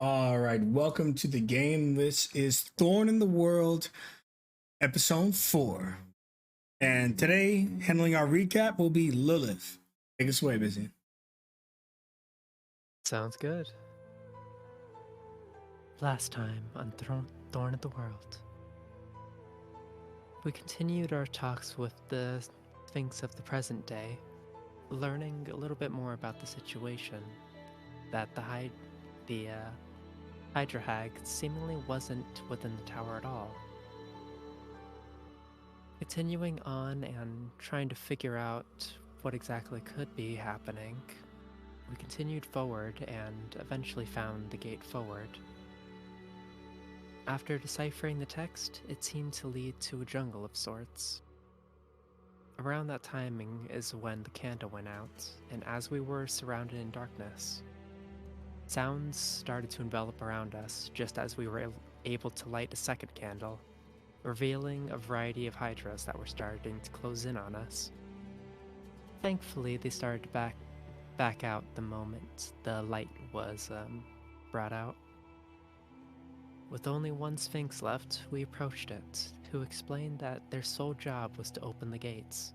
All right, welcome to the game. This is Thorn in the World, Ep.4. And today, handling our recap will be Lilith. Take us away, Busy. Sounds good. Last time on Thorn of the World, we continued our talks with the Sphinx of the present day, learning a little bit more about the situation that the Hydra Hag seemingly wasn't within the tower at all. Continuing on and trying to figure out what exactly could be happening, we continued forward and eventually found the gate forward. After deciphering the text, it seemed to lead to a jungle of sorts. Around that timing is when the candle went out, and as we were surrounded in darkness, sounds started to envelop around us just as we were able to light a second candle, revealing a variety of hydras that were starting to close in on us. Thankfully, they started to back out the moment the light was brought out. With only one Sphinx left, we approached it, who explained that their sole job was to open the gates.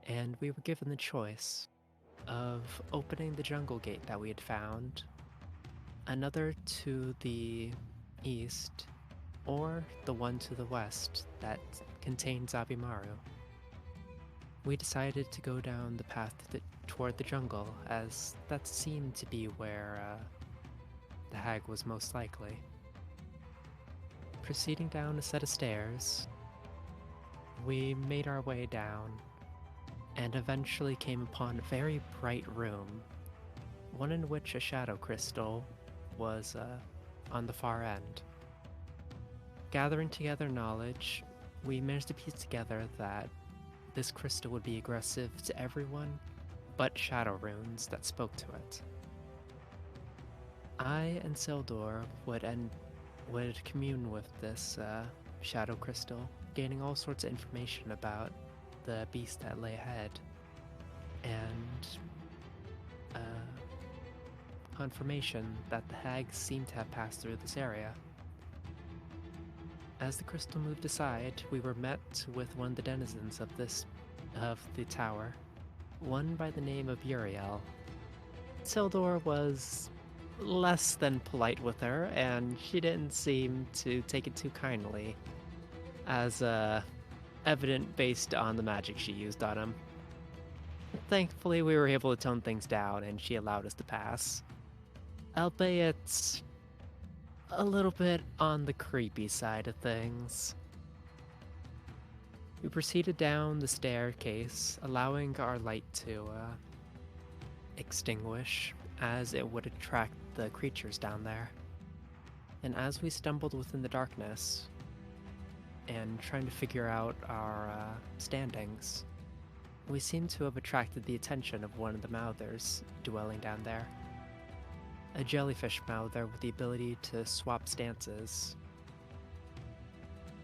And we were given the choice of opening the jungle gate that we had found, another to the east, or the one to the west that contains Abimaru. We decided to go down the path toward the jungle, as that seemed to be where the hag was most likely. Proceeding down a set of stairs, we made our way down and eventually came upon a very bright room, one in which a shadow crystal was on the far end. Gathering together knowledge, we managed to piece together that this crystal would be aggressive to everyone but shadow runes that spoke to it. I and Sildor would commune with this shadow crystal, gaining all sorts of information about the beast that lay ahead, and confirmation that the hags seemed to have passed through this area. As the crystal moved aside, we were met with one of the denizens of the tower, one by the name of Uriel. Sildor was less than polite with her, and she didn't seem to take it too kindly, as evident based on the magic she used on him. Thankfully, we were able to tone things down, and she allowed us to pass, albeit a little bit on the creepy side of things. We proceeded down the staircase, allowing our light to extinguish, as it would attract the creatures down there. And as we stumbled within the darkness and trying to figure out our standings, we seemed to have attracted the attention of one of the mouthers dwelling down there. A jellyfish mouther with the ability to swap stances.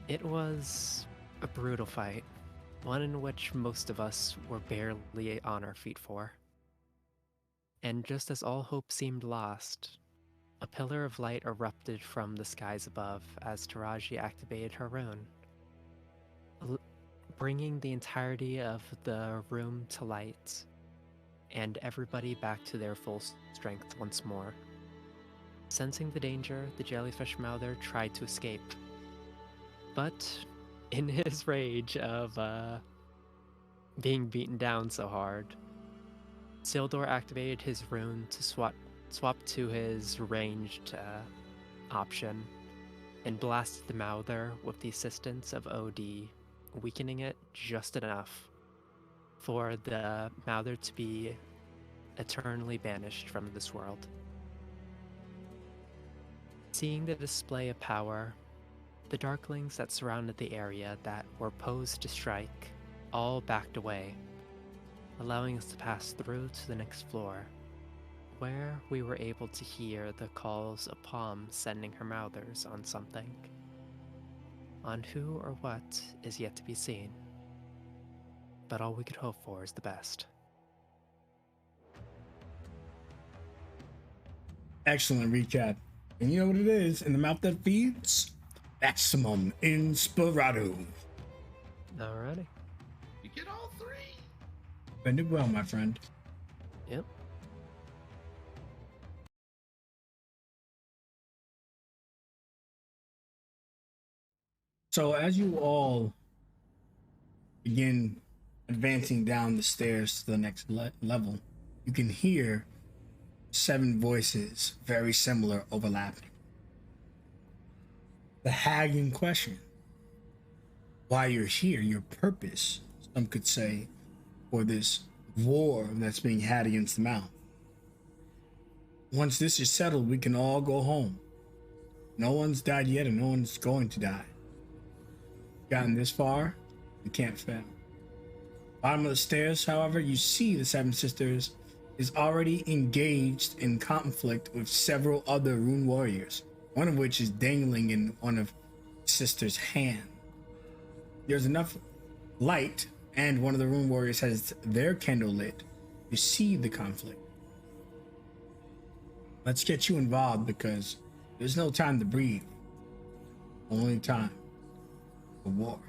It was a brutal fight, one in which most of us were barely on our feet for. And just as all hope seemed lost, a pillar of light erupted from the skies above as Taraji activated her rune, bringing the entirety of the room to light, and everybody back to their full strength once more. Sensing the danger, the jellyfish mouther tried to escape, but in his rage of being beaten down so hard, Sildor activated his rune to swap to his ranged option and blasted the mouther with the assistance of OD, weakening it just enough for the mouther to be eternally banished from this world. Seeing the display of power, the darklings that surrounded the area that were posed to strike all backed away, allowing us to pass through to the next floor, where we were able to hear the calls of Palm sending her mouthers on something. On who or what is yet to be seen, but all we could hope for is the best. Excellent recap. And you know what it is? In the mouth that feeds, maximum inspirado. Alrighty. You get all three. Bend it well, my friend. Yep. So as you all begin advancing down the stairs to the next level, you can hear 7 voices, very similar, overlapping. The hag in question, why you're here, your purpose, some could say, for this war that's being had against the mouth. Once this is settled, we can all go home. No one's died yet, and no one's going to die. Gotten this far, you can't fail. Bottom of the stairs, however, you see the 7 sisters is already engaged in conflict with several other rune warriors, one of which is dangling in one of the sisters' hand. There's enough light, and one of the rune warriors has their candle lit. You see the conflict. Let's get you involved because there's no time to breathe. Only time for war.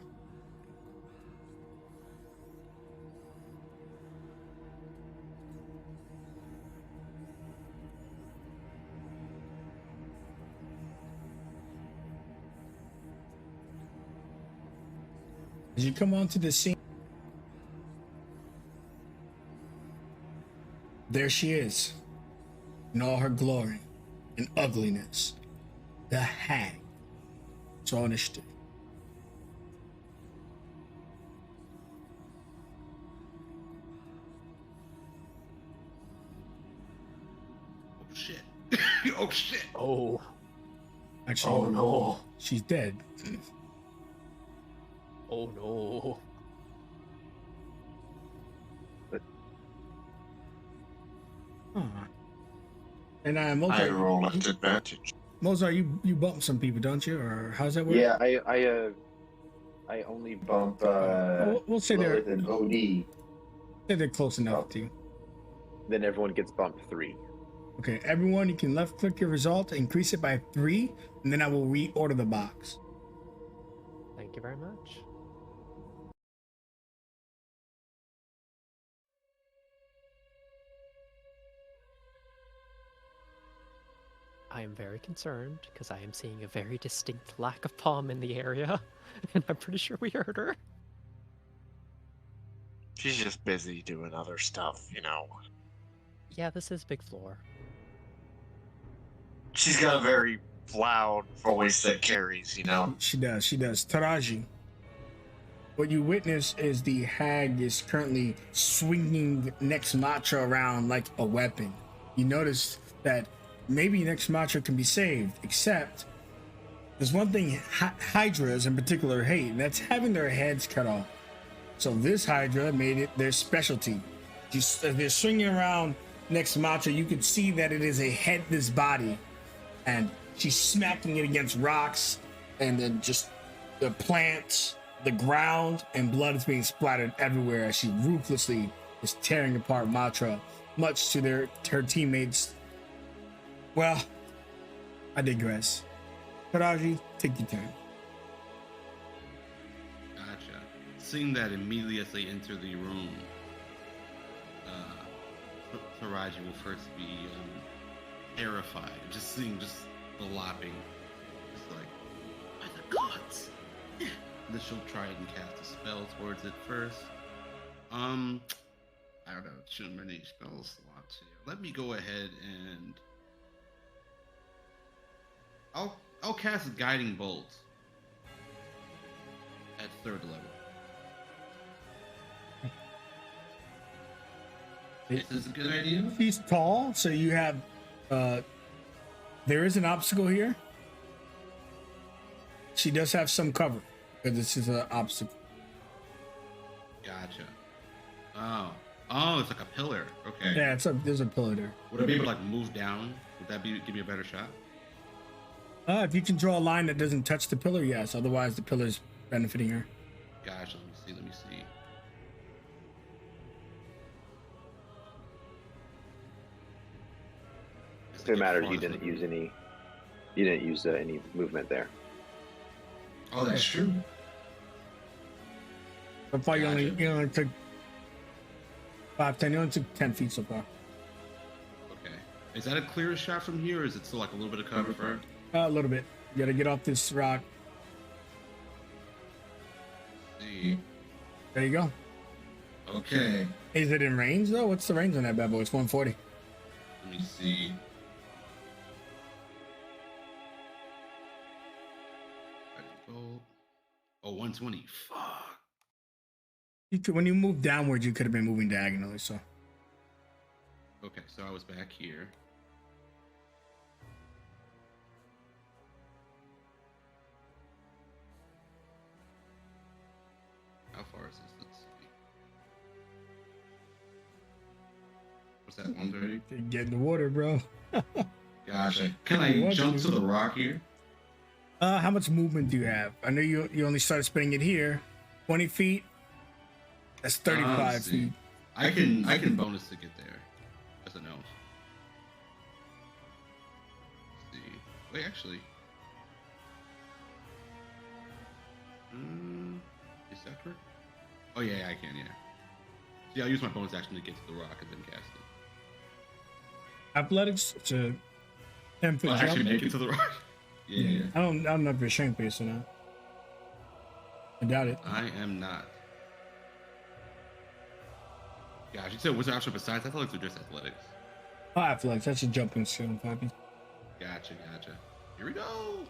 As you come onto the scene, there she is, in all her glory and ugliness, the hag. So initiative. Oh shit. Oh shit. Oh. Actually, Oh no. she's dead. Oh no. Huh. And I Mozart, roll at advantage. Mozart, you bump some people, don't you? Or how's that work? Yeah, I only bump We'll say they're Lilith and OD. say they're close enough Oh. to you. Then everyone gets bumped 3. Okay, everyone, you can left click your result, increase it by 3, and then I will reorder the box. Thank you very much. I am very concerned because I am seeing a very distinct lack of palm in the area, and I'm pretty sure we heard her. She's just busy doing other stuff, you know. Yeah, this is big floor. She's got a very loud voice that carries, you know. She does. Taraji, what you witness is the hag is currently swinging Nex Matra around like a weapon. You notice that maybe Nex Matra can be saved, except there's one thing Hydras in particular hate, and that's having their heads cut off. So this Hydra made it their specialty. Just as they're swinging around Nex Matra, you can see that it is a headless body, and she's smacking it against rocks, and then just the plants, the ground, and blood is being splattered everywhere as she ruthlessly is tearing apart Matra, much to her teammates. Well, I digress. Taraji, take your turn. Gotcha. Seeing that immediately as they enter the room, Taraji will first be terrified. Just seeing the lapping. Just like, by the gods! Then she'll try and cast a spell towards it first. I don't know, too many spell slots here. Let me go ahead and I'll cast a guiding bolt at 3rd level. Is this a good idea? He's tall, so you have there is an obstacle here. She does have some cover, because this is an obstacle. Gotcha. Oh, it's like a pillar. Okay. Yeah, there's a pillar there. Would I be able to like move down? Would that give me a better shot? If you can draw a line that doesn't touch the pillar, yes. Otherwise, the pillar's benefiting her. Gotcha. Let me see. If it matters, you didn't use any. You didn't use any movement there. Oh, that's true. So far, you only Gotcha. took 5, 10. You only took 10 feet so far. Okay. Is that a clear shot from here, or is it still like a little bit of cover? A little bit. You gotta get off this rock. See. There you go. Okay. Is it in range though? What's the range on that bad boy? It's 140. Let me see. Oh, 120. Fuck. When you move downwards, you could have been moving diagonally. So Okay, so I was back here. How far is this? Let's see. What's that, 130? get in the water, bro. Gotcha. Can I jump to the rock here? How much movement do you have? I know you only started spinning it here. 20 feet. That's 35 Let's see. feet. I can bonus to get there. As a no. Let's see. Wait, actually. Is that correct? Oh yeah, I can. Yeah. Yeah, I'll use my bonus action to get to the rock and then cast it. Athletics. It's a 10-foot Well, jump. actually make it to the rock. Yeah. I don't know if you're strength based or not. I doubt it. I am not. Gosh, you said what's the option besides? I thought it was just athletics. Oh, athletics. That's a jumping skill, Poppy. Gotcha. Here we go.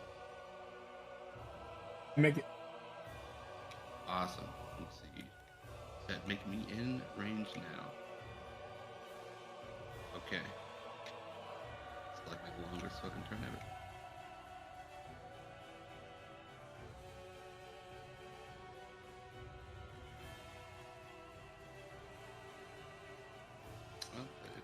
Make it. Awesome. Let's see. Does that make me in range now? Okay. It's like my longest fucking turn ever. Okay.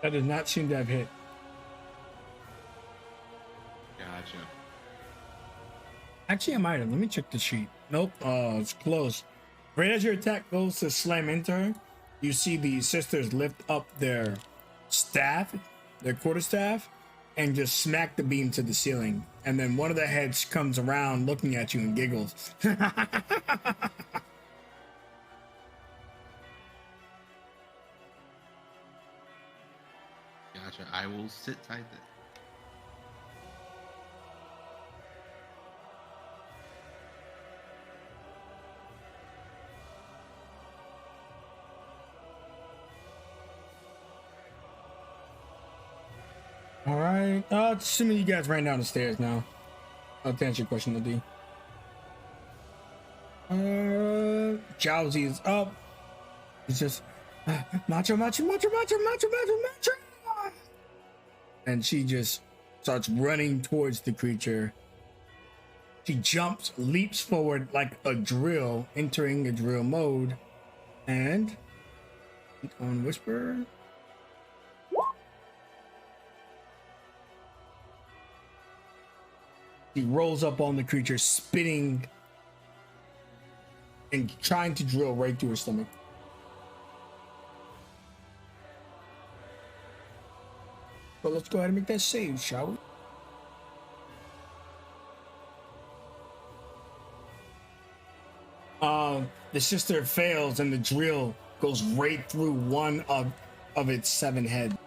That does not seem to have hit. Gotcha. Actually, I might have. Let me check the sheet. Nope. Oh, it's close. Right as your attack goes to slam into her, you see the sisters lift up their staff, their quarterstaff, and just smack the beam to the ceiling. And then one of the heads comes around looking at you and giggles. Gotcha. I will sit tight then. All right. Assuming you guys ran down the stairs now. I'll answer your question, D. Jowsy is up. It's just macho. And she just starts running towards the creature. She jumps, leaps forward like a drill, entering a drill mode. And on Whisper. He rolls up on the creature, spitting and trying to drill right through her stomach. But let's go ahead and make that save, shall we? The sister fails and the drill goes right through one of its 7 heads.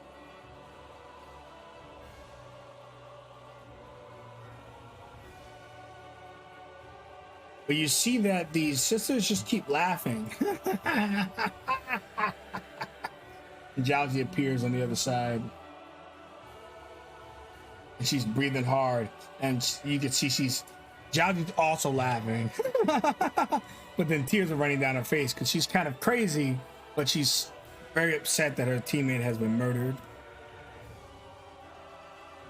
But you see that these sisters just keep laughing. Jowsy appears on the other side. And she's breathing hard. And you can see Jowsy's also laughing. But then tears are running down her face because she's kind of crazy, but she's very upset that her teammate has been murdered.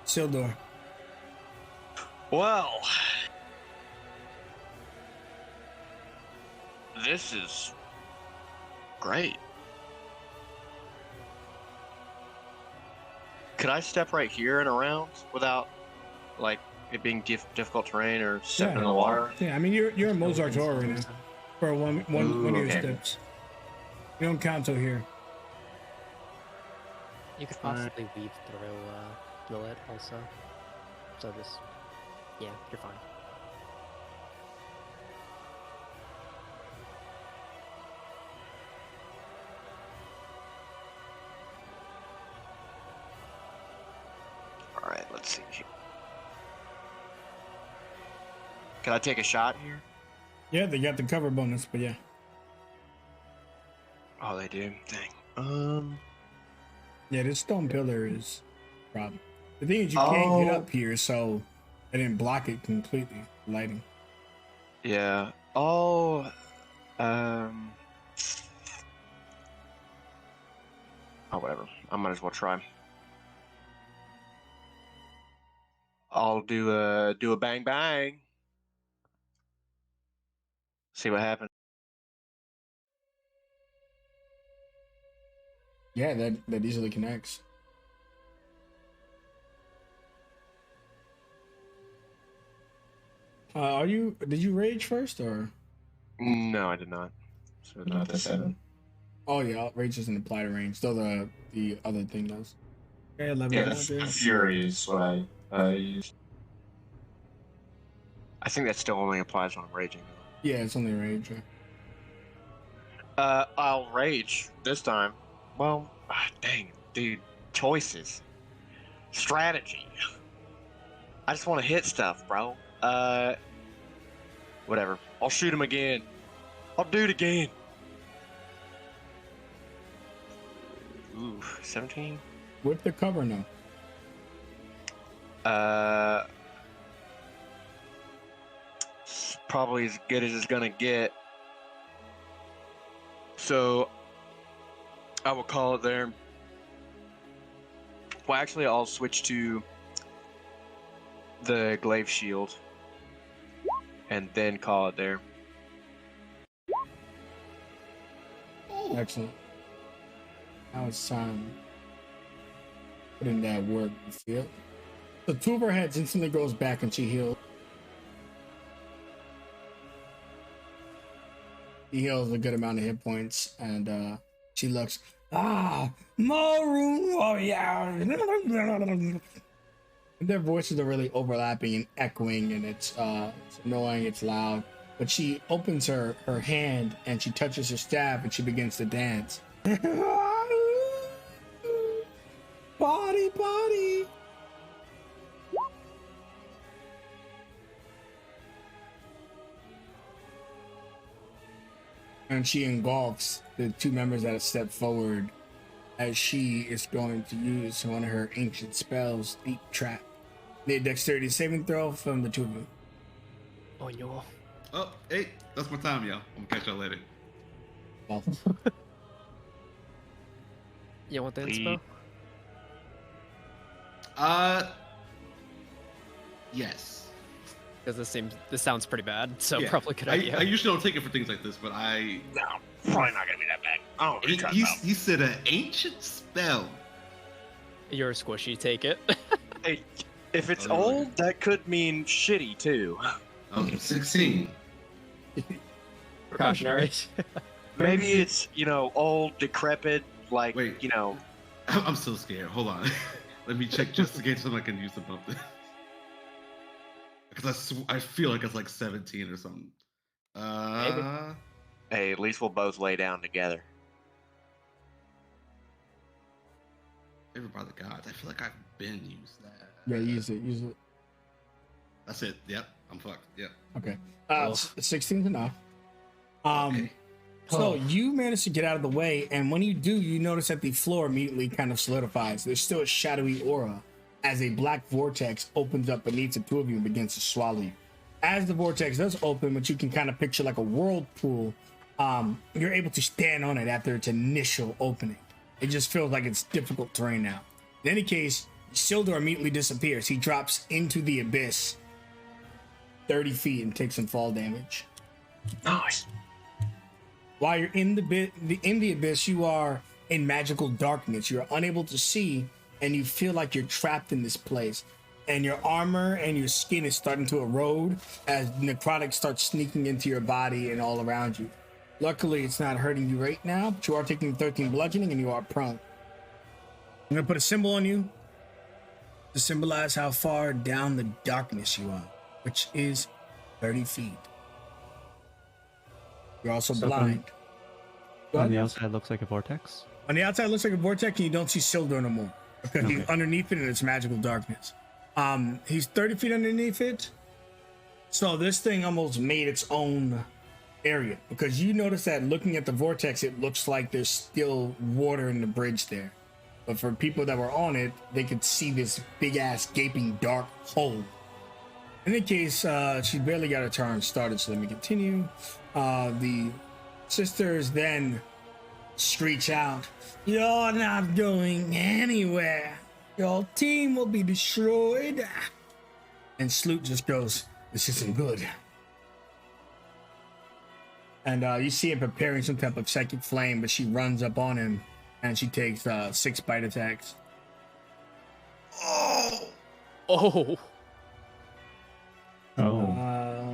Sildor. Well, this is great. Could I step right here and around without, like, it being difficult terrain or stepping in Yeah. the water? Yeah, I mean you're in Mozart's aura right now for one Ooh, of your okay. steps. You don't count till here. You could possibly weave through Lilith also. So just, yeah, you're fine. All right, let's see here. Can I take a shot here? Yeah, they got the cover bonus, but yeah. Oh, they do. Dang. Yeah, this stone pillar is a problem. The thing is, you can't get up here, so I didn't block it completely. Lighting. Yeah. Oh. Oh, whatever. I might as well try. I'll do a bang bang. See what happens. Yeah, that easily connects. Did you rage first or? No, I did not. So not the 7. Oh yeah, rage doesn't apply to range. Still the other thing does. Okay, 11 Yeah, damage. the Fury is what I use. I think that still only applies when I'm raging. Yeah, it's only rage. Yeah. I'll rage this time. Well, dang, dude, choices, strategy. I just want to hit stuff, bro. Whatever. I'll shoot him again. I'll do it again. Ooh, 17. With the cover now. Probably as good as it's gonna get. So I will call it there. Well, actually, I'll switch to the glaive shield and then call it there. Excellent. Now it's time. Put in that work. You feel? The two of her heads instantly goes back and she heals. He heals a good amount of hit points and she looks, Maroon Warrior. Their voices are really overlapping and echoing, and it's annoying, it's loud. But she opens her hand and she touches her staff and she begins to dance. Body, body. And she engulfs the two members that have stepped forward as she is going to use one of her ancient spells, Deep Trap. Need dexterity saving throw from the two of you. Oh, no. Oh, hey, that's my time, y'all. I'm gonna catch y'all later. Well, You want the Please. inspo? Yes. Because this sounds pretty bad, so Yeah. probably good idea. I usually don't take it for things like this, but I. No, probably not gonna be that bad. Oh, He said an ancient spell. You're squishy, take it. Hey, if it's Oh, old, that could mean shitty too. 16. Precautionary. Maybe it's old, decrepit, like Wait. I'm so scared. Hold on. Let me check just in case someone can use the bump. Because I feel like it's like 17 or something. Hey, at least we'll both lay down together. Favor by the gods. I feel like I've been used that. yeah, use it. That's it. Yep. I'm fucked. Yep. Okay. Oh. 16's enough. Okay. So you manage to get out of the way, and when you do, you notice that the floor immediately kind of solidifies. There's still a shadowy aura as a black vortex opens up beneath the two of you and begins to swallow you. As the vortex does open, which you can kind of picture like a whirlpool, you're able to stand on it after its initial opening. It just feels like it's difficult terrain now. In any case, Sildar immediately disappears. He drops into the abyss 30 feet and takes some fall damage. Nice. While you're in the abyss, you are in magical darkness. You're unable to see, and you feel like you're trapped in this place. and your armor and your skin is starting to erode as necrotic starts sneaking into your body and all around you. Luckily, it's not hurting you right now, but you are taking 13 bludgeoning and you are prone. I'm gonna put a symbol on you to symbolize how far down the darkness you are, which is 30 feet. You're also So blind. On the outside, looks like a vortex. On the outside, it looks like a vortex, and you don't see Sildar no more because he's underneath it and it's magical darkness. He's 30 feet underneath it, so this thing almost made its own area because you notice that looking at the vortex, it looks like there's still water in the bridge there. But for people that were on it, they could see this big ass gaping dark hole. In any case, she barely got her turn started, so let me continue. The sisters then screech out, "You're not going anywhere. Your team will be destroyed." And Sloot just goes, "This isn't good." And you see him preparing some type of psychic flame, but she runs up on him and she takes 6 bite attacks. Oh.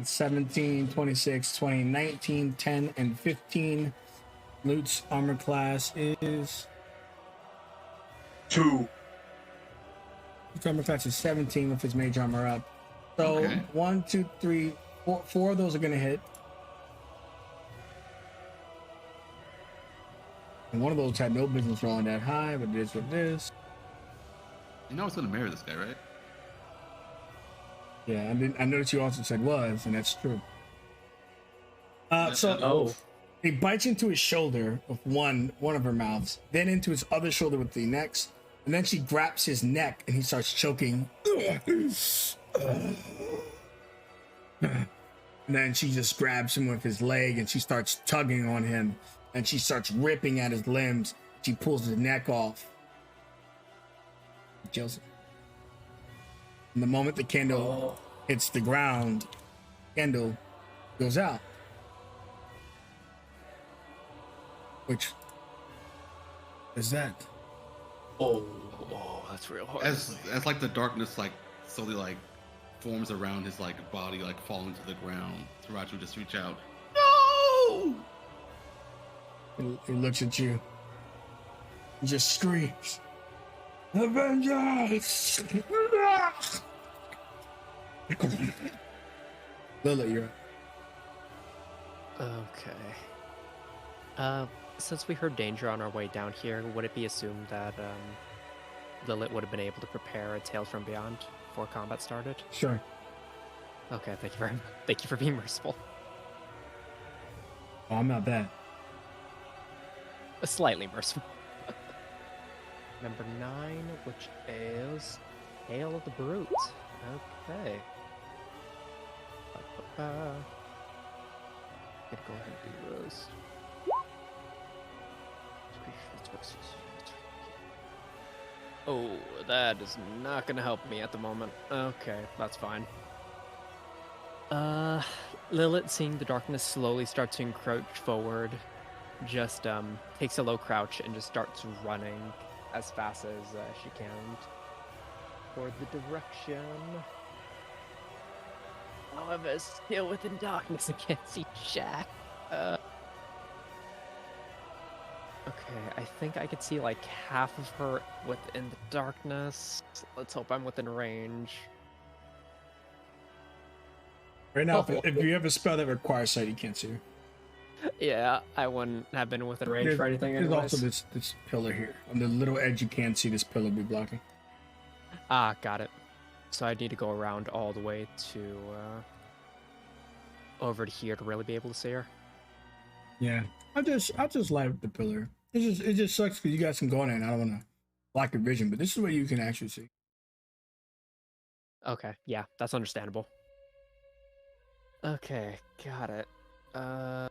17, 26, 20, 19, 10, and 15. Loot's armor class is 2. Loot's armor class is 17 with his mage armor up. So Okay. 1, 2, 3, 4 of those are gonna hit. And one of those had no business rolling that high, but it is what it is. You know I was gonna marry this guy, right? Yeah, I noticed you also said was, and that's true. So Oh. he bites into his shoulder with one of her mouths, then into his other shoulder with the next, and then she grabs his neck and he starts choking. And then she just grabs him with his leg and she starts tugging on him and she starts ripping at his limbs. She pulls his neck off. Kills him. And the moment the candle hits the ground, candle goes out. Which is that? Oh, that's real hard. As like the darkness like slowly like forms around his like body, like falling to the ground, Sriracha would just reach out. No! He looks at you. He just screams, "Avengers!" Lilith, you're up. Okay. Since we heard danger on our way down here, would it be assumed that Lilith would have been able to prepare a Tales from Beyond before combat started? Sure. Okay, thank you very much. Thank you for being merciful. Oh, I'm not bad. Slightly merciful. Number 9, which is Hail of the Brute. Okay. Gonna go ahead and do those. Oh, that is not gonna help me at the moment. Okay, that's fine. Lilith, seeing the darkness slowly start to encroach forward, just takes a low crouch and just starts running as fast as she can toward the direction. However, still within darkness, I can't see Jack. Okay, I think I could see like half of her within the darkness. Let's hope I'm within range. Right now, if you have a spell that requires sight, you can't see her. Yeah, I wouldn't have been within range for anything There's anyways. also this pillar here. On the little edge, you can't see this pillar be blocking. Ah, got it. So I need to go around all the way to over to here to really be able to see her. Yeah, I'll just light up the pillar. It just sucks because you got some going on. I don't want to block your vision, but this is where you can actually see. Okay, yeah, that's understandable. Okay, got it. Yeah,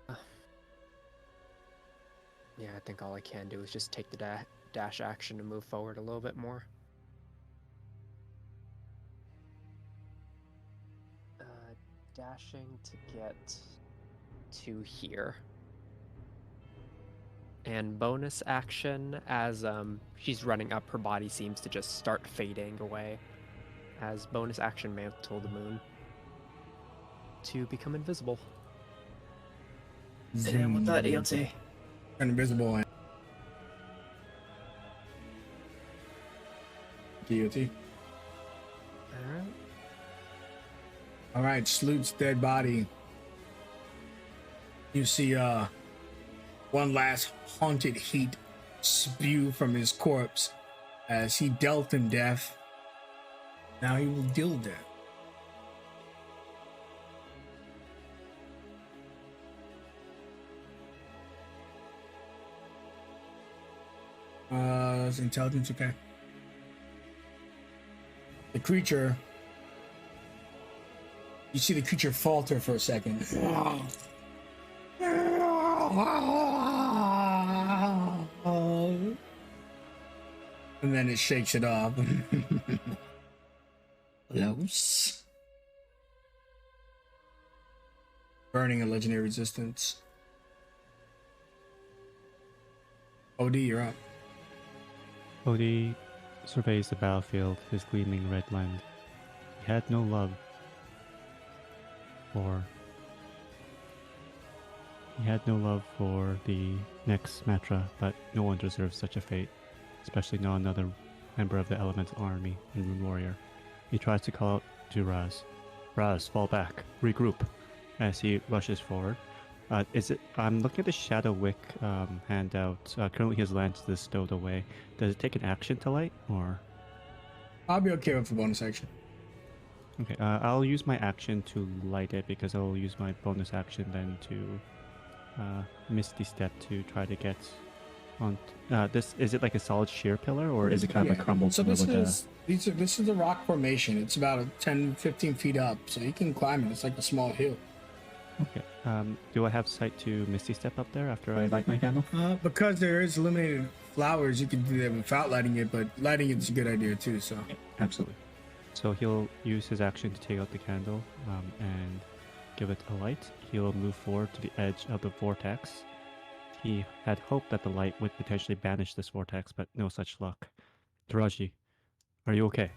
I think all I can do is just take the dash action to move forward a little bit more. Dashing to get to here. And bonus action, as she's running up, her body seems to just start fading away. as bonus action mantle the moon to become invisible. And with that, EOT. Invisible and DOT. Alright. All right, Sloot's dead body. You see one last haunted heat spew from his corpse as he dealt him death. Now he will deal death. Is intelligence okay? The creature, you see the creature falter for a second. And then it shakes it off. Close. Burning a legendary resistance. OD, you're up. Odie surveys the battlefield, his gleaming red lens. He had no love for... He had no love for the next Matra, but no one deserves such a fate, especially not another member of the Elemental Army and Rune Warrior. He tries to call out to Raz. Raz, fall back, regroup, as he rushes forward. I'm looking at the Shadow Wick handout. Currently his lance is stowed away. Does it take an action to light, or? I'll be okay with the bonus action. Okay, I'll use my action to light it because I'll use my bonus action then to Misty Step to try to get on. This is it like a solid sheer pillar, or is it kind of a crumbled? So this is a rock formation. It's about 10-15 feet up, so you can climb it. It's like a small hill. Okay. Do I have sight to Misty Step up there after I light my candle? Because there is illuminated flowers, you can do that without lighting it, but lighting it's a good idea too. So absolutely. So he'll use his action to take out the candle and give it a light. He'll move forward to the edge of the vortex. He had hoped that the light would potentially banish this vortex, but no such luck. Taraji, are you okay?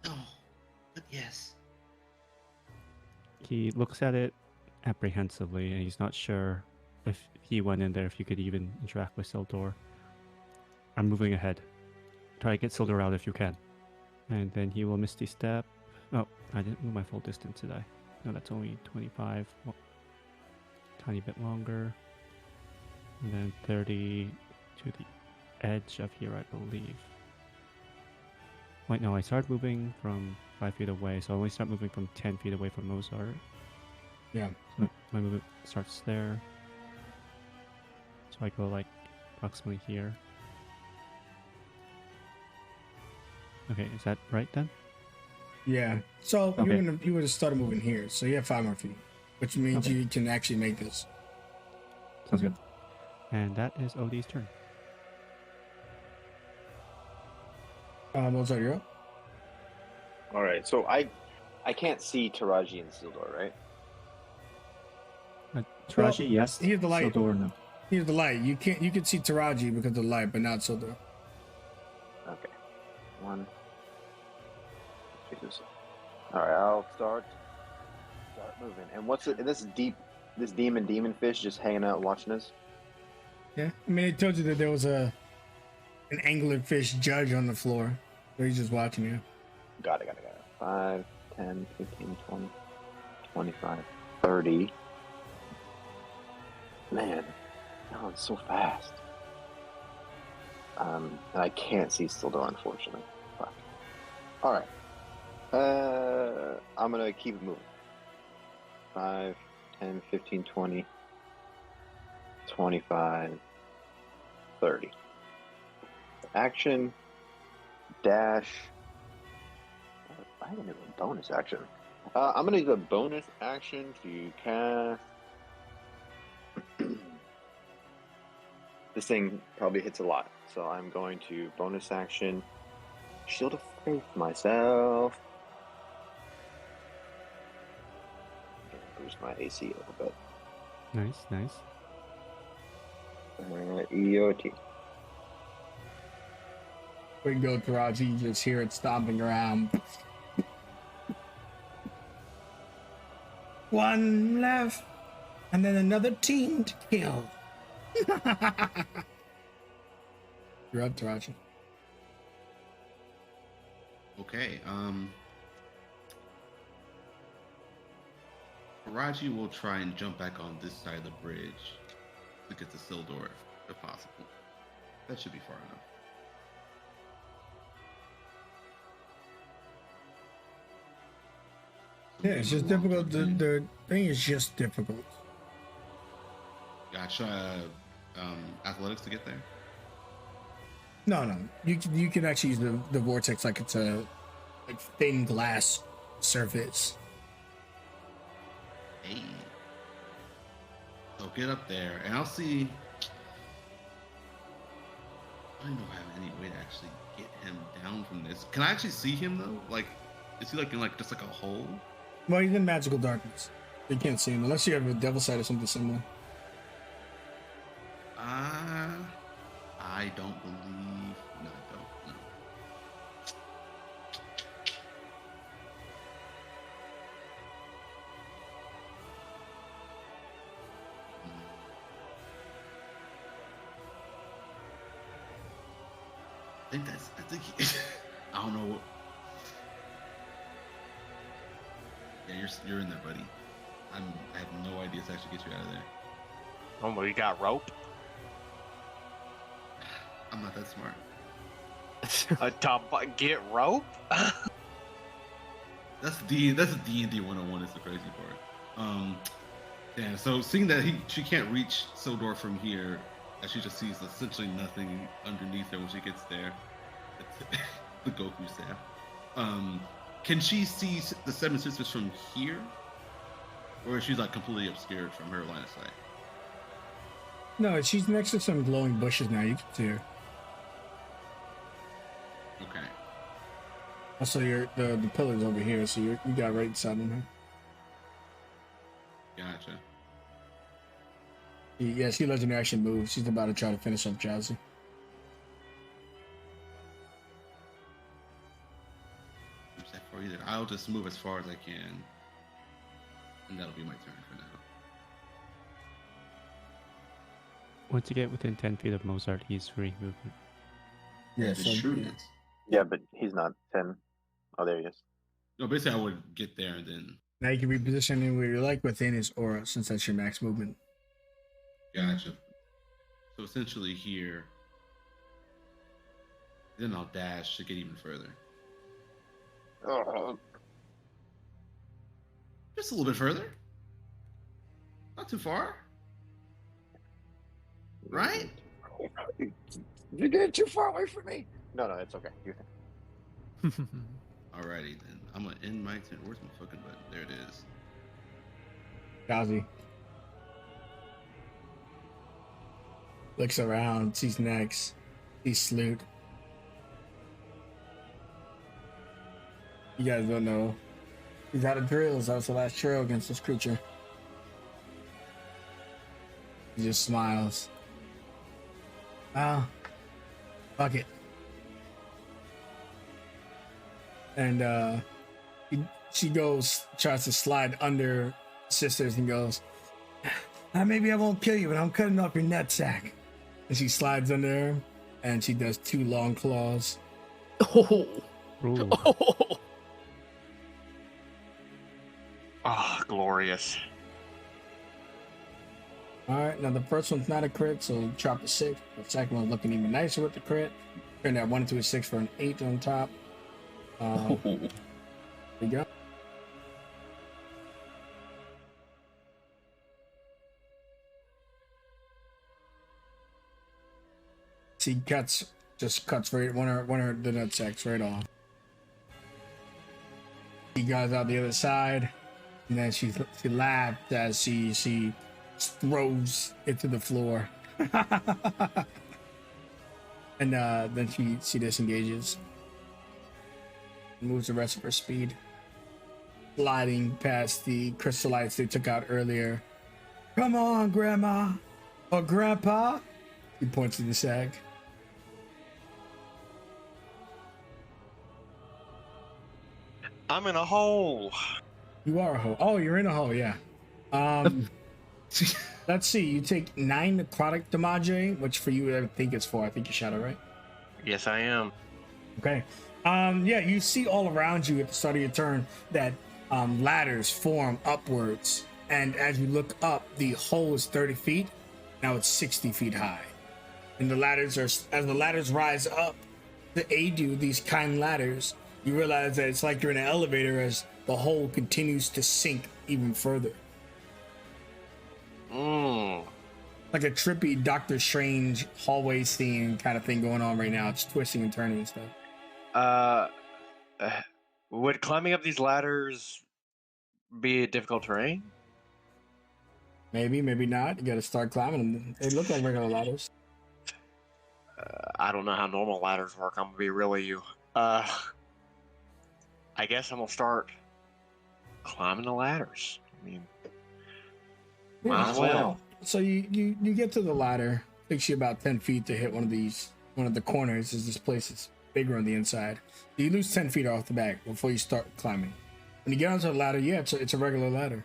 No, but yes. He looks at it apprehensively, and he's not sure if he went in there, if you could even interact with Sildor. I'm moving ahead. Try to get Sildor out if you can. And then he will Misty Step. Oh, I didn't move my full distance, did I? No, that's only 25. Well, tiny bit longer. And then 30 to the edge of here, I believe. Wait, no, I started moving from 5 feet away, so I only start moving from 10 feet away from Mozart. yeah. So my movement starts there. So I go like approximately here. Okay, is that right then? Yeah. So Okay. you would have started moving here, so you have 5 more feet, which means Okay. you can actually make this. Sounds good. And that is OD's turn. Mozart, you're up. All right, so I can't see Taraji and Sildor, right? Taraji, yes. Here's the light. Sildor, no. Here's the light. You can see Taraji because of the light, but not Sildor. Okay. One. All right, I'll start moving. And what's it? This demon fish just hanging out watching us. Yeah. I mean, it told you that there was an anglerfish judge on the floor, so he's just watching you. Got it. 5, 10, 15, 20, 25, 30. Man, that one's so fast. And I can't see Sildor, unfortunately. Fuck. All right. I'm gonna keep it moving. 5, 10, 15, 20, 25, 30. Action, dash. I haven't even a bonus action. I'm gonna use a bonus action to cast. This thing probably hits a lot, so I'm going to bonus action Shield of Faith myself. Boost my AC a little bit. Nice. EOT. We go Taraji, you just hear it stomping around. One left, and then another team to kill. You're up, Taraji. Okay. Raji will try and jump back on this side of the bridge to get to Sildor if possible. That should be far enough. Yeah, it's just difficult. The thing is just difficult. Gotcha. Athletics to get there. No. You can actually use the vortex like it's a thin glass surface. Hey. So get up there, and I'll see. I don't know have any way to actually get him down from this. Can I actually see him though? Like, is he like in just like a hole? Well, he's in magical darkness. You can't see him unless you have a devil sight or something similar. I don't believe. No, I don't. No. I think I don't know. Yeah, you're in there, buddy. I have no idea to actually get you out of there. Oh, well, you got rope? I'm not that smart. Get rope? That's D&D 101 is the crazy part. Yeah, so seeing that she can't reach Sildor from here, and she just sees essentially nothing underneath her when she gets there. The Goku staff. Can she see the Seven Sisters from here? Or is she like completely obscured from her line of sight? No, she's next to some glowing bushes now. You can see her. Okay. Also, the pillar's over here, so you got right inside of her. Gotcha. Yeah, she lets her actually move. She's about to try to finish up Jazzy. For either, I'll just move as far as I can, and that'll be my turn for now. Once you get within 10 feet of Mozart, he's free movement. Yeah, It's so true. Yeah, but he's not 10. Oh, there he is. No, basically I would get there and then. now you can reposition anywhere you like within his aura, since that's your max movement. Gotcha. So essentially here, then I'll dash to get even further. Just a little bit further. Not too far. Right? You're getting too far away from me. No, it's okay. You can. Alrighty then. I'm gonna end my turn. Where's my fucking button? There it is. Jazzy looks around, sees Nex, sees Sloot. You guys don't know. He's out of drills. That was the last trail against this creature. He just smiles. Well, fuck it. And she tries to slide under Sisters and goes, maybe I won't kill you, but I'm cutting off your nutsack. And she slides under her, and she does 2 long claws. Oh. Ooh. Oh. Ah, glorious. All right, now the first one's not a crit, so chop a 6. The second one's looking even nicer with the crit. Turn that 1 into a 6 for an 8 on top. There you go. She cuts right one of the nutsacks right off. She goes out the other side, and then she laughed as she throws it to the floor. And then she disengages. Moves the rest of her speed. Sliding past the crystallites they took out earlier. Come on, Grandma. Or Grandpa. He points to the sag. I'm in a hole. You are a hole. Oh, you're in a hole. Yeah. Let's see. You take 9 necrotic damage, which for you I think is 4. I think you shot it right. Yes, I am. Okay. Yeah, you see all around you at the start of your turn that ladders form upwards, and as you look up, the hole is 30 feet. Now it's 60 feet high, and as the ladders rise up to aid you, these kind ladders, you realize that it's like you're in an elevator as the hole continues to sink even further. Like a trippy Doctor Strange hallway scene kind of thing going on right now. It's twisting and turning and stuff. Would climbing up these ladders be a difficult terrain? Maybe, maybe not. You gotta start climbing them. They look like regular ladders. I don't know how normal ladders work. I'm gonna be real with you. I guess I'm gonna start climbing the ladders. I mean, might as well. So you get to the ladder. Takes you about 10 feet to hit one of the corners. As this place is bigger on the inside. You lose 10 feet off the back before you start climbing. When you get onto the ladder, yeah, it's a regular ladder.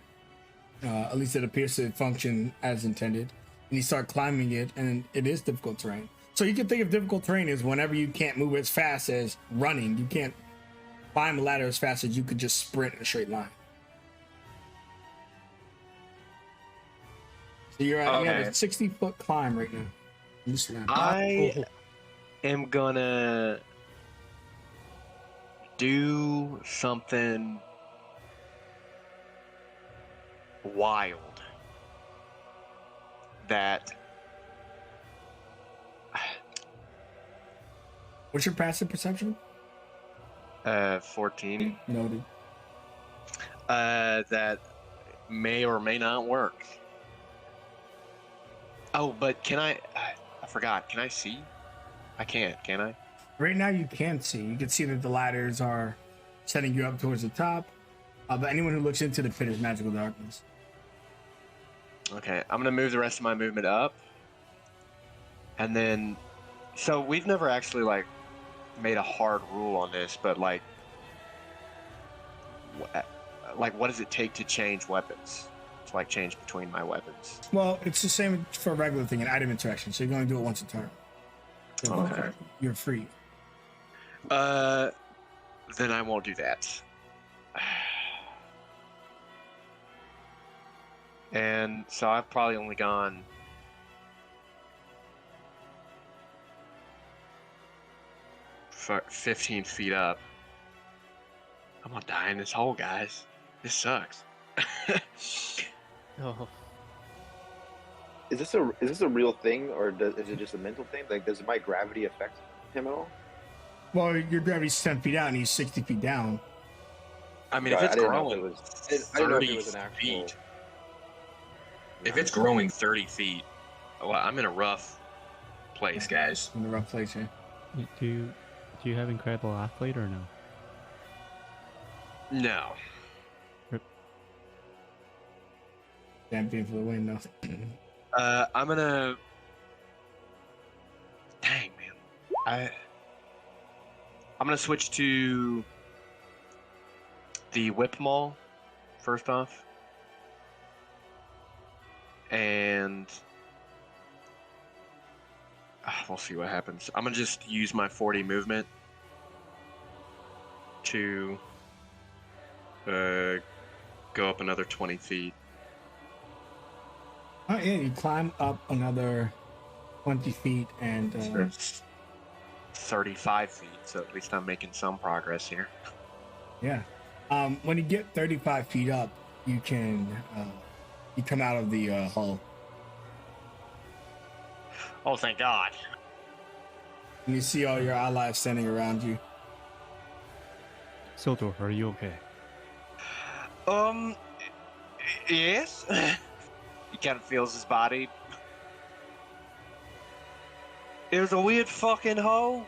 At least it appears to function as intended. And you start climbing it, and it is difficult terrain. So you can think of difficult terrain as whenever you can't move as fast as running. You can't climb a ladder as fast as you could just sprint in a straight line. So you're at you have a 60-foot climb right now. I am gonna do something wild that What's your passive perception? 14. Noted. That may or may not work. Oh, but can I forgot. Can I see? I can't, can I? Right now you can't see. You can see that the ladders are setting you up towards the top. But anyone who looks into the pit is magical darkness. Okay, I'm gonna move the rest of my movement up. And then, so we've never actually like made a hard rule on this, but like what does it take to change weapons? To like change between my weapons? Well, it's the same for a regular thing, an item interaction. So you're going to do it once a turn. So Okay. You're free. Then I won't do that. And so I've probably only gone 15 feet up. I'm gonna die in this hole, guys. This sucks. Oh, Is this a real thing, or is it just a mental thing? Like, does my gravity affect him at all? Well, your gravity's 10 feet out and he's 60 feet down. I mean, Right, if it's I didn't know if growing it was- I didn't know if it 30 was an actual. feet, if it's growing 30 feet, well, I'm in a rough place, guys. In the rough place here. Do you have incredible athlete or no? No. Champion for the win, though. I'm gonna. Dang, man. I'm gonna switch to the whip maul first off, and we'll see what happens. I'm gonna just use my 40 movement to go up another 20 feet. Oh, yeah, you climb up another 20 feet and... 35 feet, so at least I'm making some progress here. Yeah. When you get 35 feet up, you can you come out of the hull. Oh, thank God. And you see all your allies standing around you. Sildor, are you okay? Yes. He kind of feels his body. It was a weird fucking hole.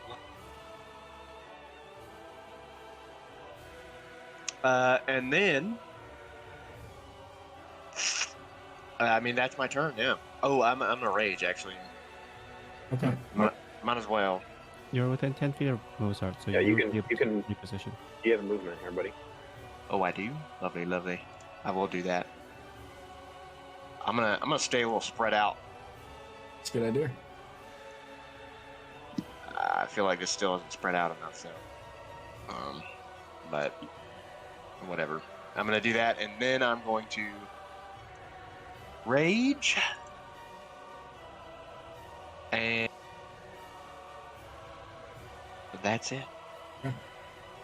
And then, I mean, that's my turn. Yeah. Oh, I'm a rage actually. Okay. Might as well. You're within 10 feet of Mozart, so Yeah, you you'll can- be able you to can- reposition. You have movement here, buddy. Oh, I do. Lovely, lovely. I will do that. I'm gonna stay a little spread out. It's a good idea. I feel like this still isn't spread out enough, so. But whatever. I'm gonna do that, and then I'm going to rage, and that's it.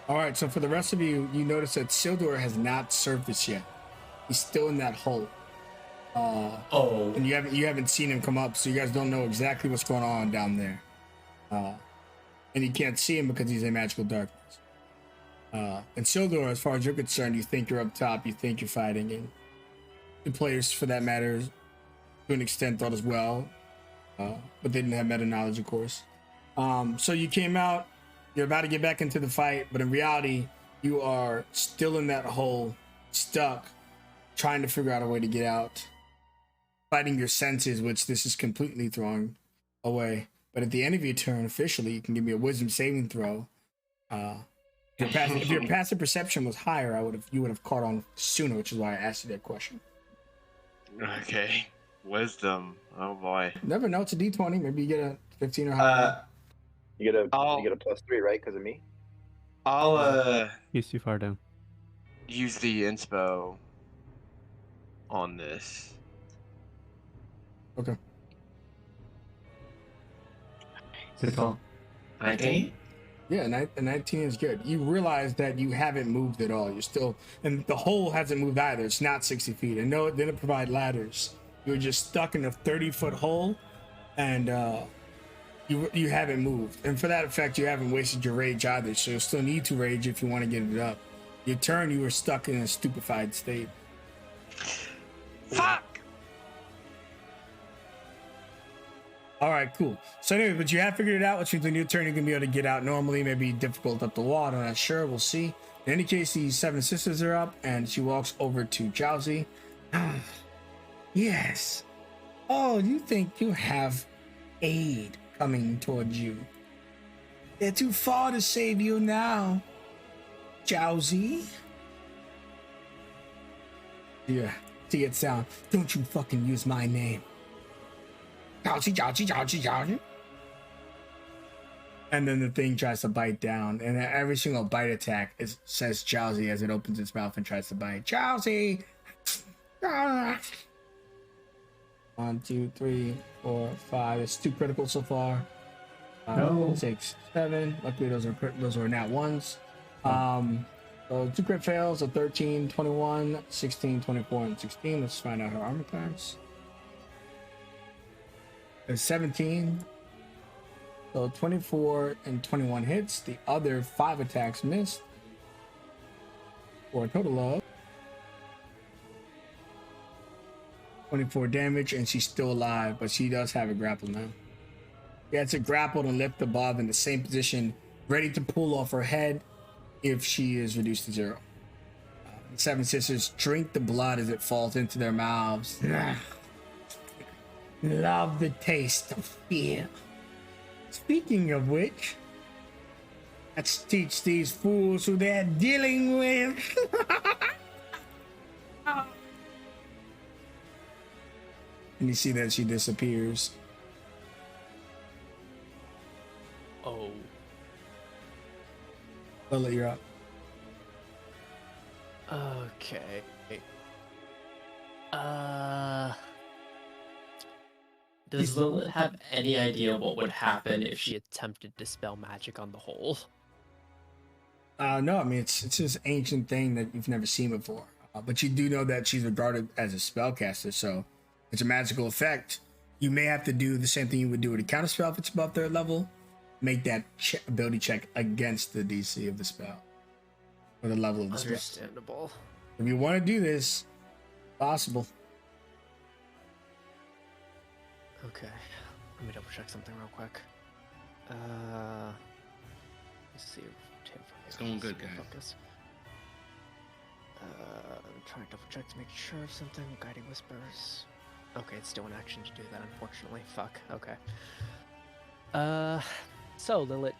All right, so for the rest of you, you notice that Sildor has not surfaced yet. He's still in that hole. And you haven't seen him come up, so you guys don't know exactly what's going on down there. And you can't see him because he's in magical darkness. And Sildor, as far as you're concerned, you think you're up top, you think you're fighting, and the players, for that matter, to an extent, thought as well, but they didn't have meta knowledge, of course. So you came out, you're about to get back into the fight, but in reality, you are still in that hole, stuck, trying to figure out a way to get out, fighting your senses, which this is completely throwing away. But at the end of your turn, officially, you can give me a wisdom saving throw. If your passive perception was higher, you would have caught on sooner, which is why I asked you that question. Okay. Wisdom. Oh boy. Never know. It's a D20. Maybe you get a 15 or higher. You get a +3, right? Because of me. I'll He's too far down. use the inspo on this. Okay. Good call. 19? Yeah, 19 is good. You realize that you haven't moved at all. You're still, and the hole hasn't moved either. It's not 60 feet. And no, it didn't provide ladders. You're just stuck in a 30-foot hole, and you haven't moved. And for that effect, you haven't wasted your rage either. So you'll still need to rage if you want to get it up. Your turn, you were stuck in a stupefied state. Fuck! All right, cool. So anyway, but you have figured it out, which means on your turn, you're going to be able to get out normally. Maybe difficult up the wall. I'm not sure. We'll see. In any case, the seven sisters are up, and she walks over to Jowsy. Yes. Oh, you think you have aid coming towards you? They're too far to save you now, Jowsy. Yeah, see it sound. Don't you fucking use my name. Jowsy. And then the thing tries to bite down, and every single bite attack says Jowsy as it opens its mouth and tries to bite. Jowsy! 1, 2, 3, 4, 5. It's 2 critical so far. No. 6, 7. Luckily, those are nat ones. So 2 crit fails, a 13, 21, 16, 24, and 16. Let's find out her armor class. There's 17. So 24 and 21 hits. The other 5 attacks missed. For a total of 24 damage, and she's still alive, but she does have a grapple now. Yeah, it's a grappled and lift above in the same position, ready to pull off her head if she is reduced to 0. The seven sisters drink the blood as it falls into their mouths. Love the taste of fear. Speaking of which, let's teach these fools who they're dealing with. And you see that she disappears. Oh. Lily, you're up. Okay. Does Lilith have any idea what would happen if she attempted to spell magic on the hole? No, I mean, it's this ancient thing that you've never seen before. But you do know that she's regarded as a spellcaster, so it's a magical effect. You may have to do the same thing you would do with a counterspell if it's above 3rd level. Make that ability check against the DC of the spell. Or the level of the spell. Understandable. If you want to do this, possible. Okay. Let me double check something real quick. Let's see. It's going good, guys. Focus. I'm trying to double check to make sure of something. Guiding Whispers. Okay, it's still an action to do that, unfortunately. Fuck. Okay. So Lilith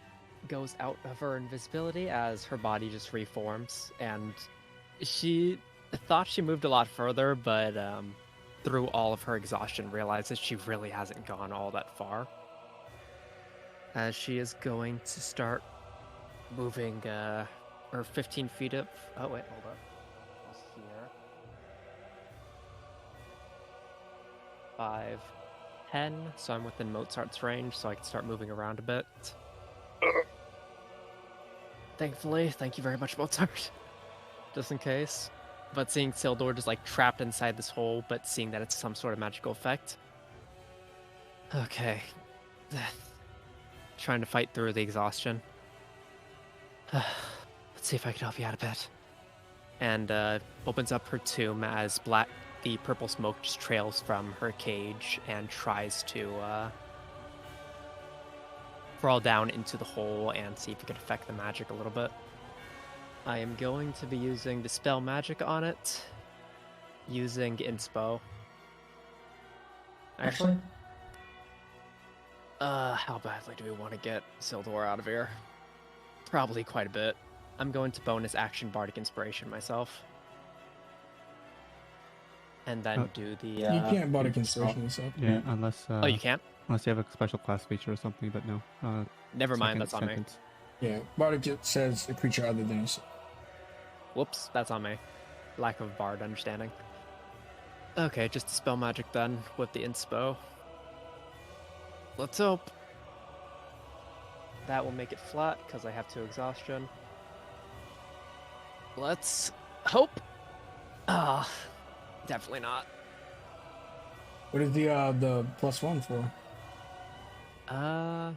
goes out of her invisibility as her body just reforms, and She thought she moved a lot further, but through all of her exhaustion, realizes she really hasn't gone all that far. As she is going to start moving her 15 feet up. Oh, wait, hold up. Just here. 5, 10, so I'm within Mozart's range, so I can start moving around a bit. Thankfully, thank you very much, Mozart. Just in case. But seeing Sildor just like trapped inside this hole, but seeing that it's some sort of magical effect. Okay. Trying to fight through the exhaustion. Let's see if I can help you out a bit. And opens up her tomb as the purple smoke just trails from her cage and tries to crawl down into the hole and see if it can affect the magic a little bit. I am going to be using Dispel Magic on it, using Inspo. Actually, how badly do we want to get Sildor out of here? Probably quite a bit. I'm going to bonus action Bardic Inspiration myself. And then do the... You can't Bardic Inspiration yourself. Yeah, unless oh, you can't? unless you have a special class feature or something, but no. Never mind, that's on me. Yeah, Bardic says a creature other than yourself. Whoops, that's on me. Lack of Bard understanding. Okay, just Dispel Magic then, with the Inspo. Let's hope. That will make it flat, because I have 2 exhaustion. Let's hope. Ah, definitely not. What is the +1 for? I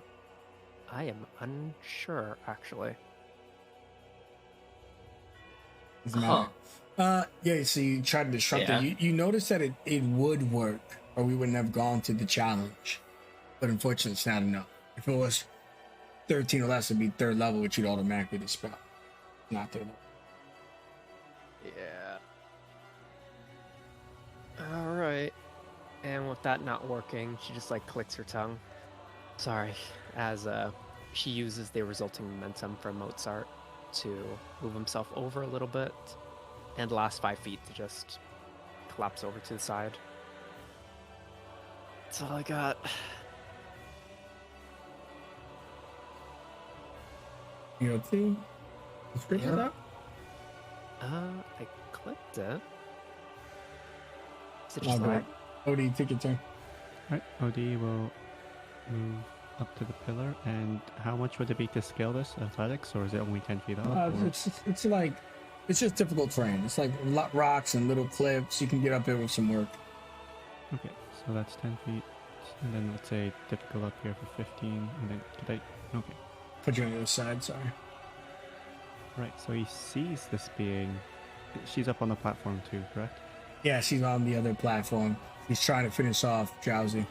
am unsure, actually. Doesn't matter. Yeah, so you tried to disrupt it. You noticed that it would work, or we wouldn't have gone to the challenge. But unfortunately, it's not enough. If it was 13 or less, it'd be 3rd level, which you'd automatically dispel. Not 3rd level. Yeah. Alright. And with that not working, she just like clicks her tongue. Sorry. As she uses the resulting momentum from Mozart to move himself over a little bit, and the last 5 feet to just collapse over to the side. That's all I got. You know, see? The script is up? I clicked it. Is it Oh, just good. like... Odie, take your turn. Alright, OD will move up to the pillar. And how much would it be to scale this? Athletics, or is it only 10 feet up? Or... It's like, it's just difficult terrain. It's like rocks and little cliffs. You can get up there with some work. Okay, so that's 10 feet. And then let's say difficult up here for 15. And then, could I... Okay. Put you on the other side, sorry. Right, so he sees this being... She's up on the platform too, correct? Yeah, she's on the other platform. He's trying to finish off Drowsy.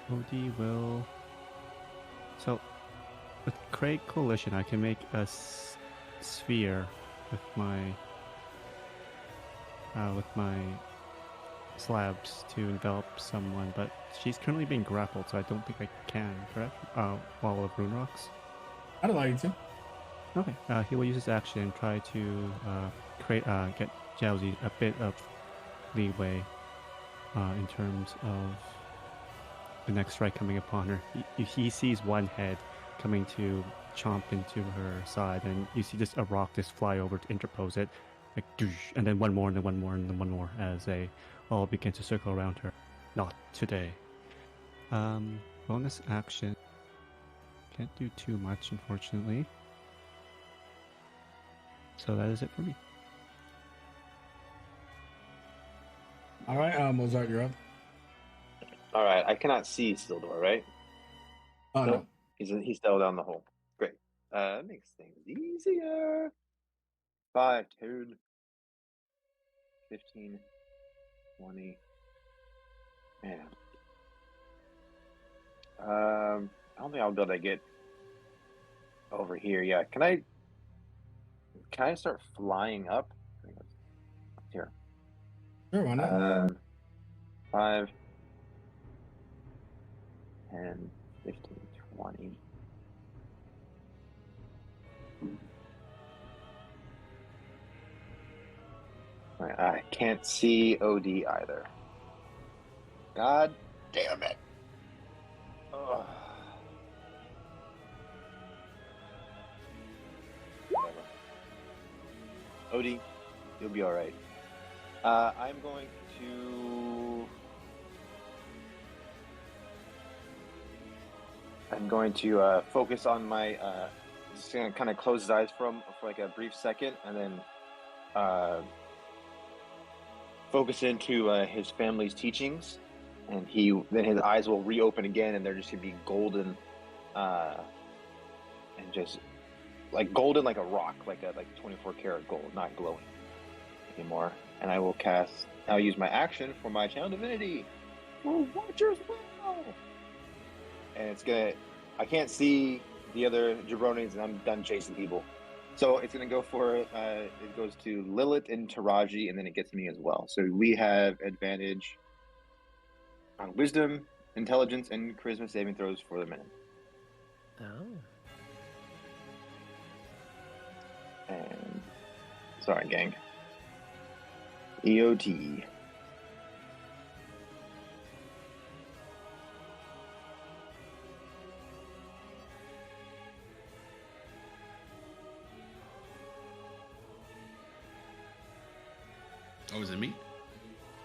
OD will... So, with Craig Coalition, I can make a sphere with my slabs to envelop someone, but she's currently being grappled, so I don't think I can, correct? Wall of Rune Rocks? I'd allow you to. Okay, he will use his action and try to get Jowsy a bit of leeway in terms of the next strike coming upon her. He sees one head coming to chomp into her side, and you see just a rock just fly over to interpose it, like, and then one more, and then one more, and then one more, as they all begin to circle around her. Not today. Bonus action. Can't do too much, unfortunately. So that is it for me. All right, Mozart, you're up. All right, I cannot see Sildor, right? Oh, no. He's still down the hole. Great. Makes things easier. 5, 10, 15, 20. Man. I don't think I'll be able to get over here. Yeah, can I start flying up? Here. Sure, why not? 5, 10, 15, 20. I can't see OD either. God damn it. Ugh. Whatever. OD, you'll be alright. I'm going to focus on my just gonna kind of close his eyes for like a brief second, and then focus into his family's teachings, and then his eyes will reopen again, and they're just gonna be golden, and just like golden, like a rock, like 24 karat gold, not glowing anymore. And I will I'll use my action for my channel divinity. Ooh, Watcher's Will! And I can't see the other jabronis, and I'm done chasing evil. So it's going to go for, it goes to Lilith and Taraji, and then it gets me as well. So we have advantage on wisdom, intelligence, and charisma saving throws for the minute. Oh. And, sorry, gang. EOT. Oh, is it me?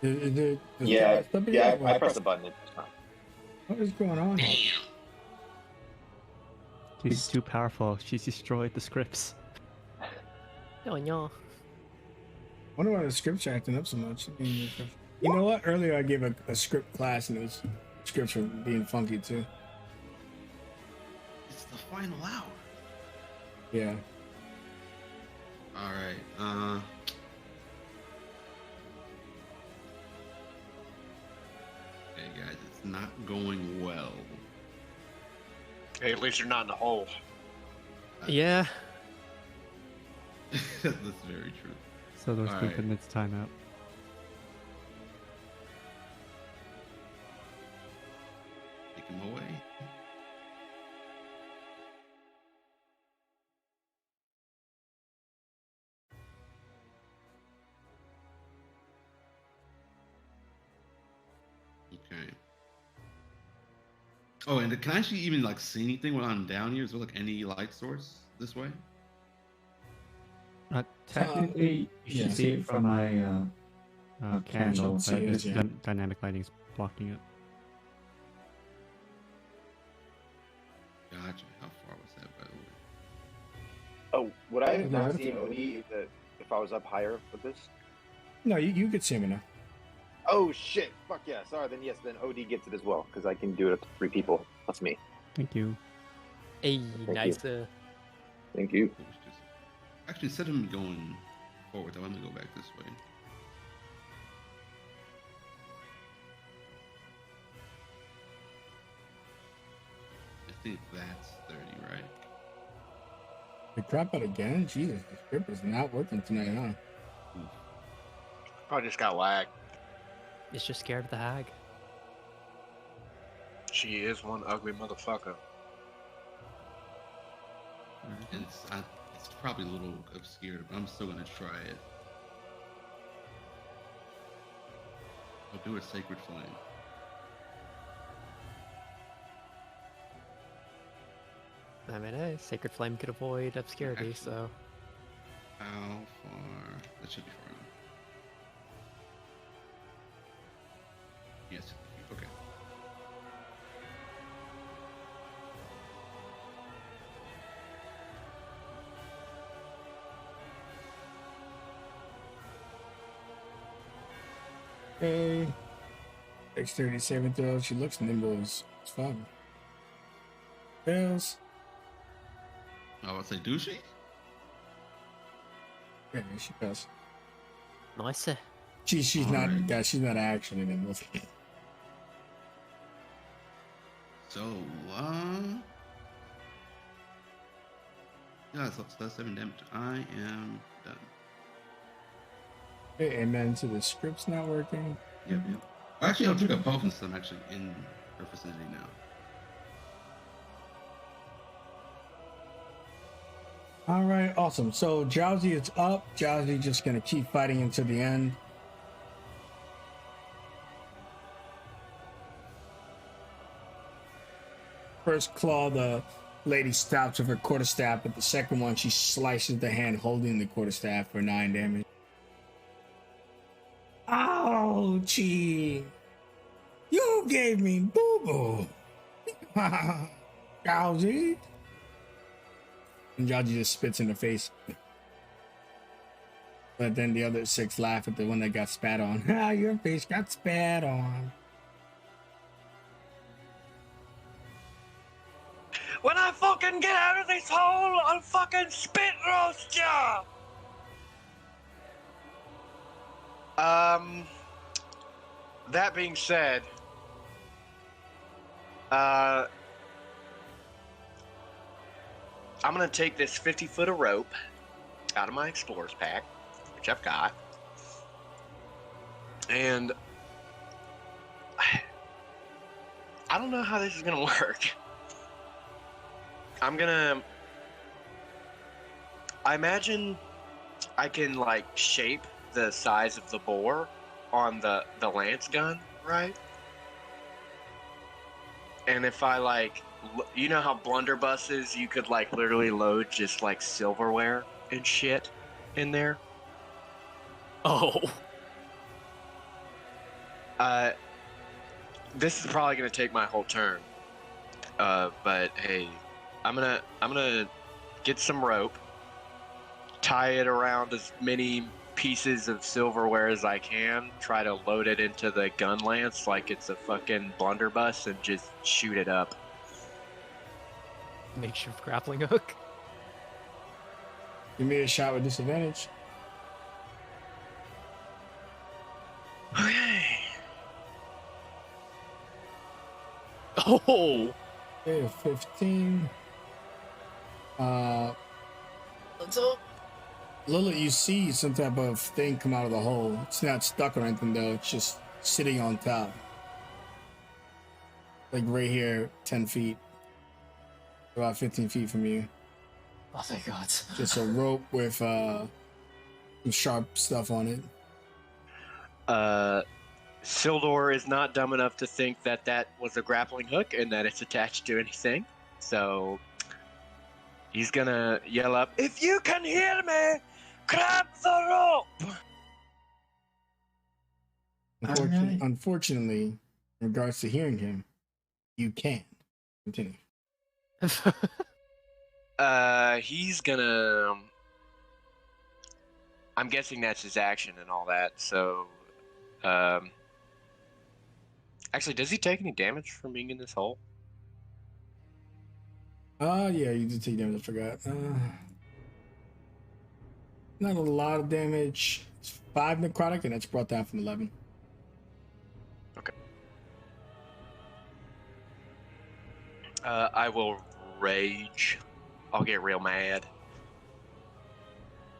Yeah, I pressed the button. It's fine. What is going on? Damn. She's too powerful. She's destroyed the scripts. No. Wonder why the scripts are acting up so much. I mean, you know what? Earlier I gave a script class, and those scripts were being funky too. It's the final hour. Yeah. All right. Hey guys, it's not going well. Hey, at least you're not in the hole. Yeah. That's very true. So those All 2 right. minutes timeout. Take him away. Okay. Oh, and can I actually even like see anything when I'm down here? Is there like any light source this way? Technically, you should yeah. see it from my candle. see But it, it's yeah. Dynamic lighting's blocking it. Gotcha. How far was that, by the way? Oh, would I Yeah, not I see OD if I was up higher with this? No, you could see me now. Oh shit! Fuck yeah! Sorry. Then yes, then OD gets it as well because I can do it up to 3 people. That's me. Thank you. Hey, Thank nice. Thank you. It was just actually instead of him going forward, I want him to go back this way. I think that's 30, right? The crap out again? Jesus, the script is not working tonight, huh? Probably just got lag. It's just scared of the hag. She is one ugly motherfucker. And it's probably a little obscure, but I'm still gonna try it. I'll do a sacred flame. I mean, hey, Sacred Flame could avoid obscurity, Actually. so. How far? That should be far enough. Yes. Okay. Okay. Dexterity saving throw. She looks nimble as fuck. Fails. I would say, do she? Yeah, she does. Nice. She's not, Alright. guys. She's not actually nimble. So, yeah, so that's 7 damage. I am done. Okay, amen to the script's not working. Yep, yep. Actually, I'll drink a potion since I'm actually in her vicinity now. All right, awesome. So Drowsy is up. Drowsy just gonna keep fighting until the end. First claw, the lady stops with her quarterstaff, but the second one, she slices the hand holding the quarterstaff for 9 damage. Ouchie! You gave me boo-boo! Jowsy! And Jowsy just spits in the face. But then the other 6 laugh at the one that got spat on. Ah, your face got spat on. When I fucking get out of this hole, I'll fucking spit roast ya! That being said, I'm gonna take this 50-foot of rope out of my explorer's pack, which I've got, and I don't know how this is gonna work. I imagine I can like shape the size of the bore on the lance gun, right? And if I like, you know how blunderbusses, you could like literally load just like silverware and shit in there. Oh. This is probably gonna take my whole turn. But hey, I'm gonna get some rope, tie it around as many pieces of silverware as I can, try to load it into the gun lance like it's a fucking blunderbuss, and just shoot it up. Makeshift grappling hook. Give me a shot with disadvantage. Okay. Oh. Okay, 15. What's up? Lilith, you see some type of thing come out of the hole. It's not stuck or anything though, it's just sitting on top. Like right here, 10 feet. About 15 feet from you. Oh, thank God. Just a rope with some sharp stuff on it. Sildor is not dumb enough to think that that was a grappling hook and that it's attached to anything. So he's gonna yell up, "If you can hear me, grab the rope!" Alright. Unfortunately, in regards to hearing him, you can. Continue. He's gonna. I'm guessing that's his action and all that. So, actually, does he take any damage from being in this hole? Yeah, you did take damage, I forgot. Not a lot of damage. It's 5 necrotic, and that's brought down from 11. Okay. I will rage. I'll get real mad.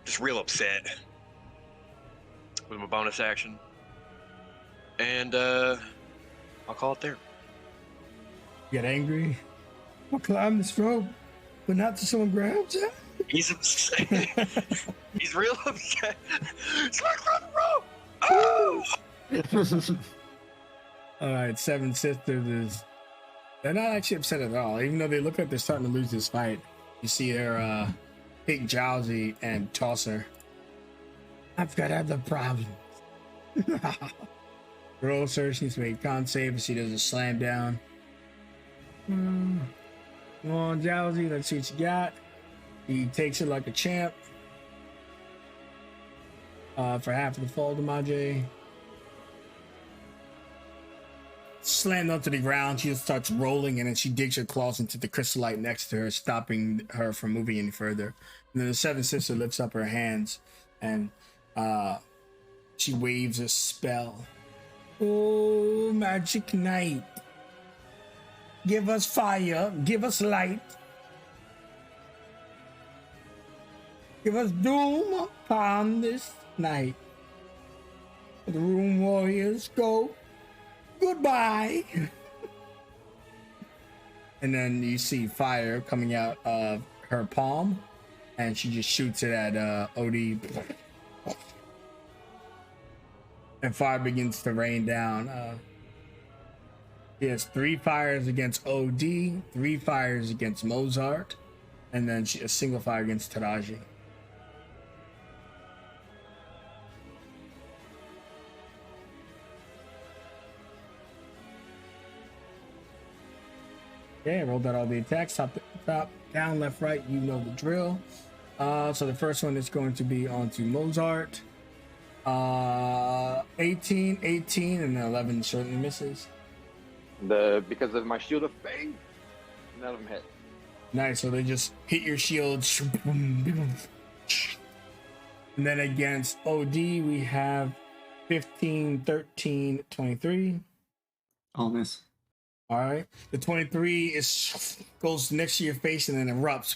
Just real upset. With my bonus action. And, I'll call it there. Get angry. I'll climb this rope, but not till someone grabs it. He's upset. He's real upset. Start from the rope! Oh! All right, 7 Sisters is. They're not actually upset at all, even though they look like they're starting to lose this fight. You see her pick Jowsy and toss her. I've got other problems. Roll her. She needs to make a con save if she doesn't slam down. Come on, Jowsy. Let's see what you got. He takes it like a champ. For half of the fall damage. Slammed onto the ground. She just starts rolling, and then she digs her claws into the crystallite next to her, stopping her from moving any further. And then the 7th Sister lifts up her hands, and she waves a spell. Oh, magic night. Give us fire. Give us light. Give us doom upon this night. The Rune Warriors go. Goodbye. And then you see fire coming out of her palm, and she just shoots it at Odie. And fire begins to rain down. He has 3 fires against OD, 3 fires against Mozart, and then a single fire against Taraji. Okay, rolled out all the attacks, top, down, left, right, you know the drill. So the first one is going to be onto Mozart. 18, 18, and 11 certainly misses. Because of my shield of faith, none of them hit. Nice, so they just hit your shield. And then against OD, we have 15, 13, 23. All miss. All right. The 23 goes next to your face and then erupts.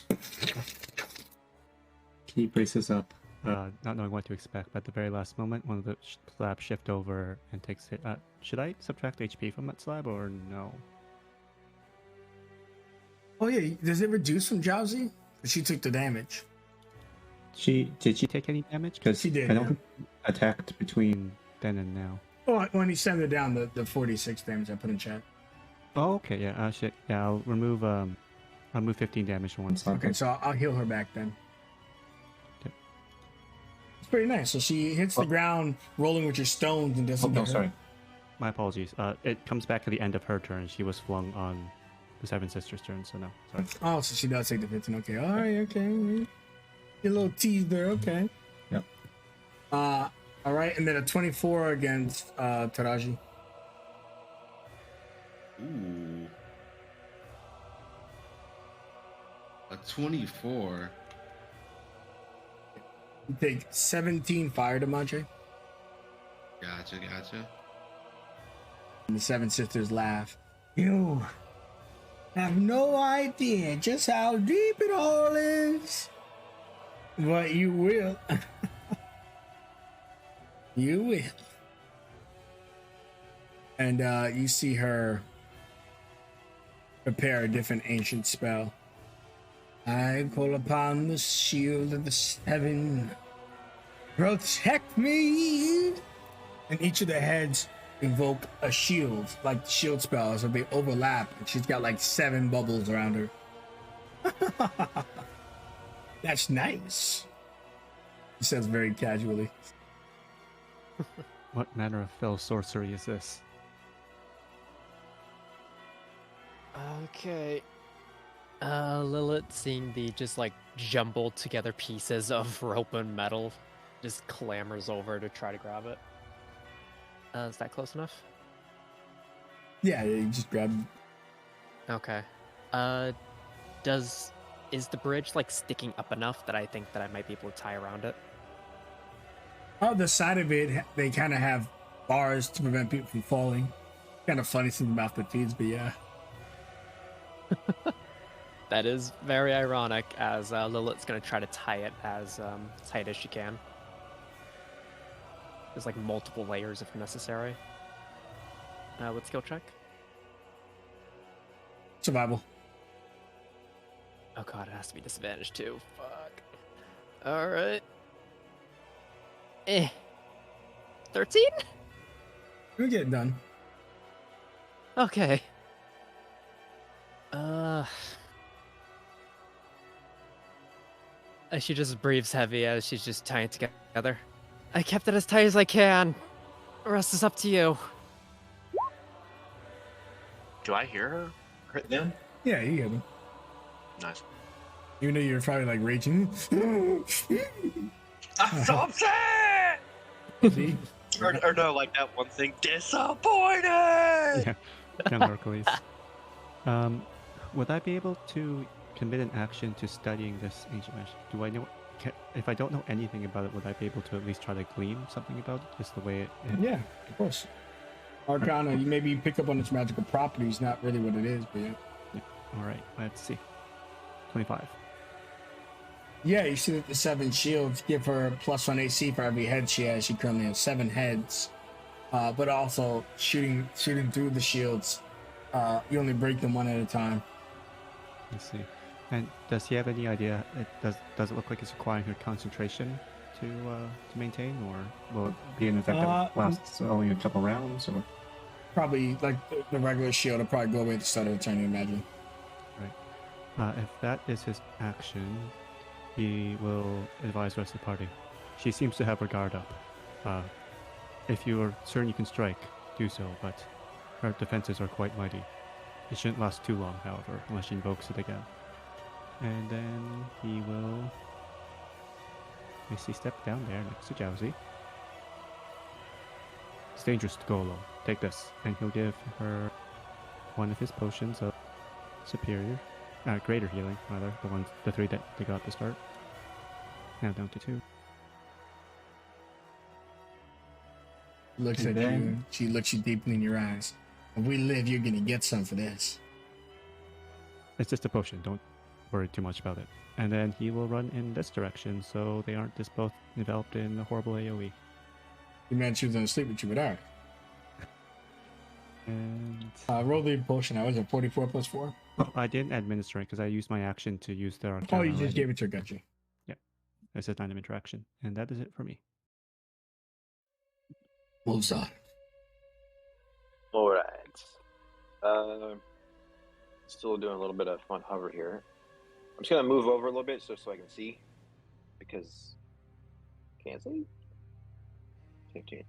He braces up. Not knowing what to expect, but at the very last moment, one of the slabs shift over and takes hit. Should I subtract HP from that slab or no? Oh yeah, does it reduce from Drowsy? She took the damage. Did she Take any damage? Because She did, I don't yeah. think attacked Between then and now. Oh, when he sent it down, the 46 damage I put in chat. Oh, okay, yeah. Shit. Yeah, I'll remove 15 damage from one slab. Okay, so I'll heal her back then. Okay. It's pretty nice. So she hits the ground, rolling with your stones, and doesn't Oh, no, get hurt. sorry. My apologies. It comes back at the end of her turn. She was flung on the Seven Sisters' turn, so no. Sorry. Oh, so she does take the 15. Okay, all right, okay. Get a little tease there, okay. Yep. All right, and then a 24 against Taraji. Ooh. A 24. You take 17 fire damage. Gotcha. And the Seven Sisters laugh. You have no idea just how deep it all is. But you will. You will. And you see her prepare a different ancient spell. I call upon the shield of the seven. Protect me! And each of the heads invoke a shield, like the shield spell, so they overlap. And she's got like 7 bubbles around her. That's nice. He says very casually. What manner of fell sorcery is this? Okay. Lilith, seeing the just like jumbled together pieces of rope and metal, just clambers over to try to grab it. Is that close enough? Yeah, you just grab. Okay. Is the bridge like sticking up enough that I think that I might be able to tie around it? Oh, the side of it, they kind of have bars to prevent people from falling. Kind of funny something about the feeds, but yeah. That is very ironic, as Lilith's gonna try to tie it as tight as she can. There's like multiple layers if necessary. What skill check? Survival. Oh god, it has to be disadvantaged too. Fuck. Alright. 13? We'll get it done. Okay. She just breathes heavy as she's just tying it together. I kept it as tight as I can. The rest is up to you. Do I hear her hit them? Yeah, you get them. Nice. Even though you're probably like raging. I'm so upset! See? Or no, like that one thing, disappointed! Yeah, kind of Hercules. Would I be able to commit an action to studying this ancient magic? Do I know? If I don't know anything about it, would I be able to at least try to glean something about it? Just the way it. Yeah, of course. Arcana, you maybe pick up on its magical properties, not really what it is, but yeah. All right, let's see. 25. Yeah, you see that the 7 shields give her +1 AC for every head she has. She currently has 7 heads, but also shooting through the shields. You only break them one at a time. Let's see. And does he have any idea? Does it look like it's requiring her concentration to maintain, or will it be an effect that lasts only a couple rounds? Or Probably like the regular shield will probably go away at the start of the turn, you imagine. If that is his action, he will advise the rest of the party. She seems to have her guard up. If you are certain you can strike, do so, but her defenses are quite mighty. It shouldn't last too long, however, unless she invokes it again. And then he will Misty step down there next to Jowsy. It's dangerous to go alone. Take this. And he'll give her one of his potions of greater healing, rather. The three that they got at the start. Now down to 2. Looks And at you. then- She looks you deeply in your eyes. If we live, you're gonna get some for this. It's just a potion. Don't worry too much about it. And then he will run in this direction, so they aren't just both enveloped in a horrible AoE. You meant she was gonna sleep with you, but alright. And Roll the potion. I was at 44 plus 4. I didn't administer it because I used my action to use their Oh, Arcana you just already. gave it to her, got you. It's a random interaction. And that is it for me. Moves on. All right. Still doing a little bit of fun hover here. I'm just gonna move over a little bit so I can see, because can't see. 15.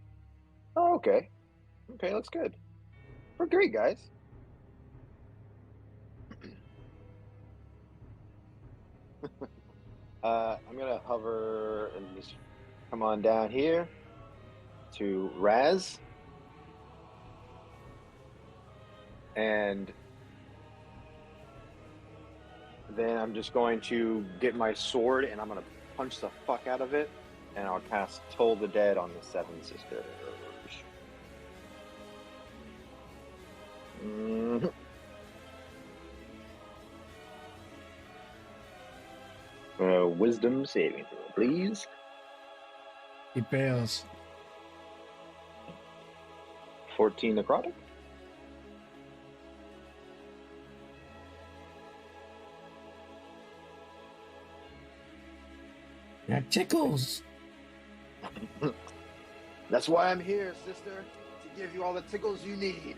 Oh, okay. Okay, that's good. We're great, guys. I'm gonna hover and just come on down here to Raz. And then I'm just going to get my sword and I'm going to punch the fuck out of it. And I'll cast Toll the Dead on the Seven Sisters. Mhm. Wisdom saving throw, please. He fails. 14 necrotic. That tickles. That's why I'm here, sister, to give you all the tickles you need.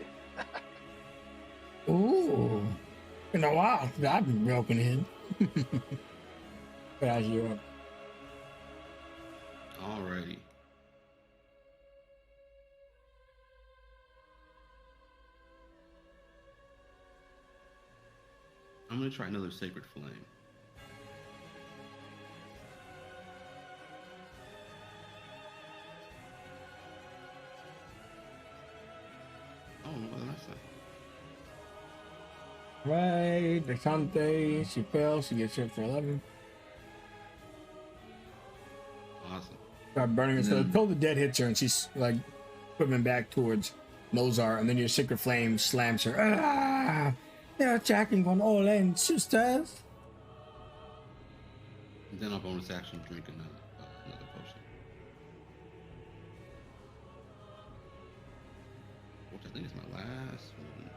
Ooh. Been a while. I've been broken in. But as you're up. Alrighty. I'm gonna try another Sacred Flame. Oh, well, that's not. Right. The Conte. She fails. She gets hit for 11. Awesome. Start burning her. So Mm. Toll the Dead hits her and she's like moving back towards Mozart. And then your Sacred Flame slams her. Ah! They're attacking on all ends, sisters. And then I'll bonus action drink another potion. Which I think is my last one.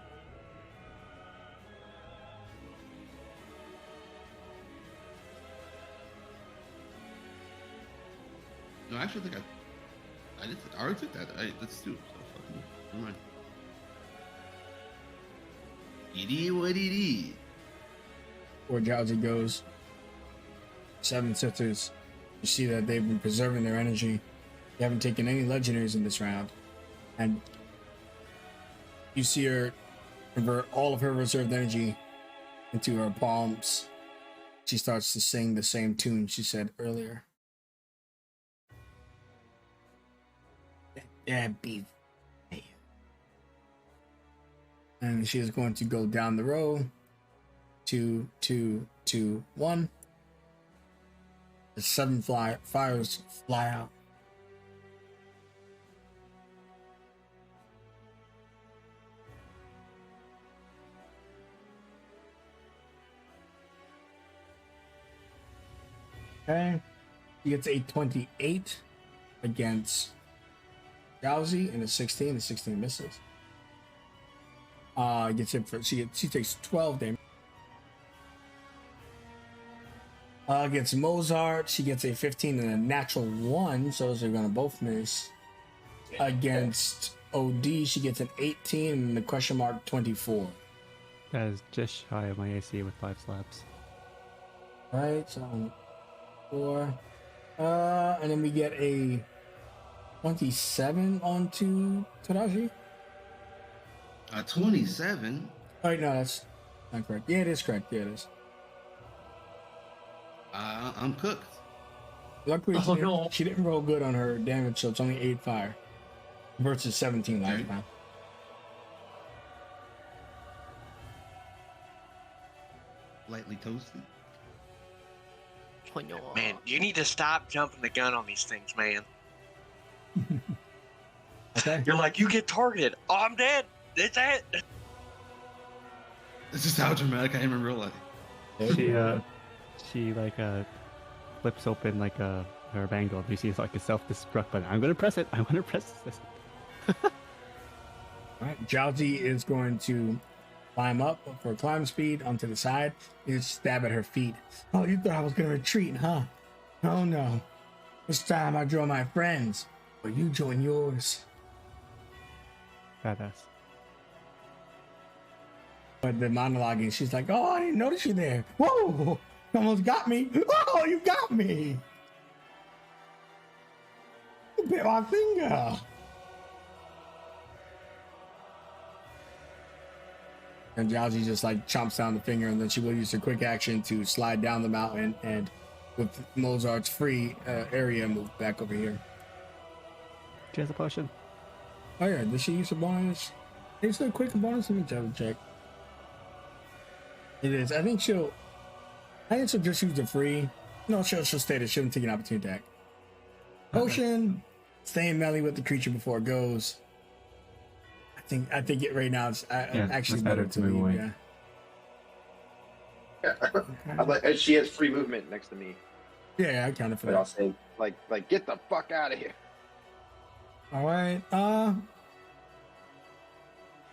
No, I actually think I already took that. Let's do it. So fucking never mind. It is what it is. Where Jowsy goes. Seven Sisters. You see that they've been preserving their energy. They haven't taken any legendaries in this round. And you see her convert all of her reserved energy into her palms. She starts to sing the same tune she said earlier. That be fair. And she is going to go down the row. 2, 2, 2, 1. The 7 fires fly out. Okay. He gets a 28 against Jowsy and a 16. The 16 misses. Gets hit for she takes 12 damage. Against Mozart, she gets a 15 and a natural 1, so those are gonna both miss. Against OD, she gets an 18 and the question mark 24. That is just shy of my AC with 5 slaps. Right, so 4. And then we get a 27 onto Tadashi. 27. Oh, wait, no, that's not correct. Yeah, it is correct. Yeah, it is. I'm cooked. Luckily, Oh, she didn't roll good on her damage, so it's only 8 fire versus 17 last Okay. time. Lightly toasted. Man, you need to stop jumping the gun on these things, man. Okay. You're like, you get targeted. Oh, I'm dead. That's it. This is how dramatic I am in real life. She flips open her bangle. You see it's like a self-destruct button. I'm gonna press it. I'm gonna press this. All right. Jiaozi is going to climb up for climb speed onto the side. You stab at her feet. Oh, you thought I was gonna retreat, huh? Oh no. This time I draw my friends, but you join yours. Badass. But the monologuing, she's like, "Oh, I didn't notice you there. Whoa, you almost got me. Oh, you got me. You bit my finger." And Jiaozi just like chomps down the finger, and then she will use her quick action to slide down the mountain and with Mozart's free area move back over here. She has a potion. Oh yeah, did she use a bonus? Is there a quick bonus? Let me double check. It is. I think she'll just use the free. No, she'll stay there. She'll take an opportunity attack. Potion, staying melee with the creature before it goes. I think it right now is actually it's better better to to move leave. away. Yeah. She has free movement next to me, Yeah, I counted for but I'll that. say like get the fuck out of here. All right. I'll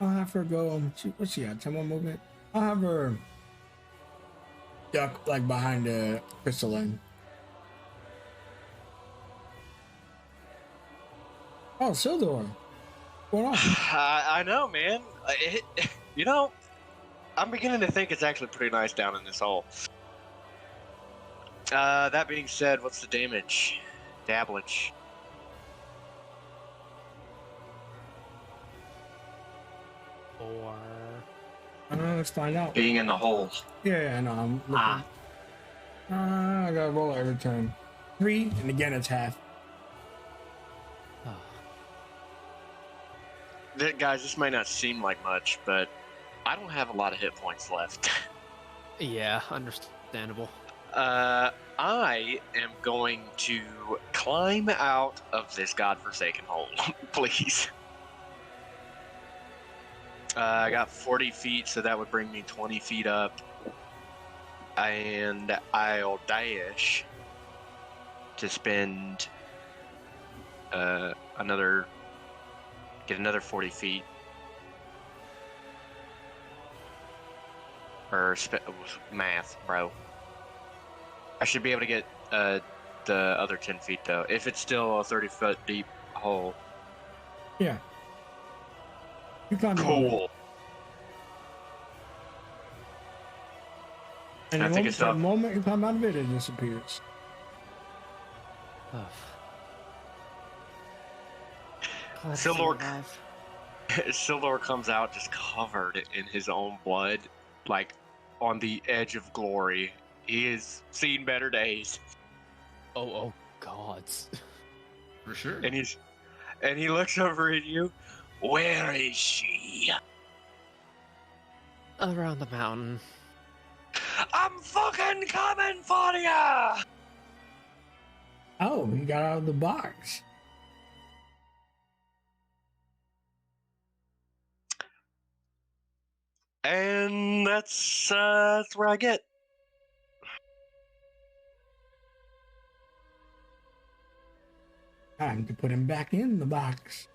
have her go. What's she at? 10 more movement. I'll have her duck like behind the crystalline. Oh, Sildor. What's going on? I know, man. I'm beginning to think it's actually pretty nice down in this hole. That being said, what's the damage? Dabblage. Or Let's find out. Being in the hole. Yeah, I know. I'm looking. I gotta roll it every turn. 3, and again it's half. Guys, this might not seem like much, but I don't have a lot of hit points left. yeah, understandable. I am going to climb out of this godforsaken hole, please. I got 40 feet, so that would bring me 20 feet up. And I'll dash to spend get another 40 feet. Or math, bro. I should be able to get the other 10 feet, though, if it's still a 30-foot deep hole. Yeah. You climb out. Cool. And I think it's up. the moment you climb out of it, it disappears. Sildor comes out just covered in his own blood, like on the edge of glory. He has seen better days. Oh, gods. For sure. And he looks over at you. Where is she? Around the mountain. I'm fucking coming for ya! Oh, he got out of the box. And that's where I get. Time to put him back in the box.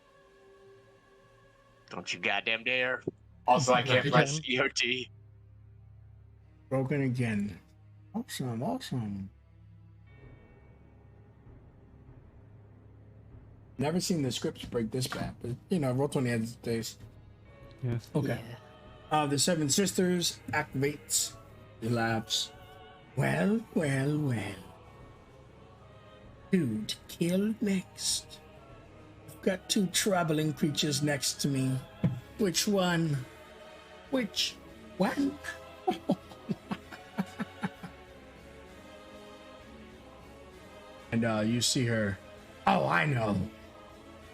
Don't you goddamn dare. Also, I can't press EOT. Broken again. Awesome. Never seen the scripts break this bad, but roll 20 heads days. Yes. Okay. The Seven Sisters activates. He laughs. Well. Who to kill next? I've got two troubling creatures next to me. Which one? Which one? And you see her. Oh, I know.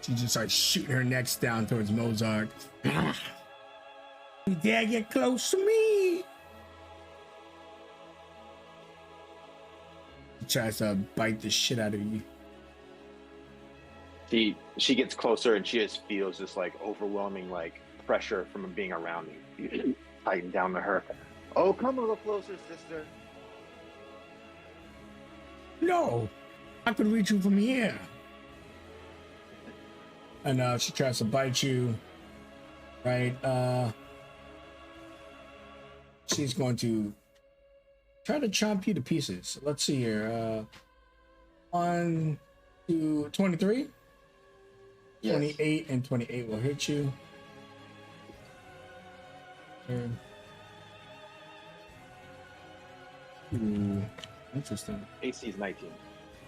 She just starts shooting her necks down towards Mozart. You dare get close to me? She tries to bite the shit out of you. She gets closer and she just feels this like overwhelming like pressure from being around me. Tighten down to her. Oh, come a little closer, sister. No, I could reach you from here. And she tries to bite you. Right. She's going to try to chomp you to pieces. Let's see here. 1 to 23. Yes. 28 and 28 will hit you. Ooh, interesting. AC is 19.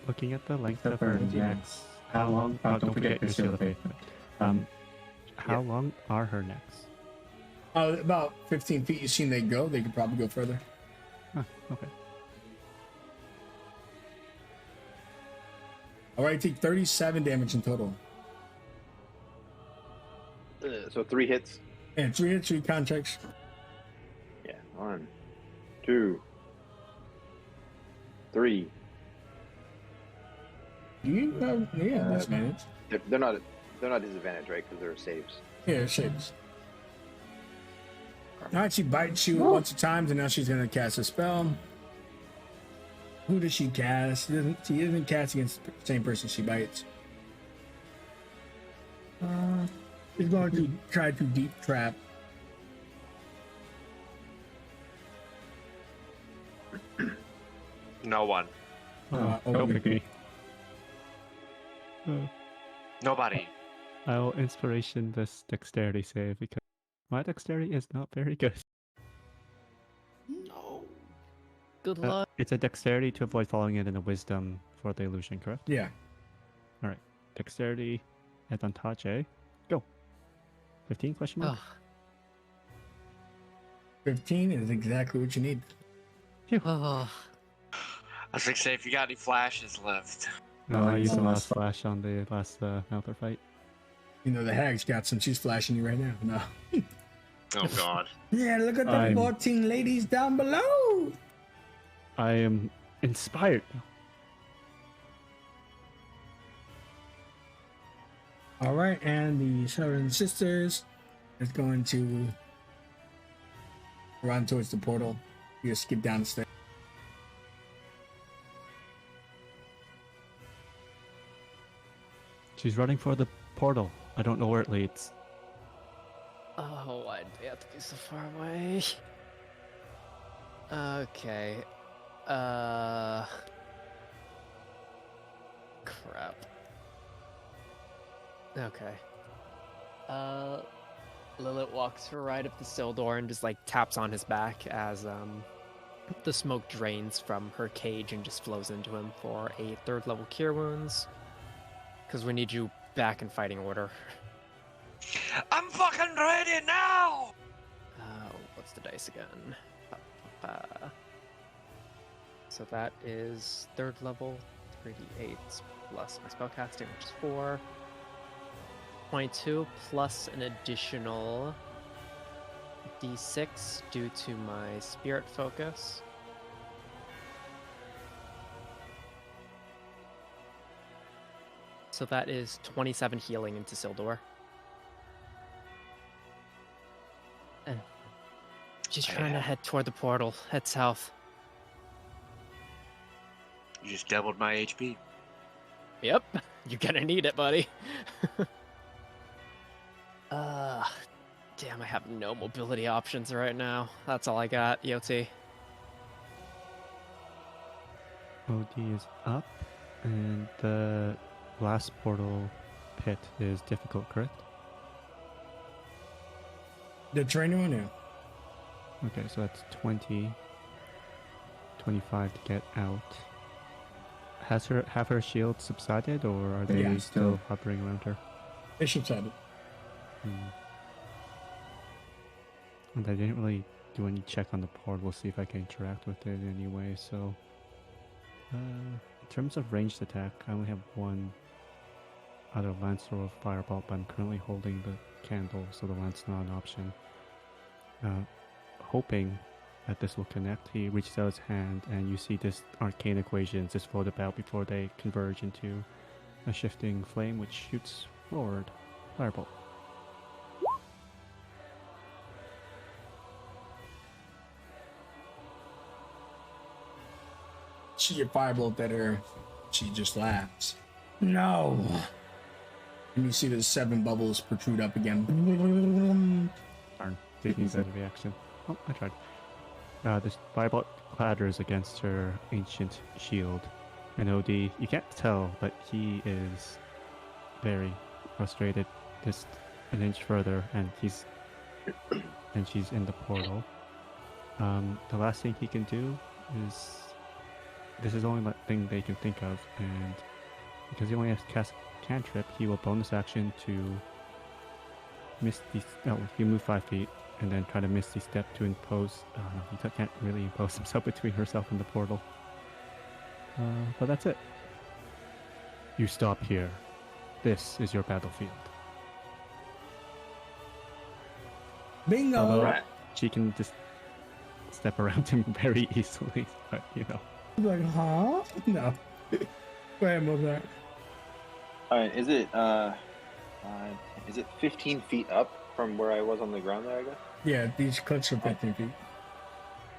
Looking at the length Except of for her necks. How long? Oh, don't forget your shield of faith. How long are her necks? About 15 feet. You've seen they go. They could probably go further. Huh, okay. All right, take 37 damage in total. So 3 hits. And 3 hits, 3 contracts. Yeah. 1, 2, 3. You have disadvantage. They're not disadvantaged, right? Because they're saves. Yeah, shapes. All right, she bites you a bunch of times, and now she's gonna cast a spell. Who does she cast? She isn't cast against the same person she bites. She's going to try to deep trap. No one. Don't pick me. Nobody. I'll inspiration this dexterity save because my dexterity is not very good. No. Good luck. It's a dexterity to avoid falling in and a wisdom for the illusion, correct? Yeah. Alright. Dexterity advantage. Go. 15 question mark? Ugh. 15 is exactly what you need. Oh, I was like, say, if you got any flashes left. No, I used the last flash on the last Mouther fight. The hag's got some. She's flashing you right now. No. Oh, God. Yeah, look at the I'm- 14 ladies down below. I am inspired. All right, and the Seven Sisters is going to run towards the portal. You just skip down the stairs. She's running for the portal. I don't know where it leads. oh, why'd we have to be so far away? Okay. Crap. Okay. Lilith walks right up to Sildor and just like taps on his back as the smoke drains from her cage and just flows into him for a 3rd level cure wounds. Because we need you back in fighting order. I'm fucking ready now! What's the dice again? So that is 3rd level, 3d8 plus my spellcasting, which is 4. 22 plus an additional d6 due to my spirit focus. So that is 27 healing into Sildor. And she's trying to head toward the portal, head south. You just doubled my HP. Yep, you're gonna need it, buddy. Damn, I have no mobility options right now. That's all I got, EOT. OD is up, and the last portal pit is difficult, correct? The trainer one, yeah. Okay, so that's 20, 25 to get out. Have her shield subsided, or are they Yeah. still hovering around her? They subsided. And I didn't really do any check on the portal to see if I can interact with it anyway, so... in terms of ranged attack, I only have one other lance or fireball, but I'm currently holding the candle, so the lance not an option. Hoping that this will connect, he reaches out his hand, and you see this arcane equations just float about before they converge into a shifting flame, which shoots forward. Fireball. She get firebolt at her. She just laughs. No. And you see the 7 bubbles protrude up again. Darn, didn't use that reaction. Oh, I tried. This fireball clatters against her ancient shield. And OD, you can't tell, but he is very frustrated. Just an inch further, and she's in the portal. The last thing he can do is, this is the only thing they can think of, and because he only has cast cantrip, he will bonus action to misty. Oh, he move 5 feet and then try to misty step to impose. Oh no, he can't really impose himself between herself and the portal. But that's it. You stop here. This is your battlefield. Bingo. Although she can just step around him very easily, but you know. Like, huh? No. Go ahead, Mozart. All right, is it 15 feet up from where I was on the ground there, I guess? Yeah, these cliffs are 15 feet.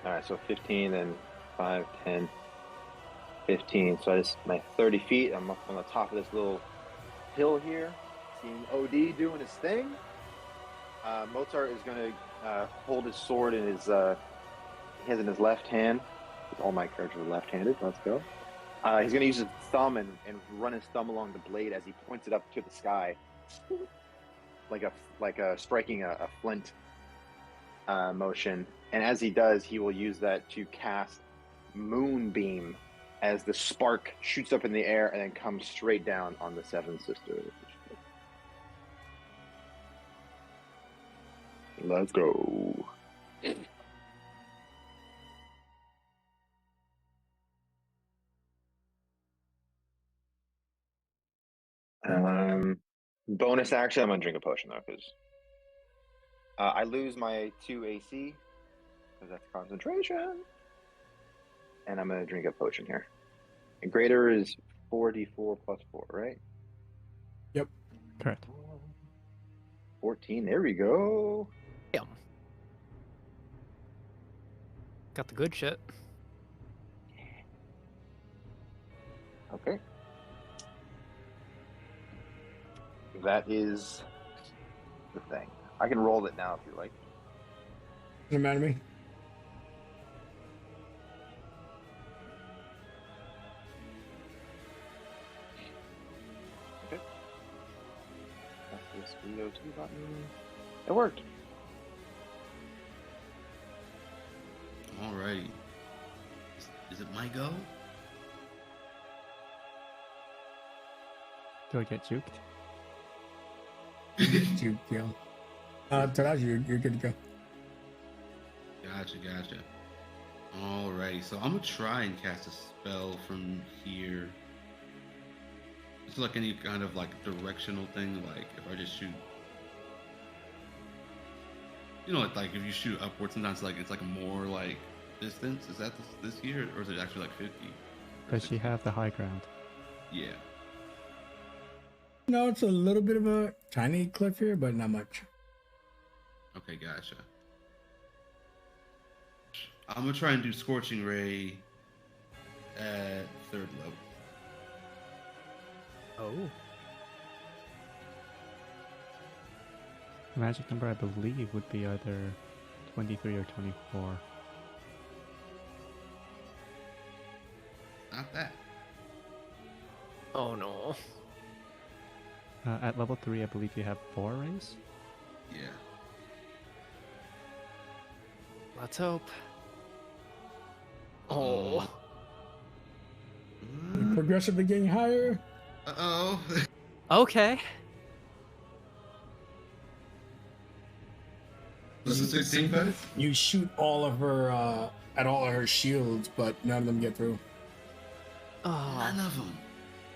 All right, so 15, then 5, 10, 15. So I just, my 30 feet, I'm up on the top of this little hill here, seeing OD doing his thing. Mozart is going to hold his sword in his, he has it in his left hand. All my characters are left-handed. Let's go. He's going to use his thumb and run his thumb along the blade as he points it up to the sky, like a striking a flint motion. And as he does, he will use that to cast Moonbeam as the spark shoots up in the air and then comes straight down on the Seven Sisters. Let's go. Bonus action, I'm gonna drink a potion though, because I lose my 2 AC because that's concentration, and I'm gonna drink a potion here. And greater is 4d4 plus 4, right? Yep. Correct. 14. There we go. Damn. Got the good shit. Okay. That is the thing. I can roll it now if you like. Doesn't matter to me. Okay. Press this VO2 button. It worked. Alrighty. Is it my go? Do I get juked? You, yeah. Taraji, you're good to go. Gotcha. Alrighty, so I'm gonna try and cast a spell from here. It's like any kind of like directional thing, like if I just shoot, you know, like if you shoot upwards, sometimes it's like more like distance. Is that this here, or is it actually like 50? Does she have the high ground? Yeah. No, it's a little bit of a tiny cliff here, but not much. Okay, gotcha. I'm gonna try and do Scorching Ray at 3rd level. Oh. The magic number, I believe, would be either 23 or 24. Not that. Oh no. At level 3, I believe you have 4 rays. Yeah. Let's hope. Uh-oh. You're progressively getting higher. Uh-oh. Okay. This is 16 guys? You shoot all of her at all of her shields, but none of them get through. None Oh, of them.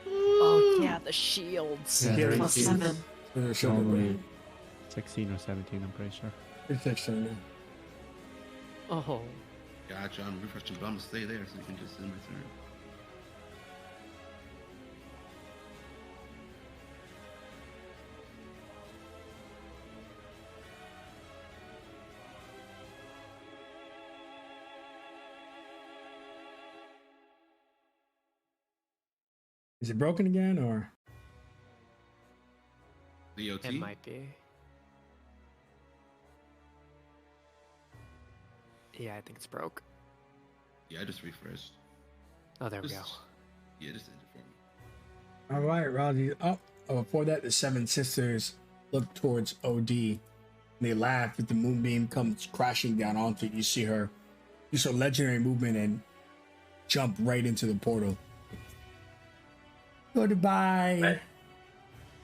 oh yeah, the shields. Yeah, they're Plus shields. 7. They're shield Normally, 16 or 17, I'm pretty sure. it's 16 now. Oh. Gotcha, I'm refreshing, but I'm gonna stay there so you can just end my turn. Is it broken again or? The OT? It might be. Yeah, I think it's broke. Yeah, I just refreshed. Oh, there we go. Just- Yeah, just end it for me. All right, Rousey. Oh, before that, the seven sisters look towards OD. They laugh as the moonbeam comes crashing down onto you. You see her use her legendary movement and jump right into the portal. Goodbye.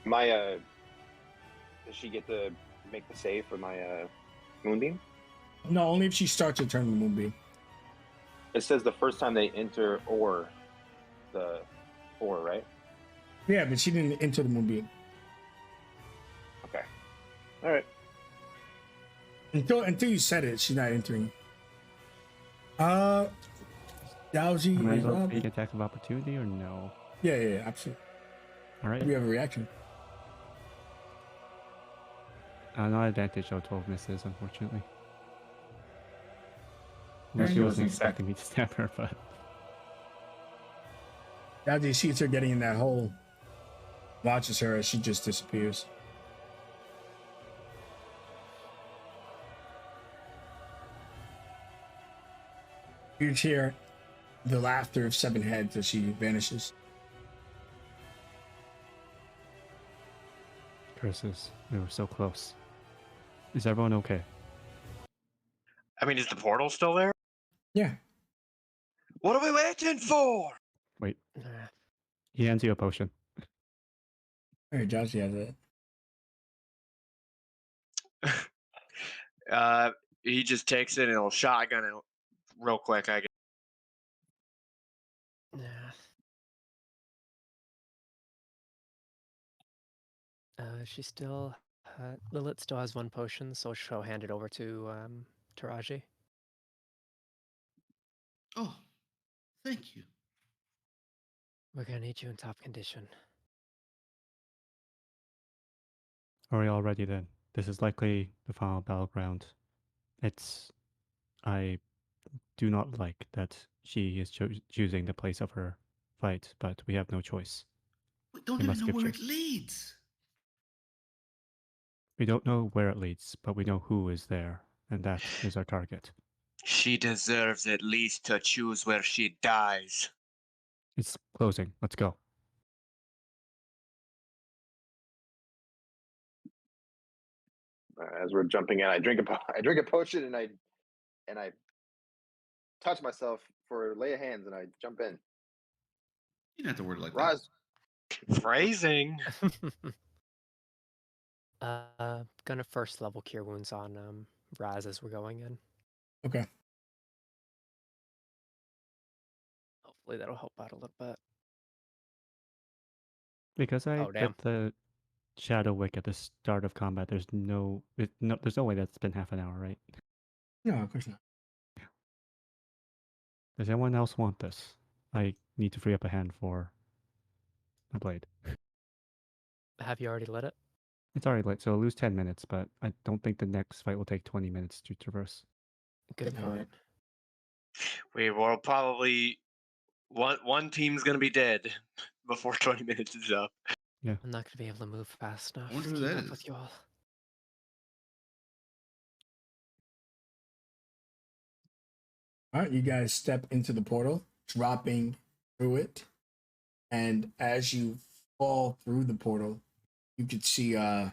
My does she get to make the save for my moonbeam? No, only if she starts her turn with the moonbeam. It says the first time they enter or the or, right? Yeah, but she didn't enter the moonbeam Okay. All right. until you said it. She's not entering. Dowsy Am I is able to up. take attack of opportunity or no? Yeah, absolutely. All right. We have a reaction. No advantage on 12 misses, unfortunately. Yeah, She she wasn't wasn't expecting me to stab her, but Dowsy sees her getting in that hole. Watches her as she just disappears. You hear the laughter of seven heads as she vanishes. curses. We were so close. Is everyone okay? I mean, is the portal still there? Yeah. What are we waiting for? Wait, Nah. he hands you a potion. All right, Josh, has it. He just takes it and he'll shotgun it real quick, I guess. Nah. She still, Lilith still has one potion, so she'll hand it over to Taraji. Oh, thank you. We're gonna need you in top condition. Are we all ready then? This is likely the final battleground. I do not like that she is choosing the place of her fight, but we have no choice. We don't We even must know give where it chase. leads. We don't know where it leads, but we know who is there, and that is our target. She deserves at least to choose where she dies. It's closing. Let's go. As we're jumping in, I drink I drink a potion and I touch myself for lay of hands and I jump in. You don't have to word it like Roz, Phrasing. Gonna first level cure wounds on Raz as we're going in. Okay. Hopefully that'll help out a little bit. Because I Oh, damn. put the Shadow Wick at the start of combat, there's no way that's been half an hour, right? No, of course not. Does anyone else want this? I need to free up a hand for a blade. Have you already lit it? It's already lit, so I'll lose 10 minutes, but I don't think the next fight will take 20 minutes to traverse. Good Yeah. point. We will probably one team's gonna be dead before 20 minutes is up. I'm not gonna be able to move fast enough wonder to who keep that up is. with you all. All right, you guys step into the portal, dropping through it. And as you fall through the portal, you could see uh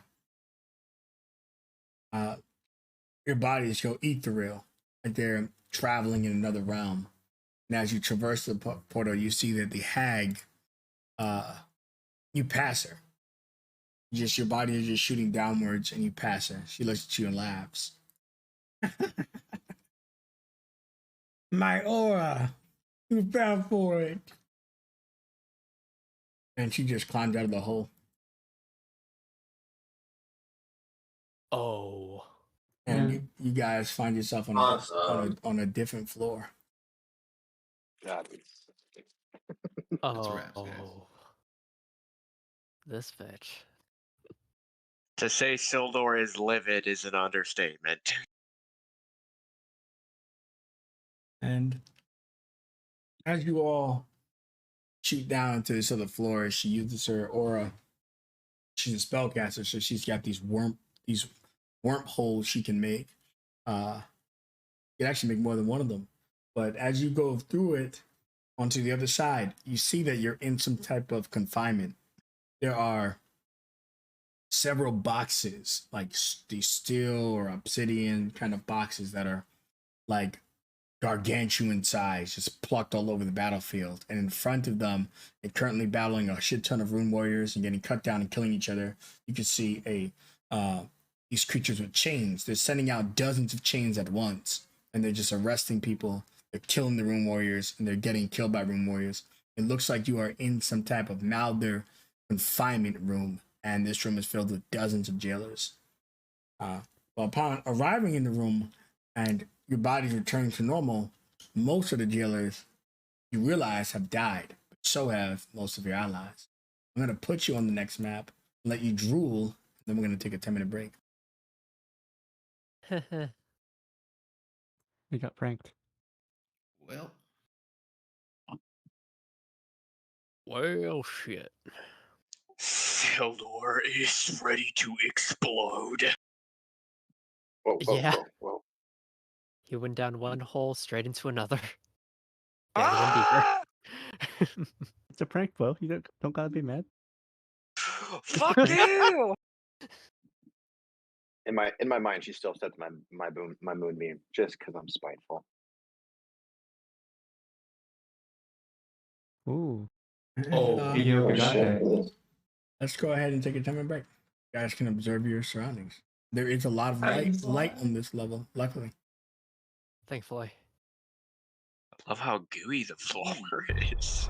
your body just go ethereal, like they're traveling in another realm. And as you traverse the portal, you see that the hag, uh, you pass her. Just your body is just shooting downwards, and you pass her. She looks at you and laughs. My aura, you fell for it. And she just climbed out of the hole. Oh. And Yeah. you guys find yourself on on a different floor. God. That's wraps, guys. Oh. This bitch. To say Sildor is livid is an understatement. And as you all shoot down to this other floor, she uses her aura. She's a spellcaster, so she's got these wormholes she can make. You can actually make more than one of them. But as you go through it onto the other side, you see that you're in some type of confinement. There are several boxes, like these steel or obsidian kind of boxes that are like gargantuan size, just plucked all over the battlefield. And in front of them, they're currently battling a shit ton of rune warriors and getting cut down and killing each other. You can see these creatures with chains. They're sending out dozens of chains at once, and they're just arresting people. They're killing the rune warriors, and they're getting killed by rune warriors. It looks like you are in some type of Malder confinement room, and this room is filled with dozens of jailers. Well, upon arriving in the room and your body's returning to normal, most of the jailers you realize have died, but so have most of your allies. I'm going to put you on the next map, let you drool, then we're going to take a 10-minute break. We got pranked. Well, Well, shit. Sildor is ready to explode. Whoa, whoa, Yeah. whoa, whoa. He went down one hole straight into another. The other one deeper. It's a prank, Will. You don't gotta be mad. Fuck you! In my mind, she still sets my moonbeam just because I'm spiteful. Ooh. Oh, Io Gigante. Let's go ahead and take a 10-minute break. You guys can observe your surroundings. There is a lot of light on this level, luckily. Thankfully. I love how gooey the floor is.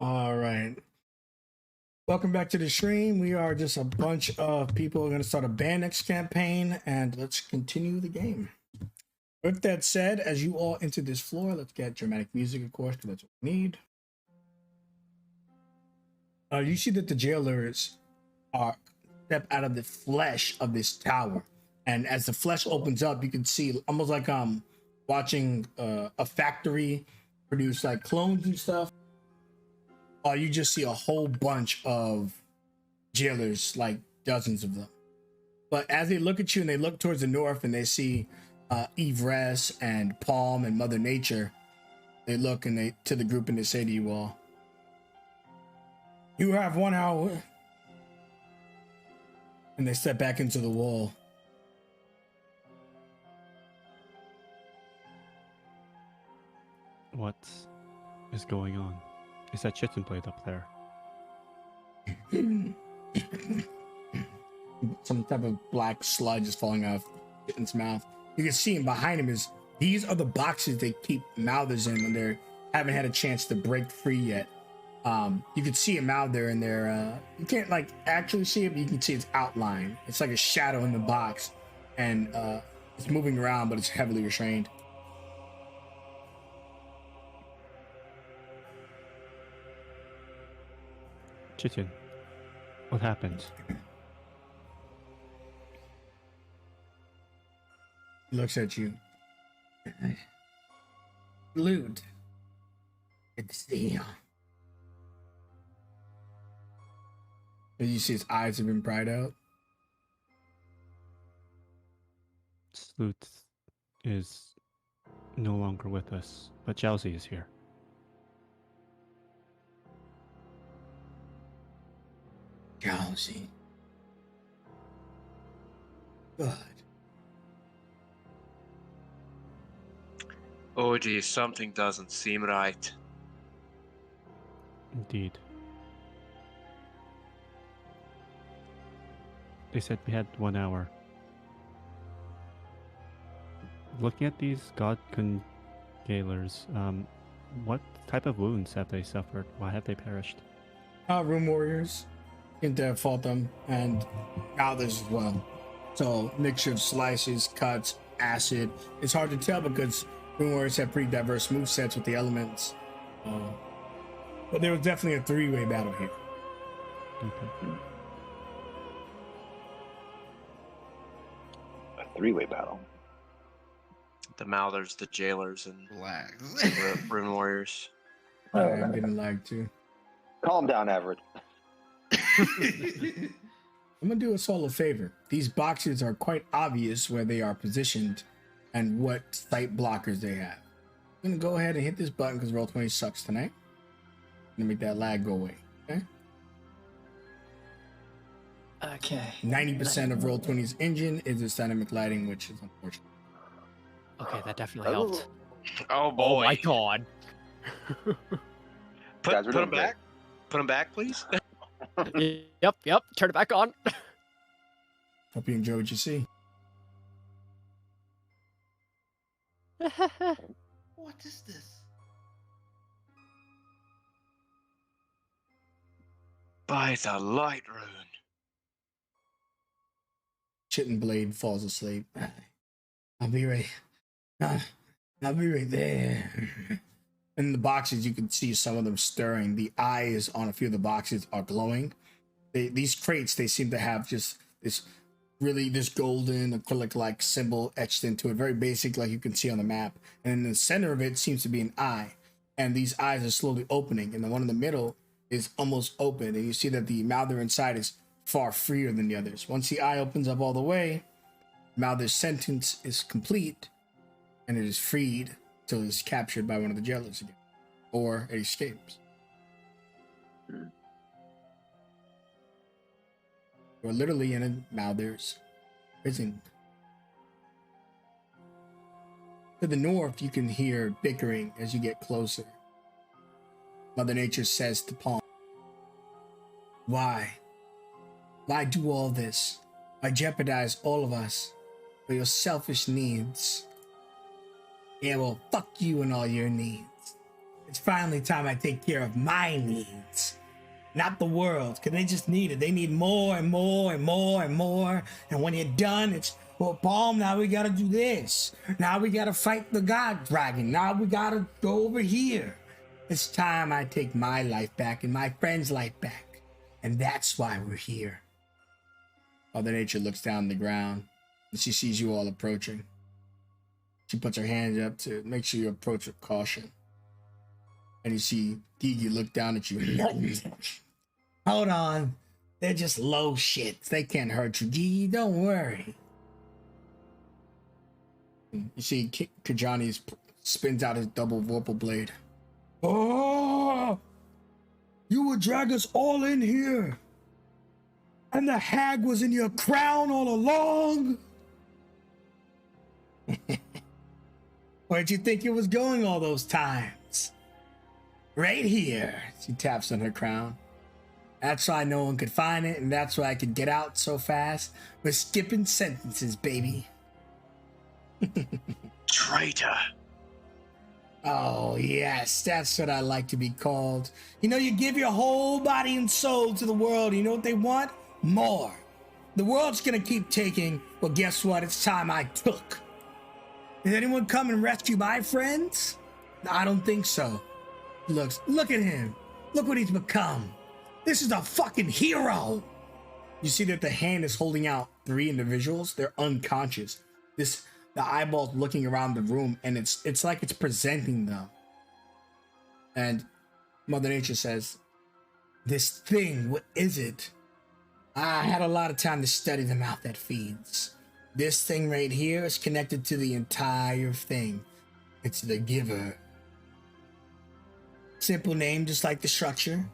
All right. Welcome back to the stream. We are just a bunch of people who are going to start a Bandix campaign, and let's continue the game. With that said, as you all enter this floor, let's get dramatic music, of course, because that's what we need. You see that the jailers are step out of the flesh of this tower, and as the flesh opens up, you can see almost like watching a factory produce like clones and stuff. You just see a whole bunch of jailers, like dozens of them. But as they look at you and they look towards the north and they see Evress and Palm and Mother Nature, they look and they to the group and they say to you all, "You have 1 hour." And they step back into the wall. What is going on? Is that chitin blade up there? Some type of black sludge is falling out of Chitten's mouth. You can see him behind him is these are the boxes they keep Mouthers in when they haven't had a chance to break free yet. You can see a Mouther in there. You can't like actually see it, but you can see its outline. It's like a shadow in the box, and it's moving around, but it's heavily restrained. Chitin, what happened? He looks at you. Lewd. Good to see you. As you see his eyes have been pried out. Sleuth is no longer with us, but Jowsey is here. Jowsey. Good. Oh, geez, something doesn't seem right. Indeed. They said we had 1 hour. Looking at these god congalers, what type of wounds have they suffered? Why have they perished? Room warriors can default them, and others as well. So mixture of slices, cuts, acid. It's hard to tell because room warriors have pretty diverse movesets with the elements. But there was definitely a three-way battle here. Okay. A three-way battle. The Mouthers, the Jailers, and Relax. Rune Warriors. I'm getting lagged too. Calm down, Everett. I'm gonna do us all a favor. These boxes are quite obvious where they are positioned and what sight blockers they have. I'm gonna go ahead and hit this button because Roll20 sucks tonight. I'm gonna make that lag go away. Okay. Okay. 90% of Roll20's engine is its dynamic lighting, which is unfortunate. Okay, that definitely helped. Oh Oh boy! my god. Guys, we're Put doing him back. Put him back, please. Yep. Turn it back on. Hope you enjoy what you see. What is this? By the light rune. Chitin Blade falls asleep. I'll be right there. In the boxes, you can see some of them stirring. The eyes on a few of the boxes are glowing. These crates, they seem to have just this golden acrylic-like symbol etched into it. Very basic, like you can see on the map. And in the center of it seems to be an eye. And these eyes are slowly opening. And the one in the middle is almost open. And you see that the Mouther inside is far freer than the others. Once the eye opens up all the way, Mouther's sentence is complete. And it is freed till it is captured by one of the jailers again. Or it escapes. You're literally in a Mouther's prison. To the north, you can hear bickering as you get closer. Mother Nature says to Palm, "Why? Why do all this? Why jeopardize all of us for your selfish needs? Yeah, well, fuck you and all your needs." It's finally time I take care of my needs, not the world's, because they just need it. They need more and more and more and more. And when you're done, it's, well, Palm, now we gotta do this. Now we gotta fight the god dragon. Now we gotta go over here. It's time I take my life back and my friend's life back. And that's why we're here. Mother Nature looks down the ground and she sees you all approaching. She puts her hands up to make sure you approach with caution. And you see Gigi look down at you. Hold on. They're just low shits. They can't hurt you. Gigi, don't worry. You see Kajani spins out his double vorpal blade. Oh! You would drag us all in here. And the hag was in your crown all along. Where'd you think it was going all those times? Right here. She taps on her crown. That's why no one could find it, and that's why I could get out so fast. We're skipping sentences, baby. Traitor. Oh, yes, that's what I like to be called. You know, you give your whole body and soul to the world. You know what they want? More. The world's gonna keep taking. Well, guess what? It's time I took. Did anyone come and rescue my friends? No, I don't think so. Look at him. Look what he's become. This is a fucking hero. You see that the hand is holding out 3 individuals. They're unconscious. The eyeballs looking around the room, and it's like it's presenting them. And Mother Nature says, "This thing, what is it? I had a lot of time to study the mouth that feeds. This thing right here is connected to the entire thing. It's the giver. Simple name, just like the structure.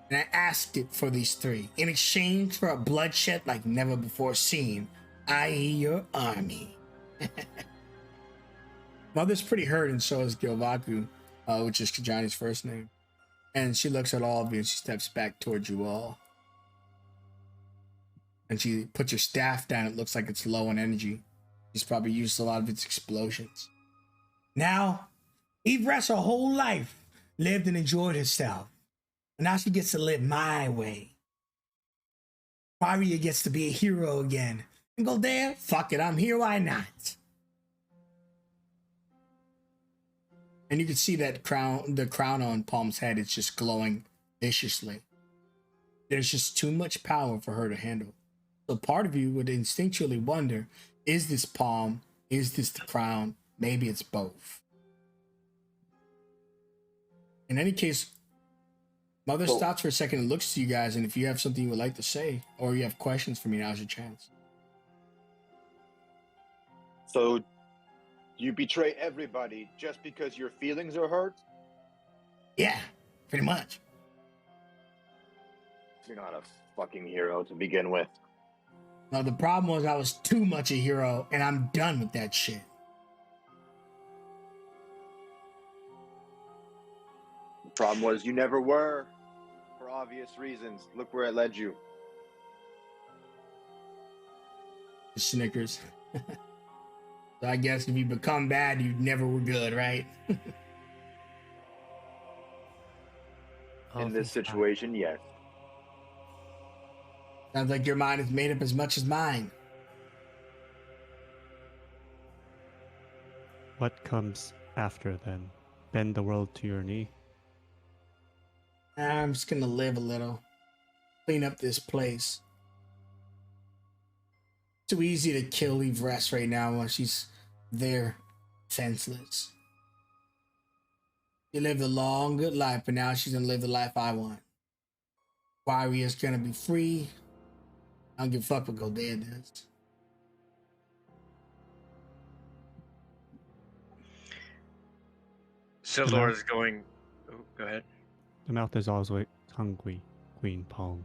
And I asked it for these 3 in exchange for a bloodshed like never before seen, i.e. your army." Mother's pretty hurt, and so is Gilvaku, which is Kajani's first name. And she looks at all of you and she steps back towards you all. And she puts her staff down. It looks like it's low on energy. She's probably used a lot of its explosions. Now, Eve Rest her whole life lived and enjoyed herself. And now she gets to live my way. Faria gets to be a hero again. And go there, fuck it, I'm here, why not? And you can see that the crown on Palm's head is just glowing viciously. There's just too much power for her to handle. So part of you would instinctually wonder, is this Palm? Is this the crown? Maybe it's both. In any case, Mother stops for a second and looks to you guys, and if you have something you would like to say, or you have questions for me, now's your chance. So, you betray everybody just because your feelings are hurt? Yeah, pretty much. You're not a fucking hero to begin with. No, the problem was I was too much a hero, and I'm done with that shit. The problem was you never were, for obvious reasons. Look where it led you. Snickers. So I guess if you become bad, you never were good, right? In this situation, yes. Sounds like your mind is made up as much as mine. What comes after then? Bend the world to your knee? I'm just gonna live a little. Clean up this place. Too easy to kill Eve Rest right now while she's there, senseless. She lived a long, good life, but now she's gonna live the life I want. Waria's gonna be free. I don't give a fuck what Goldea does. Sildor is going. Oh, go ahead. The mouth is always hungry, Queen Palm.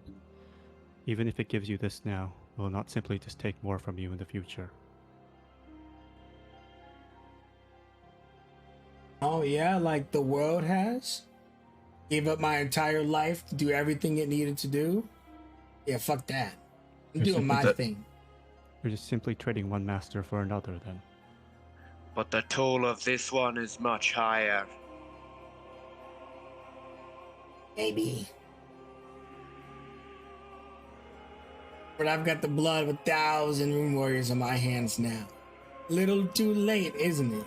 Even if it gives you this now, it will not simply just take more from you in the future. Oh yeah, like the world has? Gave up my entire life to do everything it needed to do? Yeah, fuck that. I'm doing my thing. You're just simply trading one master for another then. But the toll of this one is much higher. Maybe. But I've got the blood of 1,000 rune warriors on my hands now. Little too late, isn't it?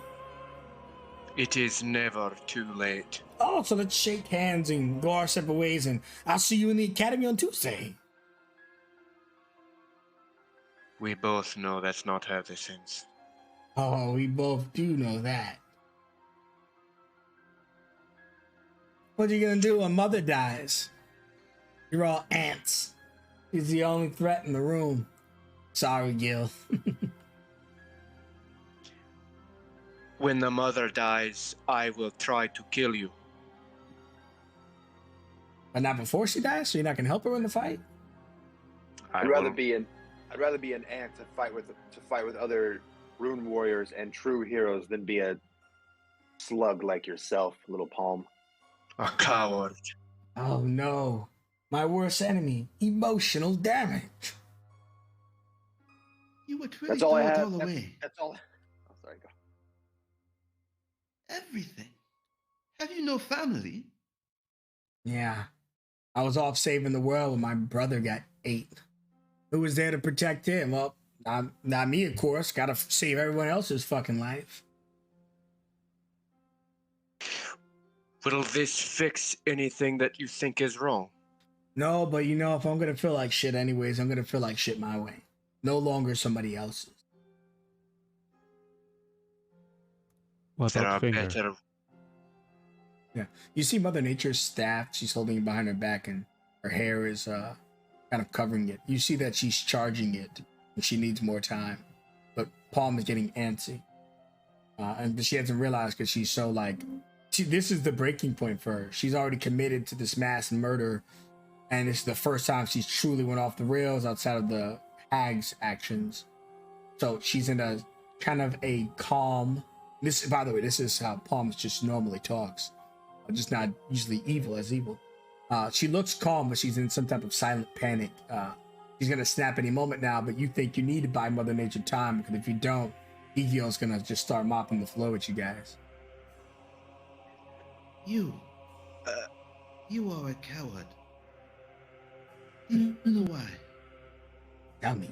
It is never too late. Oh, so let's shake hands and go our separate ways, and I'll see you in the academy on Tuesday. We both know that's not how this ends. Oh, we both do know that. What are you gonna do when mother dies? You're all ants. He's the only threat in the room. Sorry, Gil. When the mother dies, I will try to kill you. But not before she dies, so you're not gonna help her in the fight? I'd rather be an ant to fight with other rune warriors and true heroes than be a slug like yourself, little palm. A coward. Oh no. My worst enemy, emotional damage. You would really That's all I throw it have. all away. That's all. Oh, sorry, go. Everything. Have you no family? Yeah. I was off saving the world when my brother got ate. Who was there to protect him? Well, not me, of course. Gotta save everyone else's fucking life. Will this fix anything that you think is wrong? No, but you know, if I'm gonna feel like shit anyways, I'm gonna feel like shit my way. No longer somebody else's. What There about are Finger? better. Yeah. You see Mother Nature's staff, she's holding it behind her back and her hair is kind of covering it. You see that she's charging it and she needs more time. But Palm is getting antsy. And she hasn't realized because she's so like, this is the breaking point for her. She's already committed to this mass murder. And it's the first time she's truly went off the rails outside of the hag's actions. So she's in a kind of a calm. This, by the way, this is how Palm just normally talks. Just not usually evil as evil. She looks calm, but she's in some type of silent panic. She's gonna snap any moment now, but you think you need to buy Mother Nature time, because if you don't, Egil's gonna just start mopping the floor with you guys. You are a coward. You know why? Tell me.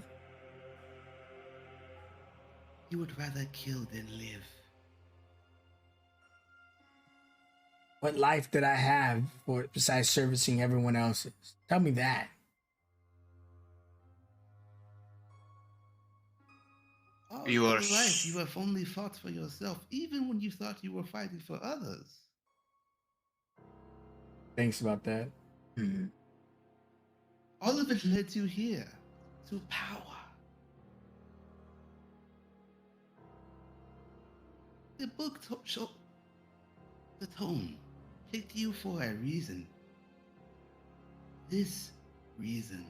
You would rather kill than live. What life did I have besides servicing everyone else's? Tell me that. All You your are life, you have only fought for yourself, even when you thought you were fighting for others. Thanks about that. All of it led you here, to power. The book showed the tone picked you for a reason. This reason.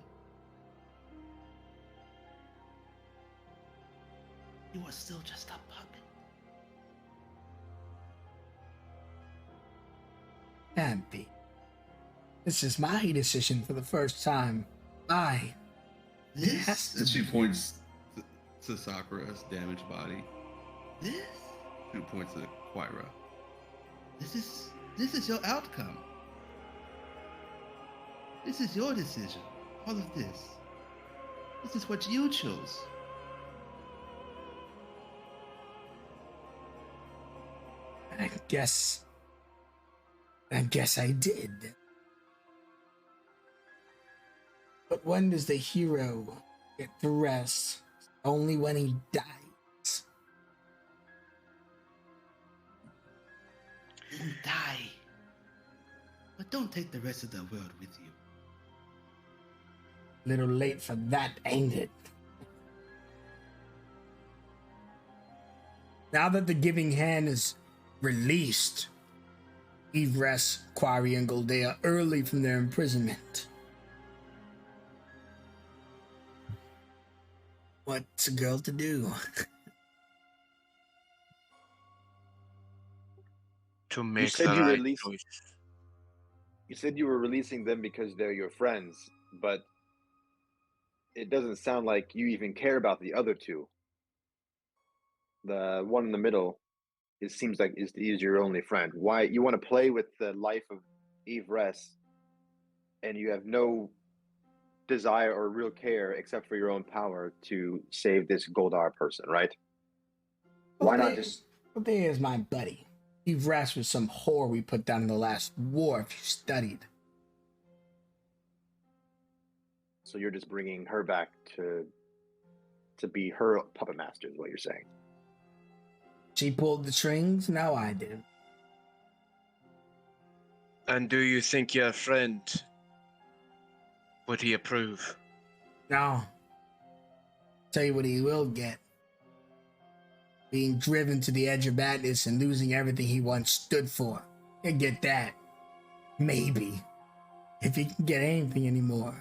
You are still just a puppet. Can't be. This is my decision for the first time. This? And she points to Sakura's damaged body. This? She points to Quira. This is your outcome. This is your decision. All of this. This is what you chose. I guess I did. But when does the hero get to rest? Only when he dies. Then die. But don't take the rest of the world with you. Little late for that, ain't it? Now that the giving hand is released, Eve rests Quarry and Goldea early from their imprisonment. What's a girl to do? To make said the you right released- choice. You said you were releasing them because they're your friends, but it doesn't sound like you even care about the other two. The one in the middle, it seems like is your only friend. Why you want to play with the life of Eve Rest and you have no desire or real care except for your own power to save this Goldar person, right? Why not just? Well, there's my buddy. You've wrestled with some whore we put down in the last war if you studied. So you're just bringing her back to be her puppet master, is what you're saying. She pulled the strings, now I did. And do you think your friend would he approve? No. Tell you what he will get. Being driven to the edge of madness and losing everything he once stood for. He'll get that. Maybe. If he can get anything anymore.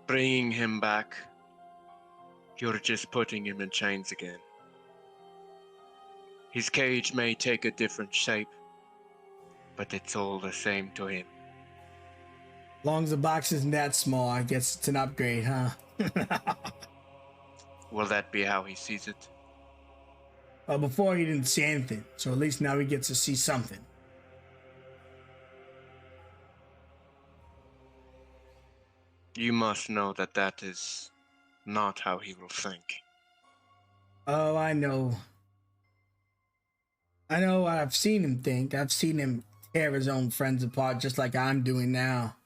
Bringing him back, you're just putting him in chains again. His cage may take a different shape, but it's all the same to him. As long as the box isn't that small, I guess it's an upgrade, huh? Will that be how he sees it? Well, before he didn't see anything, so at least now he gets to see something. You must know that that is not how he will think. Oh, I know. I've seen him think. I've seen him tear his own friends apart just like I'm doing now.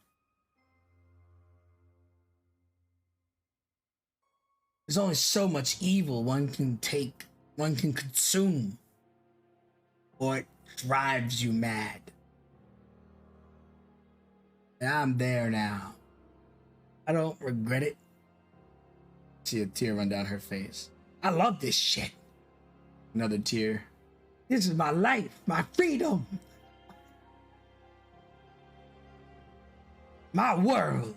There's only so much evil one can take, one can consume, or it drives you mad. And I'm there now. I don't regret it. See a tear run down her face. I love this shit. Another tear. This is my life, my freedom, my world.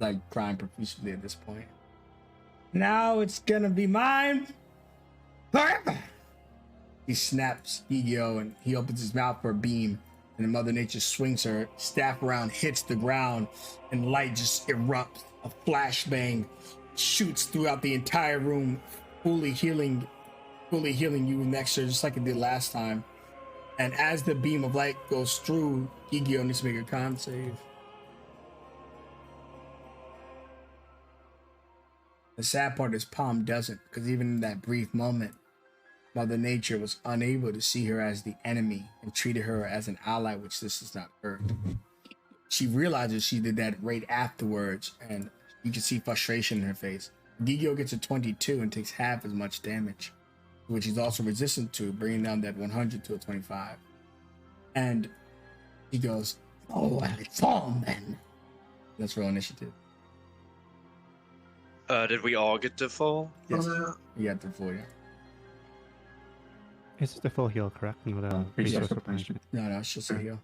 Like crying profusely at this point. Now it's gonna be mine forever. He snaps Yu-Gi-Oh and he opens his mouth for a beam, and Mother Nature swings her staff around, hits the ground, and light just erupts. A flashbang shoots throughout the entire room, fully healing you next to her, just like it did last time. And as the beam of light goes through, Yu-Gi-Oh needs to make a con save. The sad part is Palm doesn't, because even in that brief moment, Mother Nature was unable to see her as the enemy and treated her as an ally, which this is not her. She realizes she did that right afterwards, and you can see frustration in her face. Yu-Gi-Oh gets a 22 and takes half as much damage, which he's also resistant to, bringing down that 100 to a 25. And he goes, "Oh, well, it's on then." Let's roll initiative. Did we all get to fall? Yes, you got the full, yeah. It's the full heal, correct? No, the resource replenishment. No, it's just a heal.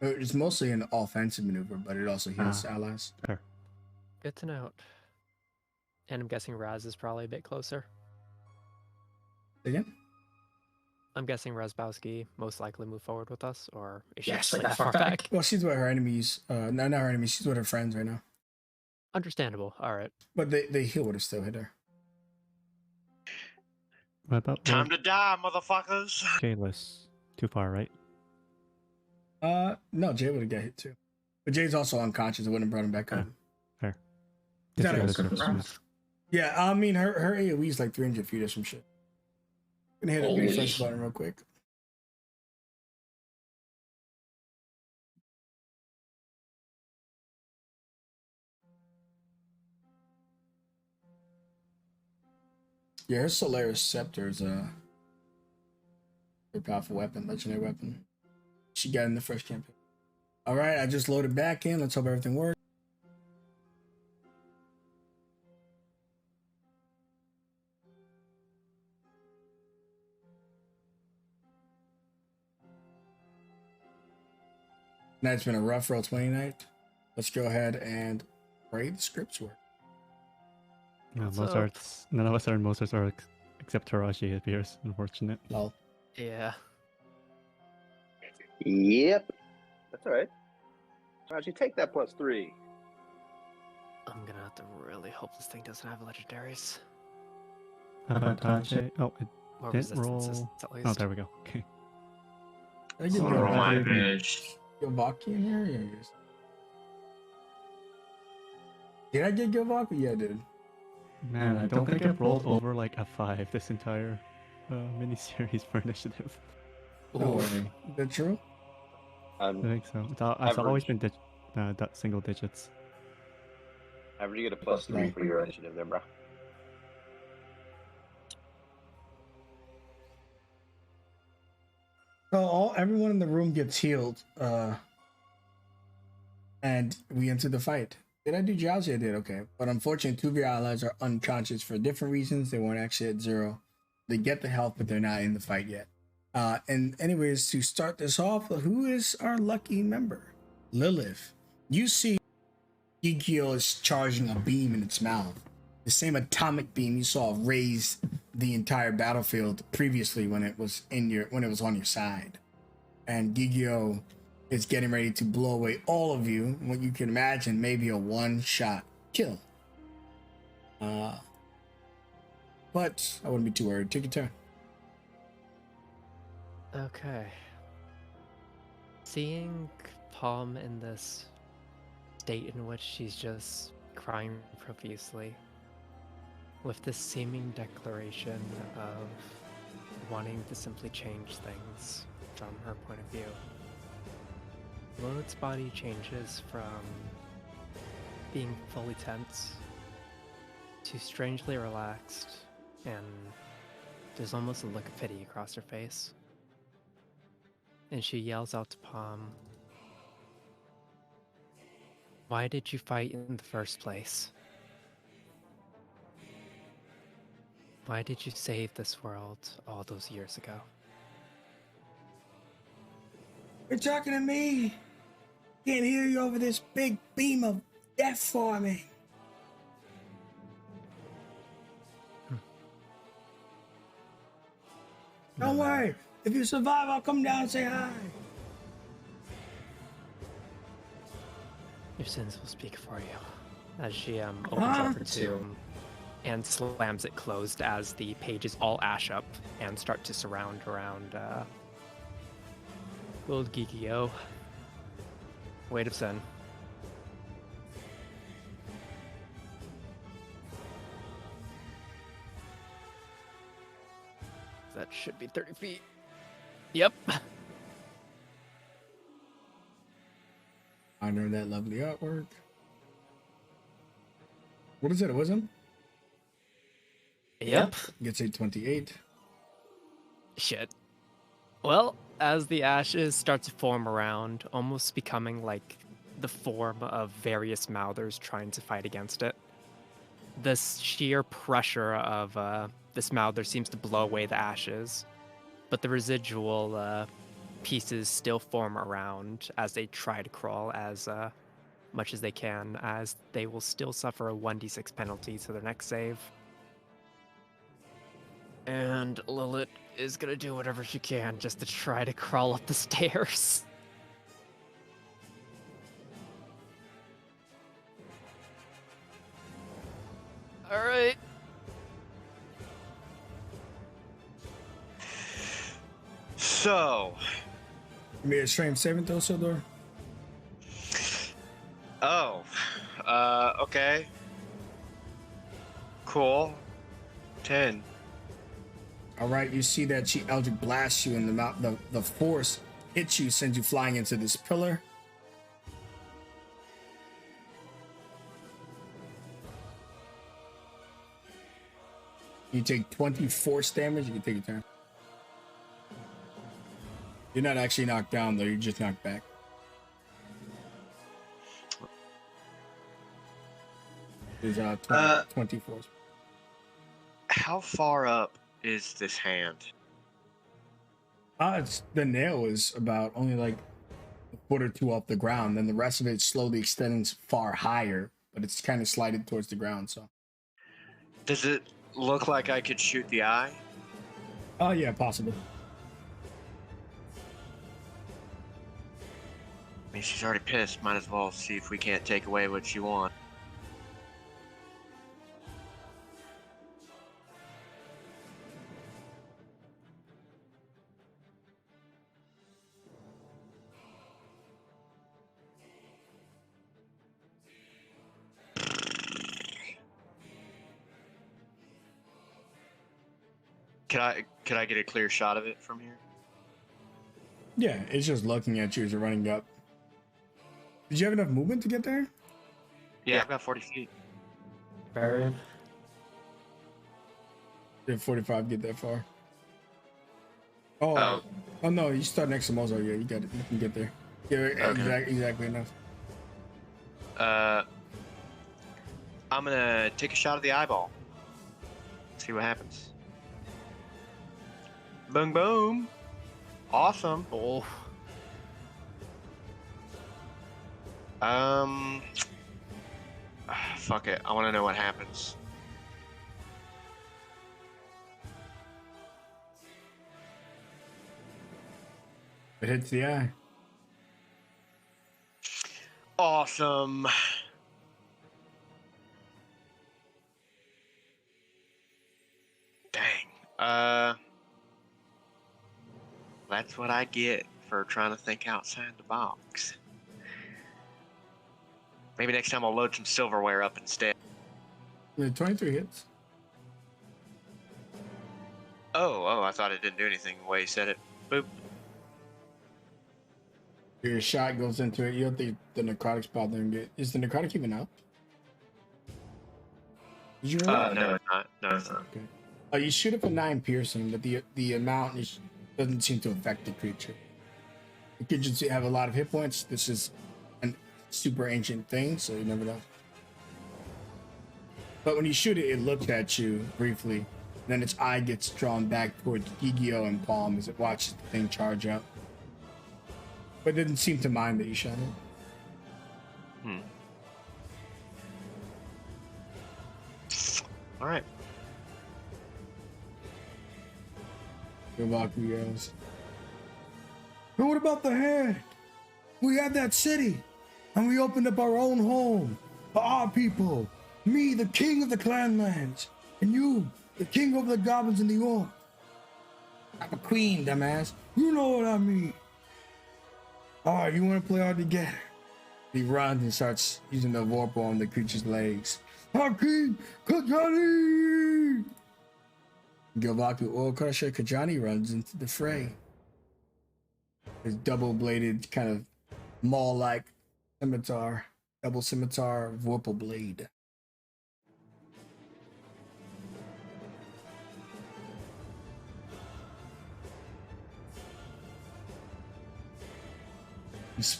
It's mostly an offensive maneuver, but it also heals allies. Fair. Good to note. And I'm guessing Raz is probably a bit closer. Again? I'm guessing Razbowski most likely move forward with us, or is she Yes, like like that far back? Well, she's with her enemies. No, not her enemies. She's with her friends right now. Understandable. All right. But the heal would have still hit her. What about Time to die, motherfuckers! Jayless? Too far, right? No, Jay would have got hit too. But Jay's also unconscious. It wouldn't have brought him back up. Fair. Is that It's a- good for us. Yeah, I mean, her AoE is like 300 feet or some shit. I'm gonna hit a refresh button real quick. Yeah, her Solaris Scepter is a very powerful weapon, legendary weapon. She got in the first campaign. All right, I just loaded back in. Let's hope everything works. Now it's been a rough roll 20 night. Let's go ahead and pray the scripts work. No, So- Mozart's, none of us are in Mozart's or except Taraji, it appears. Unfortunate. Lol. Yeah. Yep. That's all right. How'd you take that +3? I'm gonna have to really hope this thing doesn't have legendaries. How about Tajay? Oh, it Or didn't resistances, roll. at least. Oh, there we go. Okay. Did I get Roll my damage. Gilvaki in here? Yeah, yes. Did I get Gilvaki? Yeah, I did. Man, I don't think I've rolled over like a 5 this entire miniseries for initiative. No way. Is that true? I think so. It's always been single digits. Average, you get a +3 for your initiative there, bro. So everyone in the room gets healed, and we enter the fight. Did I do drowsy? I did, okay. But unfortunately, two of your allies are unconscious for different reasons. They weren't actually at 0. They get the health, but they're not in the fight yet. And anyways, to start this off, who is our lucky member? Lilith. You see Gigio is charging a beam in its mouth. The same atomic beam you saw raise the entire battlefield previously when it was on your side. And Gigio is getting ready to blow away all of you. What you can imagine, maybe a one-shot kill. But I wouldn't be too worried. Take your turn. Okay. Seeing Palm in this state in which she's just crying profusely, with this seeming declaration of wanting to simply change things from her point of view, Lilith's body changes from being fully tense to strangely relaxed, and there's almost a look of pity across her face. And she yells out to Palm, "Why did you fight in the first place? Why did you save this world all those years ago?" You're talking to me. Can't hear you over this big beam of death forming. Don't worry. If you survive, I'll come down and say hi. Your sins will speak for you. As she opens up her tomb and slams it closed as the pages all ash up and start to surround around old Gigio. Weight of sin. That should be 30 feet. Yep. Honor that lovely artwork. What is it? A wisdom? Yep. Gets a 28. Shit. Well, as the ashes start to form around, almost becoming like the form of various mouthers trying to fight against it, this sheer pressure of this mouther seems to blow away the ashes, but the residual pieces still form around as they try to crawl as much as they can, as they will still suffer a 1d6 penalty to their next save. And Lilith is gonna do whatever she can just to try to crawl up the stairs. Alright. So. Give me a strength saving throw, Sildor. Oh. Okay. Cool. 10. All right, you see that she Eldritch blasts you, and the force hits you, sends you flying into this pillar. You take 20 force damage. You can take your turn. You're not actually knocked down, though. You're just knocked back. There's 20 force. How far up is this hand? It's the nail is about only like a foot or two off the ground. Then the rest of it slowly extends far higher, but it's kind of slided towards the ground. So, does it look like I could shoot the eye? Oh yeah, possible. I mean, she's already pissed. Might as well see if we can't take away what she wants. Could I get a clear shot of it from here? Yeah, it's just looking at you as you're running up. Did you have enough movement to get there? Yeah, I've got 40 feet. Barbarian. Did 45 get that far? Oh, Oh. oh no, you start next to Mozo. Yeah, you got it. You can get there. Yeah, Okay. exactly enough. I'm gonna take a shot of the eyeball. See what happens. Boom, boom. Awesome. Oh, Fuck it. I want to know what happens. It hits the eye. Awesome. Dang. That's what I get for trying to think outside the box. Maybe next time I'll load some silverware up instead. The 23 hits. Oh, I thought it didn't do anything the way you said it. Boop. Your shot goes into it. You don't think the necrotic's bothering it. Is the necrotic even up? Did you roll it? No, it's not. No, it's not. Okay. You shoot it for 9 piercing, but the amount doesn't seem to affect the creature. The creatures have a lot of hit points. This is a super ancient thing, so you never know. But when you shoot it, it looks at you briefly. Then its eye gets drawn back towards Gigio and Palm as it watches the thing charge up. But it didn't seem to mind that you shot it. All right. Yovaku yells. And what about the hand? We have that city, and we opened up our own home for our people. Me, the king of the Clanlands, and you, the king of the goblins in the York. I'm a queen, dumbass. You know what I mean. All right, you want to play hard to get? He runs and starts using the warp on the creature's legs. Hakim Kajani! Gilvaku Oil Crusher Kajani runs into the fray. His double-bladed, kind of maul-like scimitar, double scimitar Vorpal blade.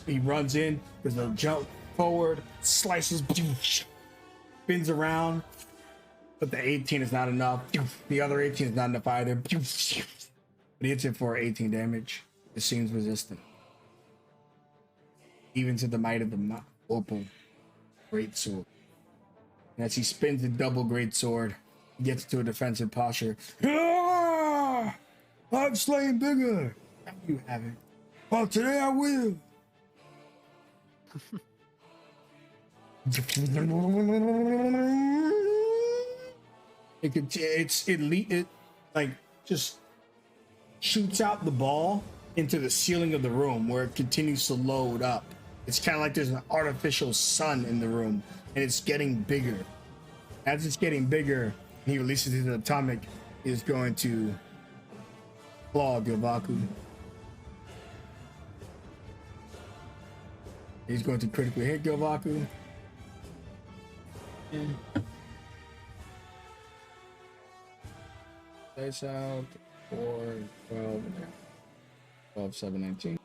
He runs in, there's a jump forward, slices, spins around, but the 18 is not enough. The other 18 is not enough either. But he hits it for 18 damage. It seems resistant. Even to the might of the opal greatsword. And as he spins the double greatsword, he gets to a defensive posture. Ah! I've slain bigger. You haven't. Well, today I will. It like just shoots out the ball into the ceiling of the room where it continues to load up. It's kind of like there's an artificial sun in the room, and it's getting bigger. As it's getting bigger, he releases his atomic. Is going to claw Gilvaku. He's going to critically hit Gilvaku. Dice out 4, 12, 12, 7, 19.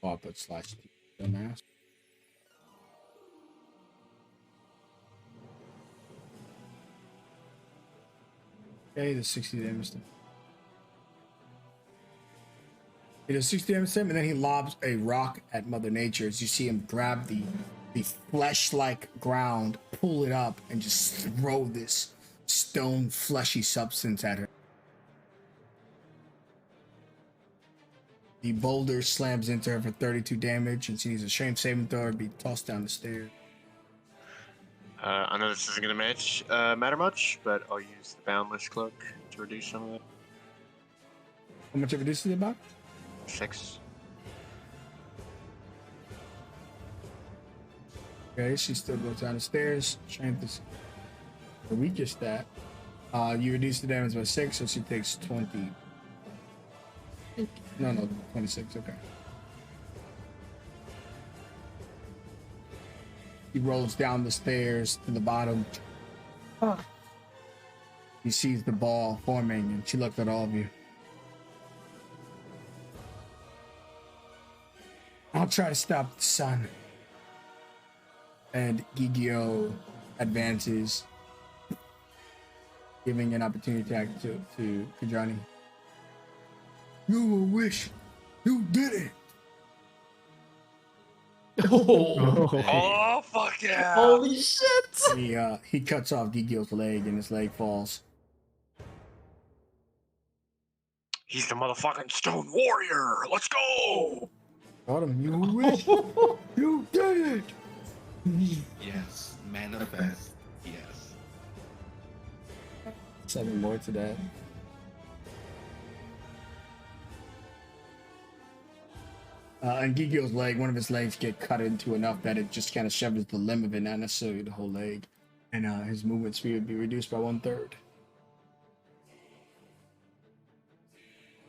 I'll put slash the mask. Okay, the 60 damage. He does 60 damage to him, and then he lobs a rock at Mother Nature as you see him grab the flesh-like ground, pull it up, and just throw this stone fleshy substance at her. The boulder slams into her for 32 damage, and she needs a strength saving throw or be tossed down the stairs. I know this isn't going to matter much, but I'll use the Boundless Cloak to reduce some of it. How much it reduces it by? 6. Okay, she still goes down the stairs. Strength is the weakest stat. You reduce the damage by 6, so she takes 20. No, 26. Okay. He rolls down the stairs to the bottom. He sees the ball forming, and she looks at all of you. I'll try to stop the sun. And Gigio advances, giving an opportunity attack to Kajani. You will wish you did it. Oh, Oh, fuck yeah! holy shit! He cuts off Gigio's leg, and his leg falls. He's the motherfucking stone warrior. Let's go! Got him. You wish you did it. Yes, manifest. Yes. 7 more to that. And Gigio's leg, one of his legs get cut into enough that it just kind of severs the limb of it, not necessarily the whole leg. And his movement speed would be reduced by 1/3.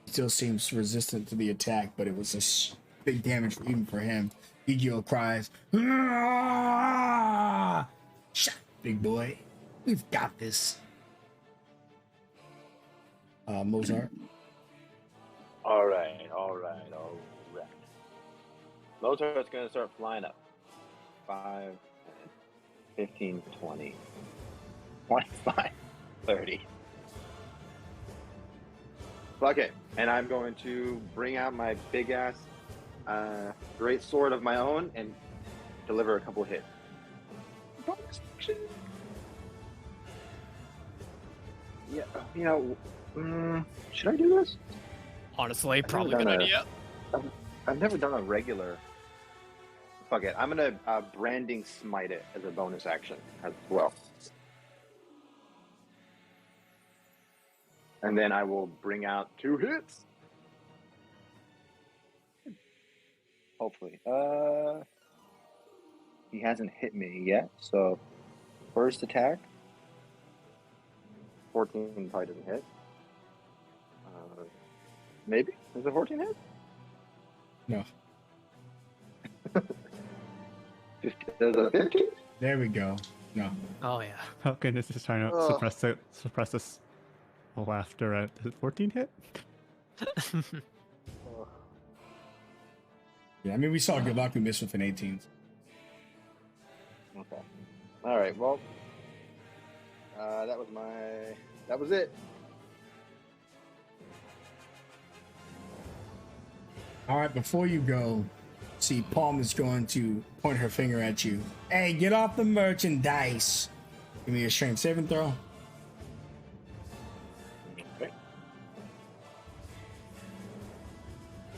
Still seems resistant to the attack, but it was a big damage even for him. Gigio cries, "Ah! Shut, big boy. We've got this." Mozart. All right. Mozart's going to start flying up. 5, 15, 20, 25, 30. Fuck it. And I'm going to bring out my big ass great sword of my own and deliver a couple hits. Bonus action. Yeah, should I do this? Honestly, probably done good a- idea. I've never done a regular. Fuck it. I'm gonna branding smite it as a bonus action as well. And then I will bring out 2 hits. Hopefully. He hasn't hit me yet, so first attack. 14 probably doesn't hit. Maybe? Is it 14 hit? No. Does a 15? There we go. No. Oh yeah. Falcon is just trying to Ugh. suppress this laughter at the 14 hit. Yeah, I mean, we saw Gabaku miss with an 18. Okay. All right. Well, that was it. All right, before you go, see, Palm is going to point her finger at you. Hey, get off the merchandise. Give me a strength saving throw. Okay.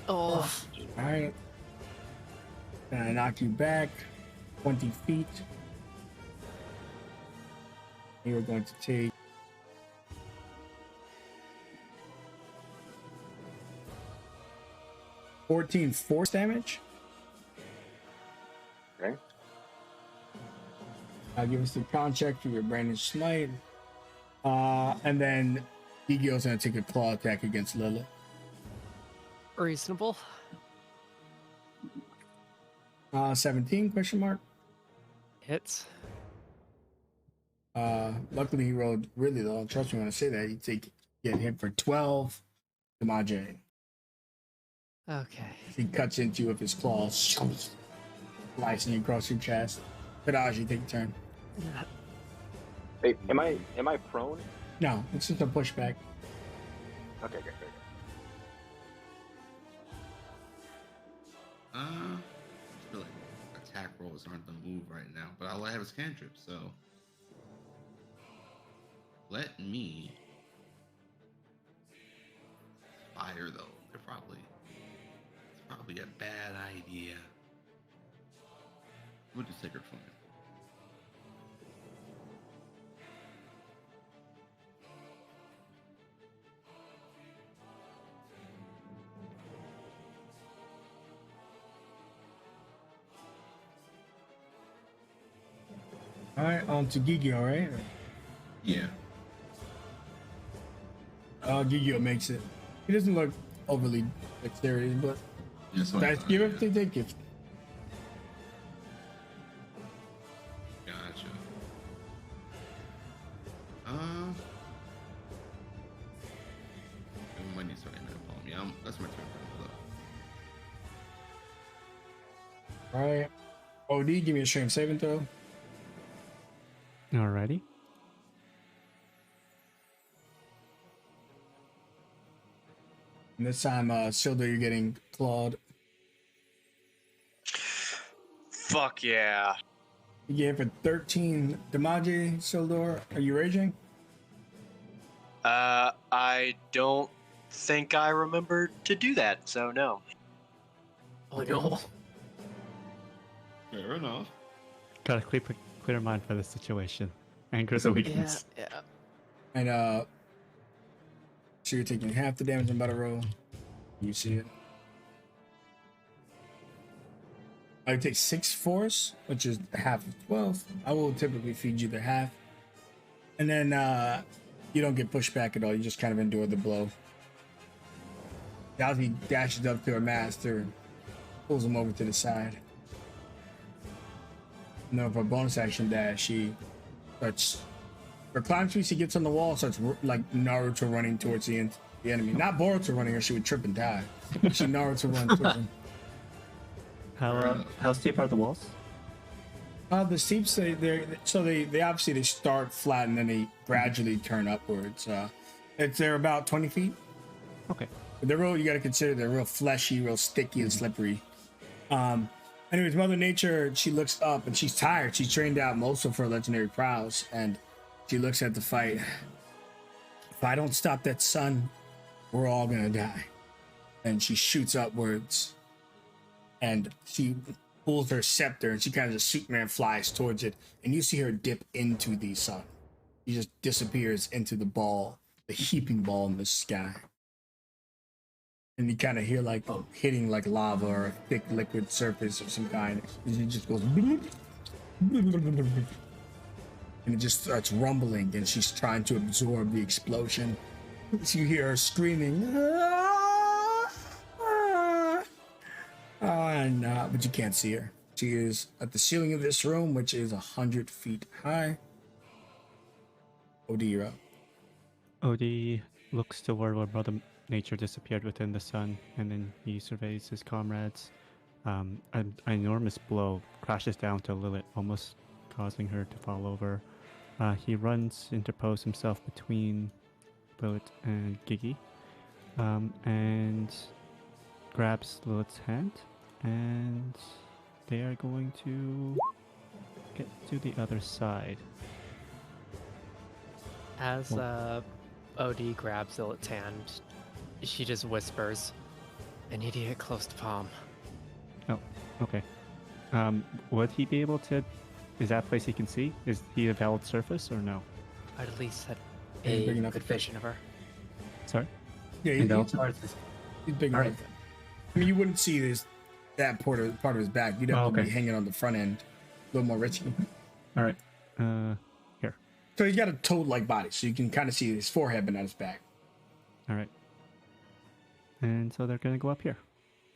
Oh, All right. Gonna knock you back 20 feet. You're going to take 14 force damage. Okay. Give us the con check for your branded smite. And then Gigio's gonna take a claw attack against Lilith. reasonable. 17 question mark. Hits. Luckily he rolled really low. Trust me when I say that. You get hit for 12 damage. Okay. He cuts into you with his claws, slicing you across your chest. Tadaji, take a turn. Hey, am I prone? No, it's just a pushback. Okay, good. I feel like attack rolls aren't the move right now, but all I have is cantrip, so let me fire though. It's probably a bad idea. We'll just take her from it. All right, on to Gigio, right? Yeah. Gigio makes it. He doesn't look overly dexterous, but That's what I that's thought, give yeah. if they take it. Gotcha. We might need to start ending up on me. That's my turn. All right. OD, give me a strength saving throw. Alrighty. And this time, Silda, you're getting clawed. Fuck yeah. You get hit for 13 damage, Sildor. Are you raging? I don't think I remember to do that, so no. Oh no. Fair enough. Gotta clear mind for this situation. Anger is a Yeah. weakness. Yeah. And so you're taking half the damage on battle roll. You see it. I take 6 force, which is half of 12. I will typically feed you the half. And then you don't get pushed back at all. You just kind of endure the blow. Yowzi dashes up to her master and pulls him over to the side. And then for a bonus action dash, she starts. For climb speed, she gets on the wall, starts like Naruto running towards the enemy. Not Boruto running, or she would trip and die. She Naruto runs towards him. How steep are the walls? The steeps they obviously they start flat and then they gradually turn upwards. They're about 20 feet. Okay. But they're real. You got to consider they're real fleshy, real sticky and slippery. Anyways, Mother Nature, she looks up and she's tired. She's trained out most of her legendary prowess, and she looks at the fight. If I don't stop that sun, we're all gonna die. And she shoots upwards, and she pulls her scepter, and she kind of just Superman flies towards it, and you see her dip into the sun. She just disappears into the ball, the heaping ball in the sky. And you kind of hear like hitting like lava or a thick liquid surface of some kind. And it just goes, and it just starts rumbling, and she's trying to absorb the explosion. So you hear her screaming, but you can't see her. She is at the ceiling of this room, which is 100 feet high. Odira. Odie looks toward where Mother Nature disappeared within the sun, and then he surveys his comrades. An enormous blow crashes down to Lilith, almost causing her to fall over. He runs, interpose himself between Lilith and Gigi, and grabs Lilith's hand, and they are going to get to the other side. As OD grabs Lilith's hand, she just whispers, "I need to get close to Palm." Oh, okay. Would he be able to? Is that a place he can see? Is he a valid surface or no? I'd at least had Big a enough. good vision of her. Sorry. Yeah, And he's big enough. Alright. I mean, you wouldn't see that part of his back. You'd have to be okay. hanging on the front end, a little more risky. All right. Here. So he's got a toad-like body, so you can kind of see his forehead, but not his back. All right. And so they're gonna go up here,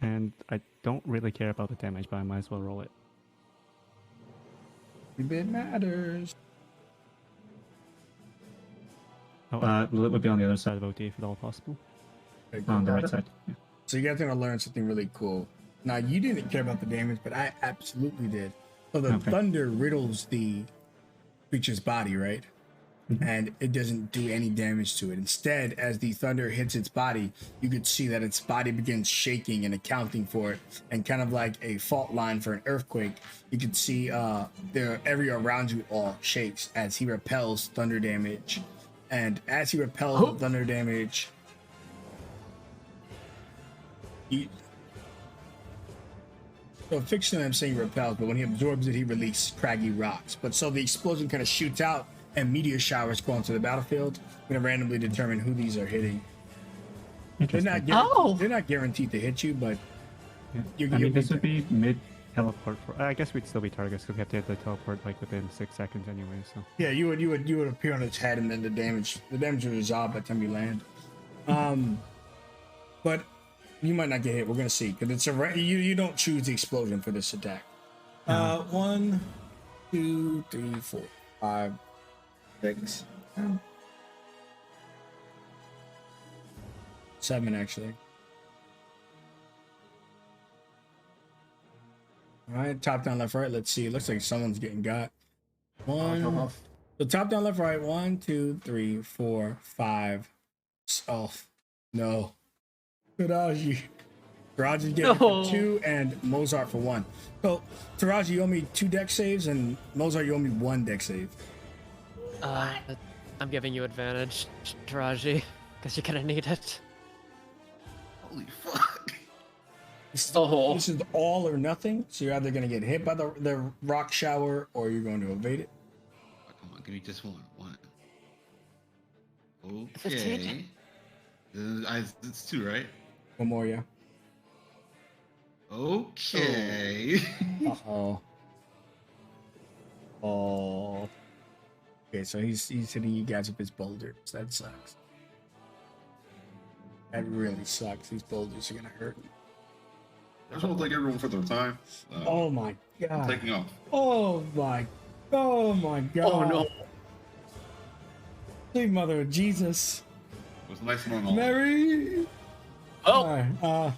and I don't really care about the damage, but I might as well roll it. Every bit matters. Oh, Lilith would be on the other side side. of OD if at all possible. On the right side. Yeah. So you guys are gonna learn something really cool. Now you didn't care about the damage, but I absolutely did. So the Okay. thunder riddles the creature's body, right? And it doesn't do any damage to it. Instead, as the thunder hits its body, you could see that its body begins shaking and accounting for it. And kind of like a fault line for an earthquake, you could see the area around you all shakes as he repels thunder damage. And as he repels the thunder damage, so fictionally I'm saying repels, but when he absorbs it, he releases craggy rocks. But so the explosion kind of shoots out and meteor showers go onto the battlefield. I'm going to randomly determine who these are hitting. They're not, they're not guaranteed to hit you, but Yeah. you I mean, this would be mid teleport for. I guess we'd still be targets because we have to hit the teleport like within 6 seconds anyway. So Yeah, you would appear on its head, and then the damage would resolve by the time you land. But you might not get hit. We're gonna see because it's you don't choose the explosion for this attack. 1, 2, 3, 4, 5, 6, 7 actually. All right, top down, left, right. Let's see. It looks like someone's getting got. One. So top down, left, right. 1, 2, 3, 4, 5. Oh no. Taraji. Taraji's getting for 2 and Mozart for 1. So Taraji, you owe me 2 deck saves, and Mozart, you owe me 1 deck save. I'm giving you advantage, Taraji, because you're gonna need it. Holy fuck. This is all or nothing. So you're either gonna get hit by the rock shower or you're going to evade it. Oh, come on, give me just one. Okay. 15. It's 2, right? One more, yeah. Okay. Uh-oh. Oh. Okay, so he's hitting you guys with his boulders. That sucks. That really sucks. These boulders are gonna hurt. I just want to thank everyone for their time. Oh my I'm god. taking off. Oh my god. Oh no. Sweet Mother of Jesus. It was nice knowing all. Mary. Oh. All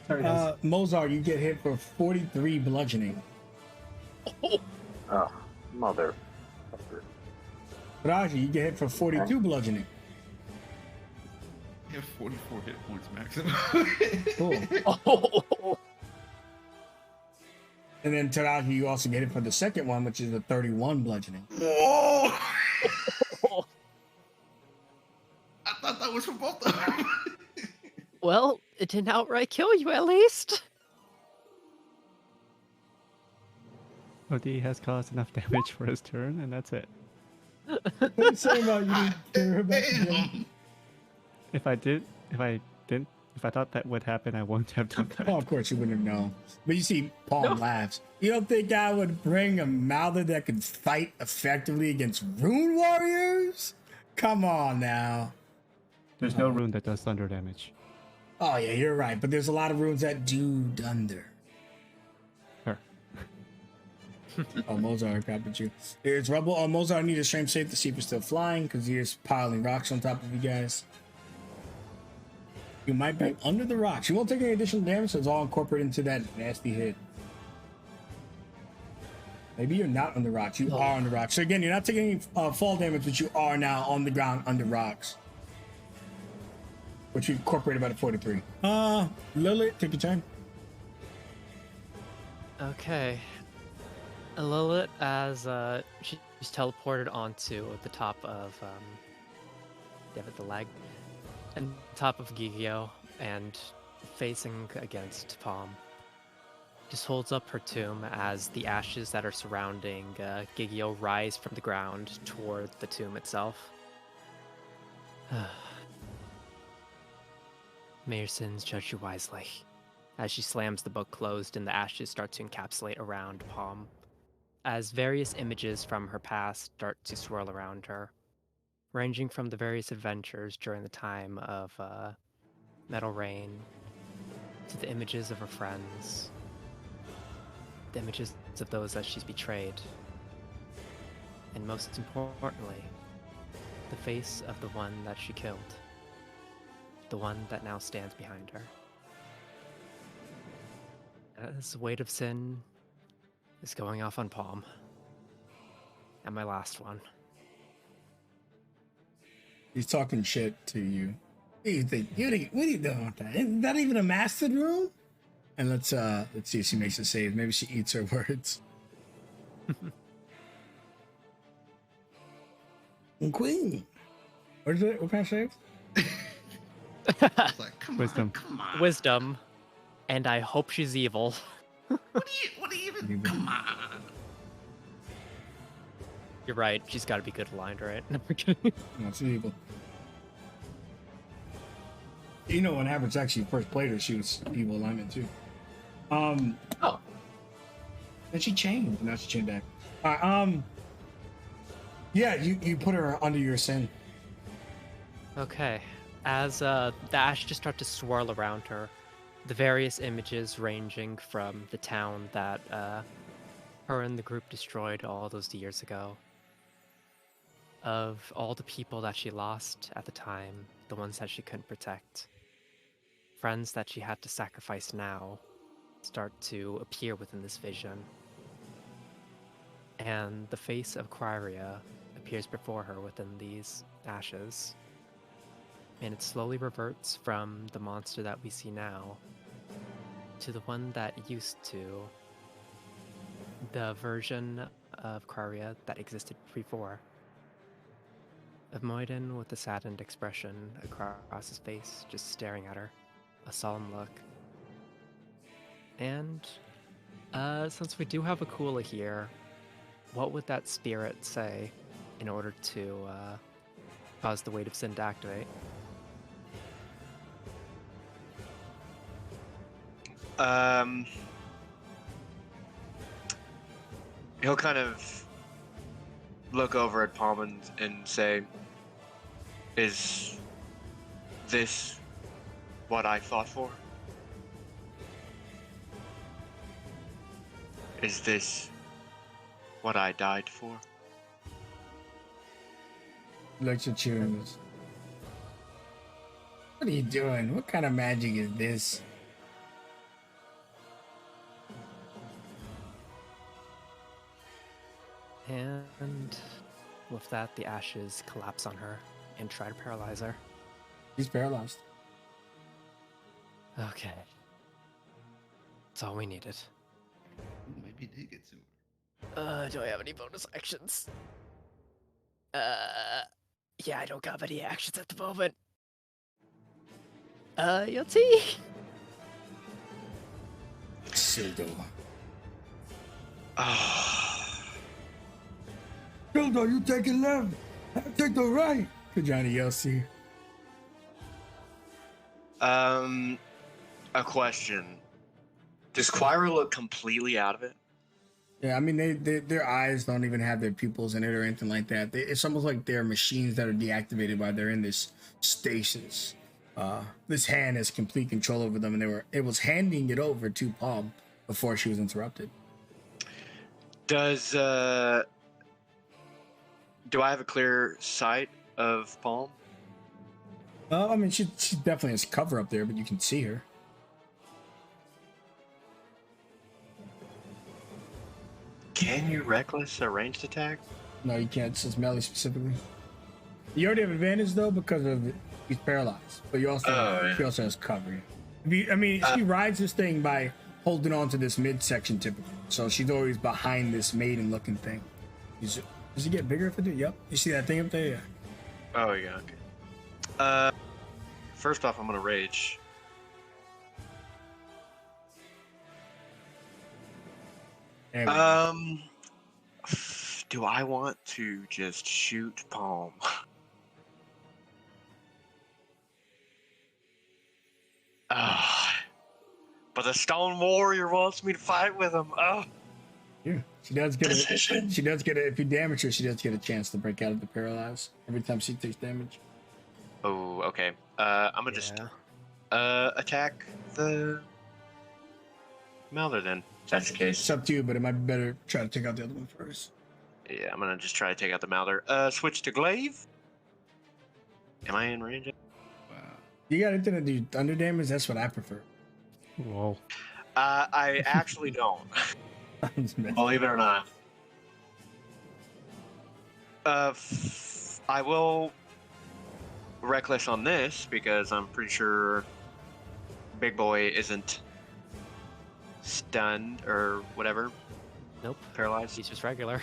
Sorry, right. guys. Mozart, you get hit for 43 bludgeoning. Oh, mother. Raji, you get hit for 42 bludgeoning. I have 44 hit points maximum. Cool. Oh. And then Taraji, you also get it for the second one, which is a 31 bludgeoning. Whoa! I thought that was for both of them. Well, it didn't outright kill you, at least. OD has caused enough damage for his turn, and that's it. What are you saying about you didn't care about the game? If I thought that would happen, I wouldn't have done that. Oh, of course you wouldn't have known. But you see, Paul laughs. You don't think I would bring a Mouther that could fight effectively against Rune Warriors? Come on now. There's no rune that does thunder damage. Oh yeah, you're right. But there's a lot of runes that do thunder. Sure. Oh, Mozart got at you. Here's Rubble. Oh, Mozart, I need a strength save to see if you're still flying because he's piling rocks on top of you guys. You might be under the rocks. You won't take any additional damage, so it's all incorporated into that nasty hit. Maybe you're not on the rocks. You are on the rocks. So again, you're not taking any fall damage, but you are now on the ground under rocks. Which you incorporated by the 43. Lilith, take your turn. Okay. Lilith, as she's teleported onto the top of the leg, and top of Gigio, and facing against Palm, just holds up her tomb as the ashes that are surrounding Gigio rise from the ground toward the tomb itself. May your sins judge you wisely. As she slams the book closed and the ashes start to encapsulate around Palm, as various images from her past start to swirl around her, ranging from the various adventures during the time of Metal Rain, to the images of her friends, the images of those that she's betrayed, and most importantly, the face of the one that she killed. The one that now stands behind her. As the weight of sin is going off on Palm. And my last one. He's talking shit to you. What do you think? What are you doing with that? Isn't that even a mastered room? And let's see if she makes a save. Maybe she eats her words. Queen. What is it? What kind of save? It's like, come Wisdom. on, come on. Wisdom. And I hope she's evil. What do you even? Come on. You're right, she's gotta be good aligned, right? No, I'm kidding. No, she's evil. You know, when Average actually first played her, she was evil alignment too. Oh. And she chained. Now she chained back. All right, yeah, you put her under your sin. Okay. As the ashes start to swirl around her, the various images ranging from the town that her and the group destroyed all those years ago, of all the people that she lost at the time, the ones that she couldn't protect, friends that she had to sacrifice now, start to appear within this vision. And the face of Cryria appears before her within these ashes. And it slowly reverts from the monster that we see now to the one that used to, the version of Cryria that existed before. Of Moiden with a saddened expression across his face, just staring at her, a solemn look. And since we do have a Kula here, what would that spirit say in order to cause the weight of sin to activate? He'll kind of look over at Palm and say, "Is this what I fought for? Is this what I died for?" Looks at you and goes, "What are you doing? What kind of magic is this?" And with that, the ashes collapse on her and try to paralyze her. He's paralyzed. Okay. That's all we needed. Maybe did get to her. Do I have any bonus actions? Yeah, I don't have any actions at the moment. Yoti? Sildo. Ah. Sildo, you take it left. I take the right. Good Johnny Yossi. A question. Does Quira look completely out of it? Yeah, I mean, their eyes don't even have their pupils in it or anything like that. It's almost like they're machines that are deactivated while they're in this stasis. This hand has complete control over them, and it was handing it over to Palm before she was interrupted. Does do I have a clear sight of Palm? I mean, she definitely has cover up there, but you can see her. Can you reckless a ranged attack? No, you can't. It's just melee specifically. You already have advantage though because of he's paralyzed, but you also she also has cover. She rides this thing by holding on to this midsection typically, so she's always behind this maiden-looking thing. Does it get bigger if it do? Yep. You see that thing up there? Yeah. Oh yeah. Okay. First off, I'm gonna rage. Do I want to just shoot Palm? But the Stone Warrior wants me to fight with him. Yeah, she does get it. She does get it. If you damage her, she does get a chance to break out of the paralyze every time she takes damage. Oh, okay. I'm gonna just attack the Malder then. If that's the case. It's up to you, but it might be better to try to take out the other one first. Yeah, I'm gonna just try to take out the Malder. Switch to Glaive. Am I in range? Wow. You got anything to do thunder damage? That's what I prefer. Whoa. I actually don't. Believe it or not. I will reckless on this because I'm pretty sure Big Boy isn't stunned or whatever. Nope. Paralyzed. He's just regular.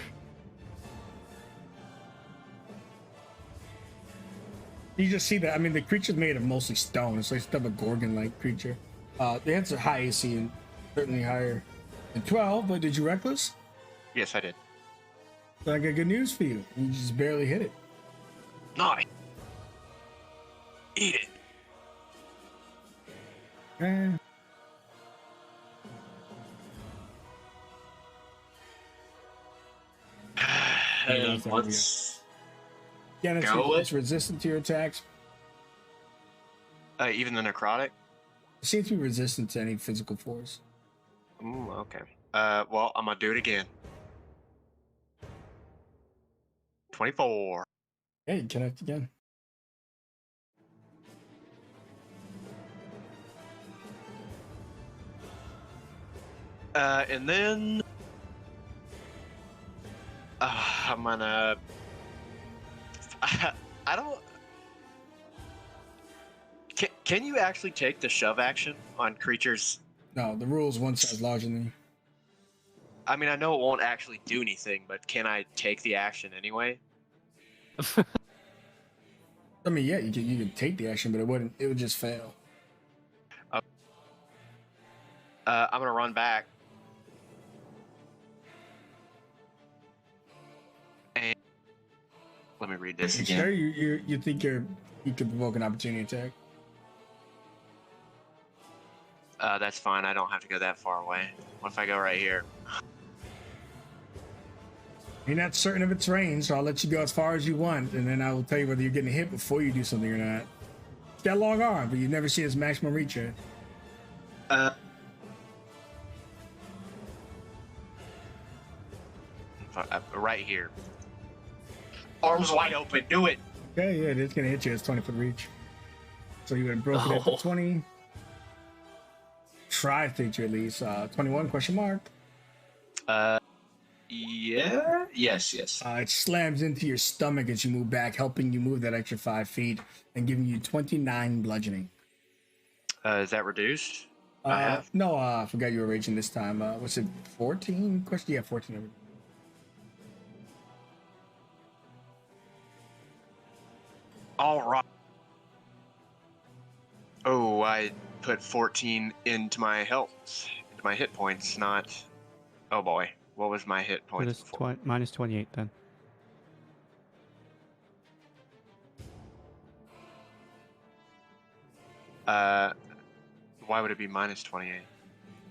You just see that. I mean, the creature's made of mostly stone. It's like stuff a Gorgon-like creature. They had some high AC and certainly higher than 12, but did you reckless? Yes, I did. So I got good news for you. You just barely hit it. Nice. Eat it. Let's Yeah, go with- it's resistant to your attacks. even the necrotic. It seems to be resistant to any physical force. Ooh, okay. Well, I'm gonna do it again. 24. Hey, you connect again. And then I'm gonna. I don't. Can you actually take the shove action on creatures? No, the rule's one size larger than you. I mean, I know it won't actually do anything, but can I take the action anyway? I mean, yeah, you can take the action, but it wouldn't. It would just fail. I'm gonna run back. And let me read this again. Sure, you think you could provoke an opportunity attack? That's fine. I don't have to go that far away. What if I go right here? You're not certain of its range, so I'll let you go as far as you want, and then I will tell you whether you're getting hit before you do something or not. It's got a long arm, but you've never seen its maximum reach yet. Right here. Arms wide open. Do it. Okay, yeah, it's gonna hit you. It's 20-foot reach. So you would have broken it to 20. Try to hit you at least. 21 question mark. Yeah. Yes. It slams into your stomach as you move back, helping you move that extra 5 feet and giving you 29 bludgeoning. Is that reduced? No, I forgot you were raging this time. Was it 14? Question? Yeah, 14. All right. Oh, I put 14 into my health, into my hit points, not... Oh boy, what was my hit So points that's before? minus 28 then. Why would it be minus 28?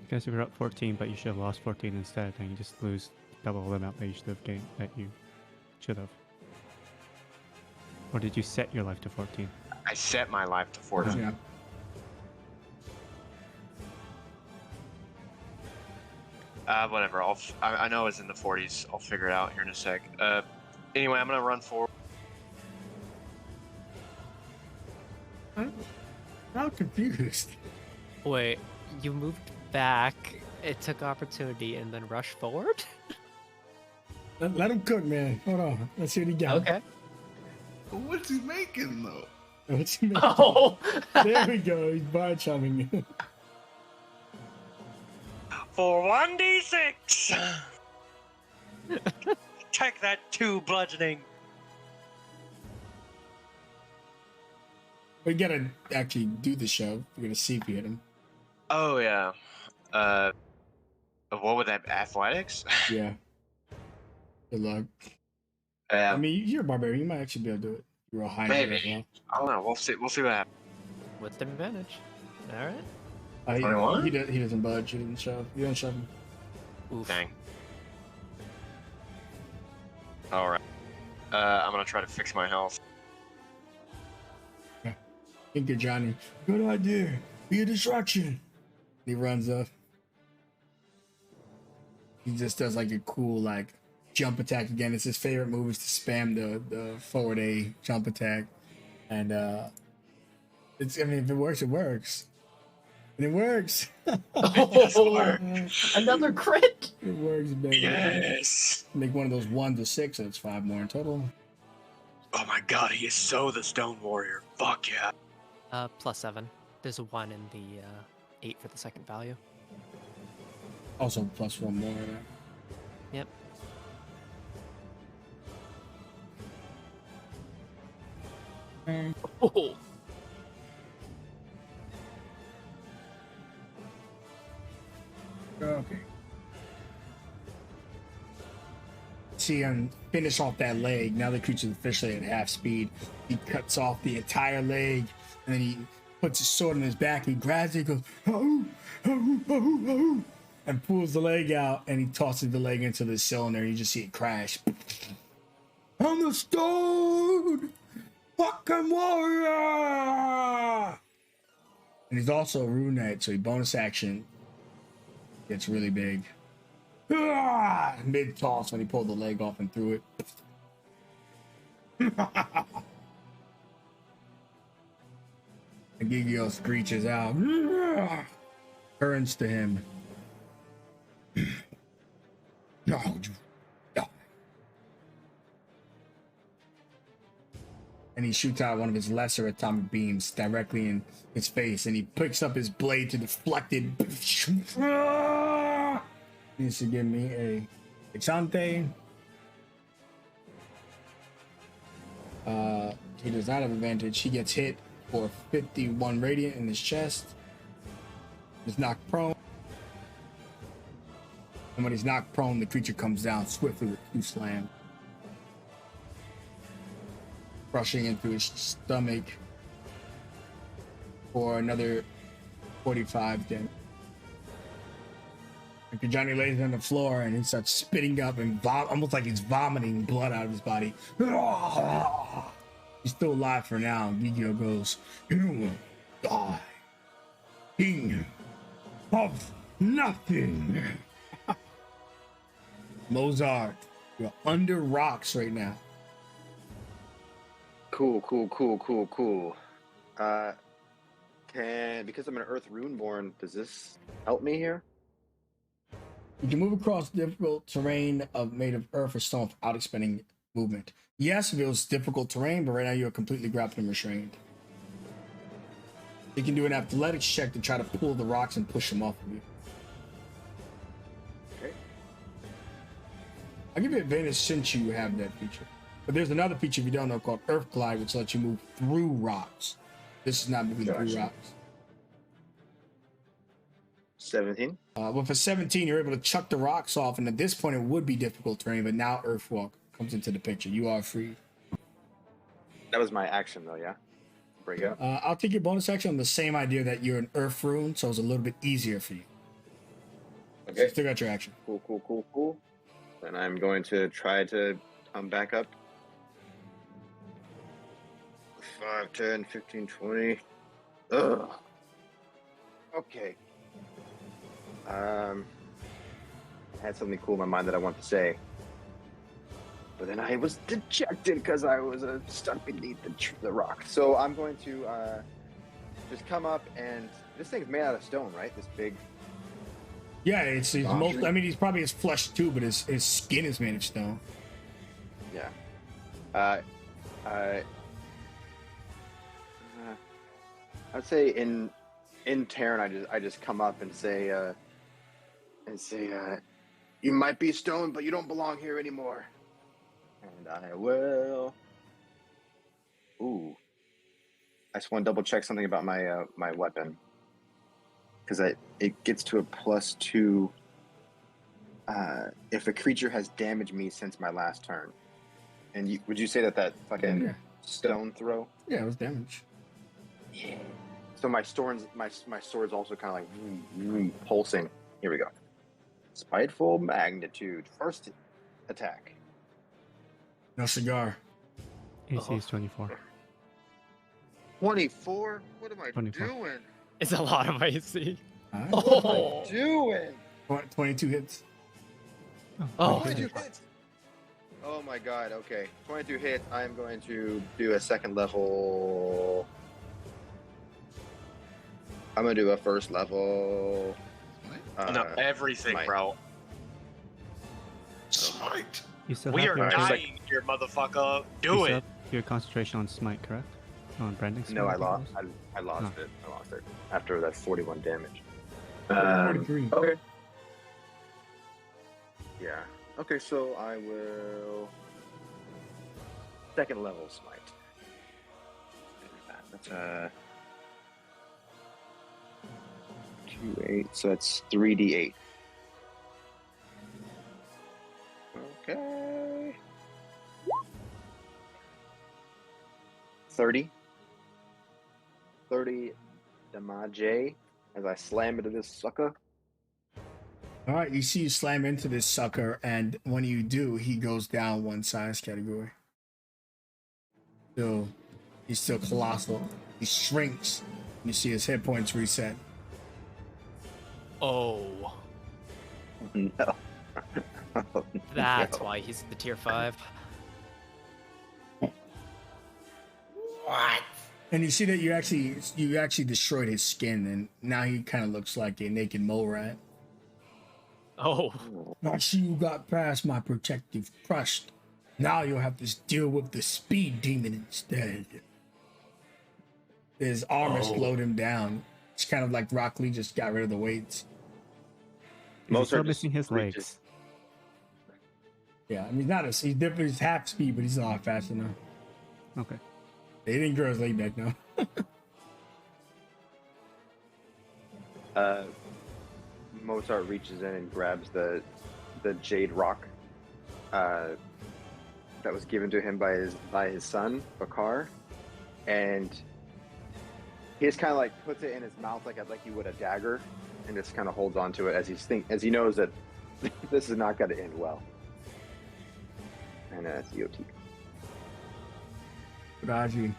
Because you were up 14, but you should have lost 14 instead, and you just lose double the amount that you should have gained. That you should have. Or did you set your life to 14? I set my life to 14. Yeah. Whatever. I know it's in the 40s. I'll figure it out here in a sec. Anyway, I'm gonna run forward. I'm confused. Wait, you moved back, it took opportunity, and then rushed forward? Let him cook, man. Hold on. Let's see what he got. Okay. What's he making though? What's he making? Oh! There we go. He's bar chumming. For 1d6! Take that 2 bludgeoning. We gotta actually do the show. We're gonna see if we hit him. Oh, yeah. What would that... Athletics? Yeah. Good luck. Yeah. I mean, you're a barbarian. You might actually be able to do it. You're real high. Maybe. As well. I don't know. We'll see what happens. With advantage. Alright. He 21? he doesn't budge. He doesn't shove. You don't shove him. Oof. Dang. Alright. I'm gonna try to fix my health. Think of Johnny. Good idea. Be a distraction. He runs up. He just does like a cool like jump attack again. It's his favorite move is to spam the forward A jump attack, and it's I mean if it works, it works, and it works. Another crit! It works, baby. Yes! Make one of those 1 to 6, so it's 5 more in total. Oh my god, he is so the Stone Warrior. Fuck yeah. +7. There's a 1 in the 8 for the second value. Also plus 1 more. Yep. Oh. Okay. See him finish off that leg. Now the creature's officially at half speed. He cuts off the entire leg, and then he puts his sword in his back. He grabs it, he goes, oh, oh, oh, oh, and pulls the leg out, and he tosses the leg into the cylinder. You just see it crash. I'm the stone fucking warrior. And he's also a rune knight, so he bonus action gets really big. Mid toss when he pulled the leg off and threw it. And Gigio screeches out. Turns to him. No, you die. And he shoots out one of his lesser atomic beams directly in his face, and he picks up his blade to deflect it. Needs to give me a Exante. He does not have advantage. He gets hit for 51 radiant in his chest. He's knocked prone. And when he's knocked prone, the creature comes down swiftly with 2 slams, crushing into his stomach for another 45 damage. And Johnny lays on the floor and he starts spitting up and almost like he's vomiting blood out of his body. He's still alive for now. Gigio goes, "You will die, king of nothing." Mozart, you're under rocks right now. Cool. Because I'm an Earth Runeborn, does this help me here? You can move across difficult terrain made of earth or stone without expending movement. Yes, if it was difficult terrain, but right now you're completely grappled and restrained. You can do an athletics check to try to pull the rocks and push them off of you. Okay. I'll give you advantage since you have that feature. But there's another feature if you don't know called Earth Glide, which lets you move through rocks. This is not moving through rocks. 17. With a 17, you're able to chuck the rocks off, and at this point it would be difficult terrain, but now Earthwalk comes into the picture. You are free. That was my action, though, yeah? Break up. I'll take your bonus action on the same idea that you're an Earth rune, so it's a little bit easier for you. Okay. So still got your action. Cool. Then I'm going to try to come back up. 5, 10, 15, 20. Ugh. Okay. I had something cool in my mind that I wanted to say, but then I was dejected because I was stuck beneath the rock. So I'm going to just come up, and this thing's made out of stone, right? This big. Yeah, he's most. I mean, he's probably his flesh too, but his skin is made of stone. Yeah. I'd say in Terran, I just come up and say, you might be stoned, but you don't belong here anymore. And I will. Ooh. I just want to double check something about my my weapon, because it gets to a +2 if a creature has damaged me since my last turn. And would you say that fucking stone throw? Yeah, it was damage. Yeah. So my sword's also kind of like pulsing. Here we go. Spiteful magnitude. First attack. No cigar. AC is 24. 24? What am I 24. doing? It's a lot of AC. Right. What am I doing? 22 hits. Oh, 22 hits. Oh my god, okay. 22 hits. I'm going to do a second level. I'm going to do a first level. No, everything, smite. bro. Smite. You still We have are your, dying here, motherfucker. you Do still it. have your concentration on smite, correct? On branding smite? No, I think lost. it was? I lost No. it. I lost it after that 41 damage. 43. Okay. Yeah. Okay, so I will second level smite. That's 2, 8. So that's 3d8. Okay. 30 damage as I slam into this sucker. All right, you see you slam into this sucker, and when you do, he goes down one size category. he's still colossal. He shrinks. You see his hit points reset. Oh, No. that's why he's the tier 5. What? And you see that you actually destroyed his skin, and now he kind of looks like a naked mole rat. Oh, I see you got past my protective crust. Now you'll have to deal with the speed demon instead. His armor slowed him down. It's kind of like Rock Lee just got rid of the weights. He's still are just missing his reaches. legs. Yeah, I mean, he's definitely he's half speed, but he's a lot faster now. Okay. He didn't grow his leg back now. Mozart reaches in and grabs the jade rock that was given to him by his son Bakar, and he just kind of like puts it in his mouth like you would a dagger, and just kind of holds on to it as he knows that this is not going to end well. And that's EOT. Raji,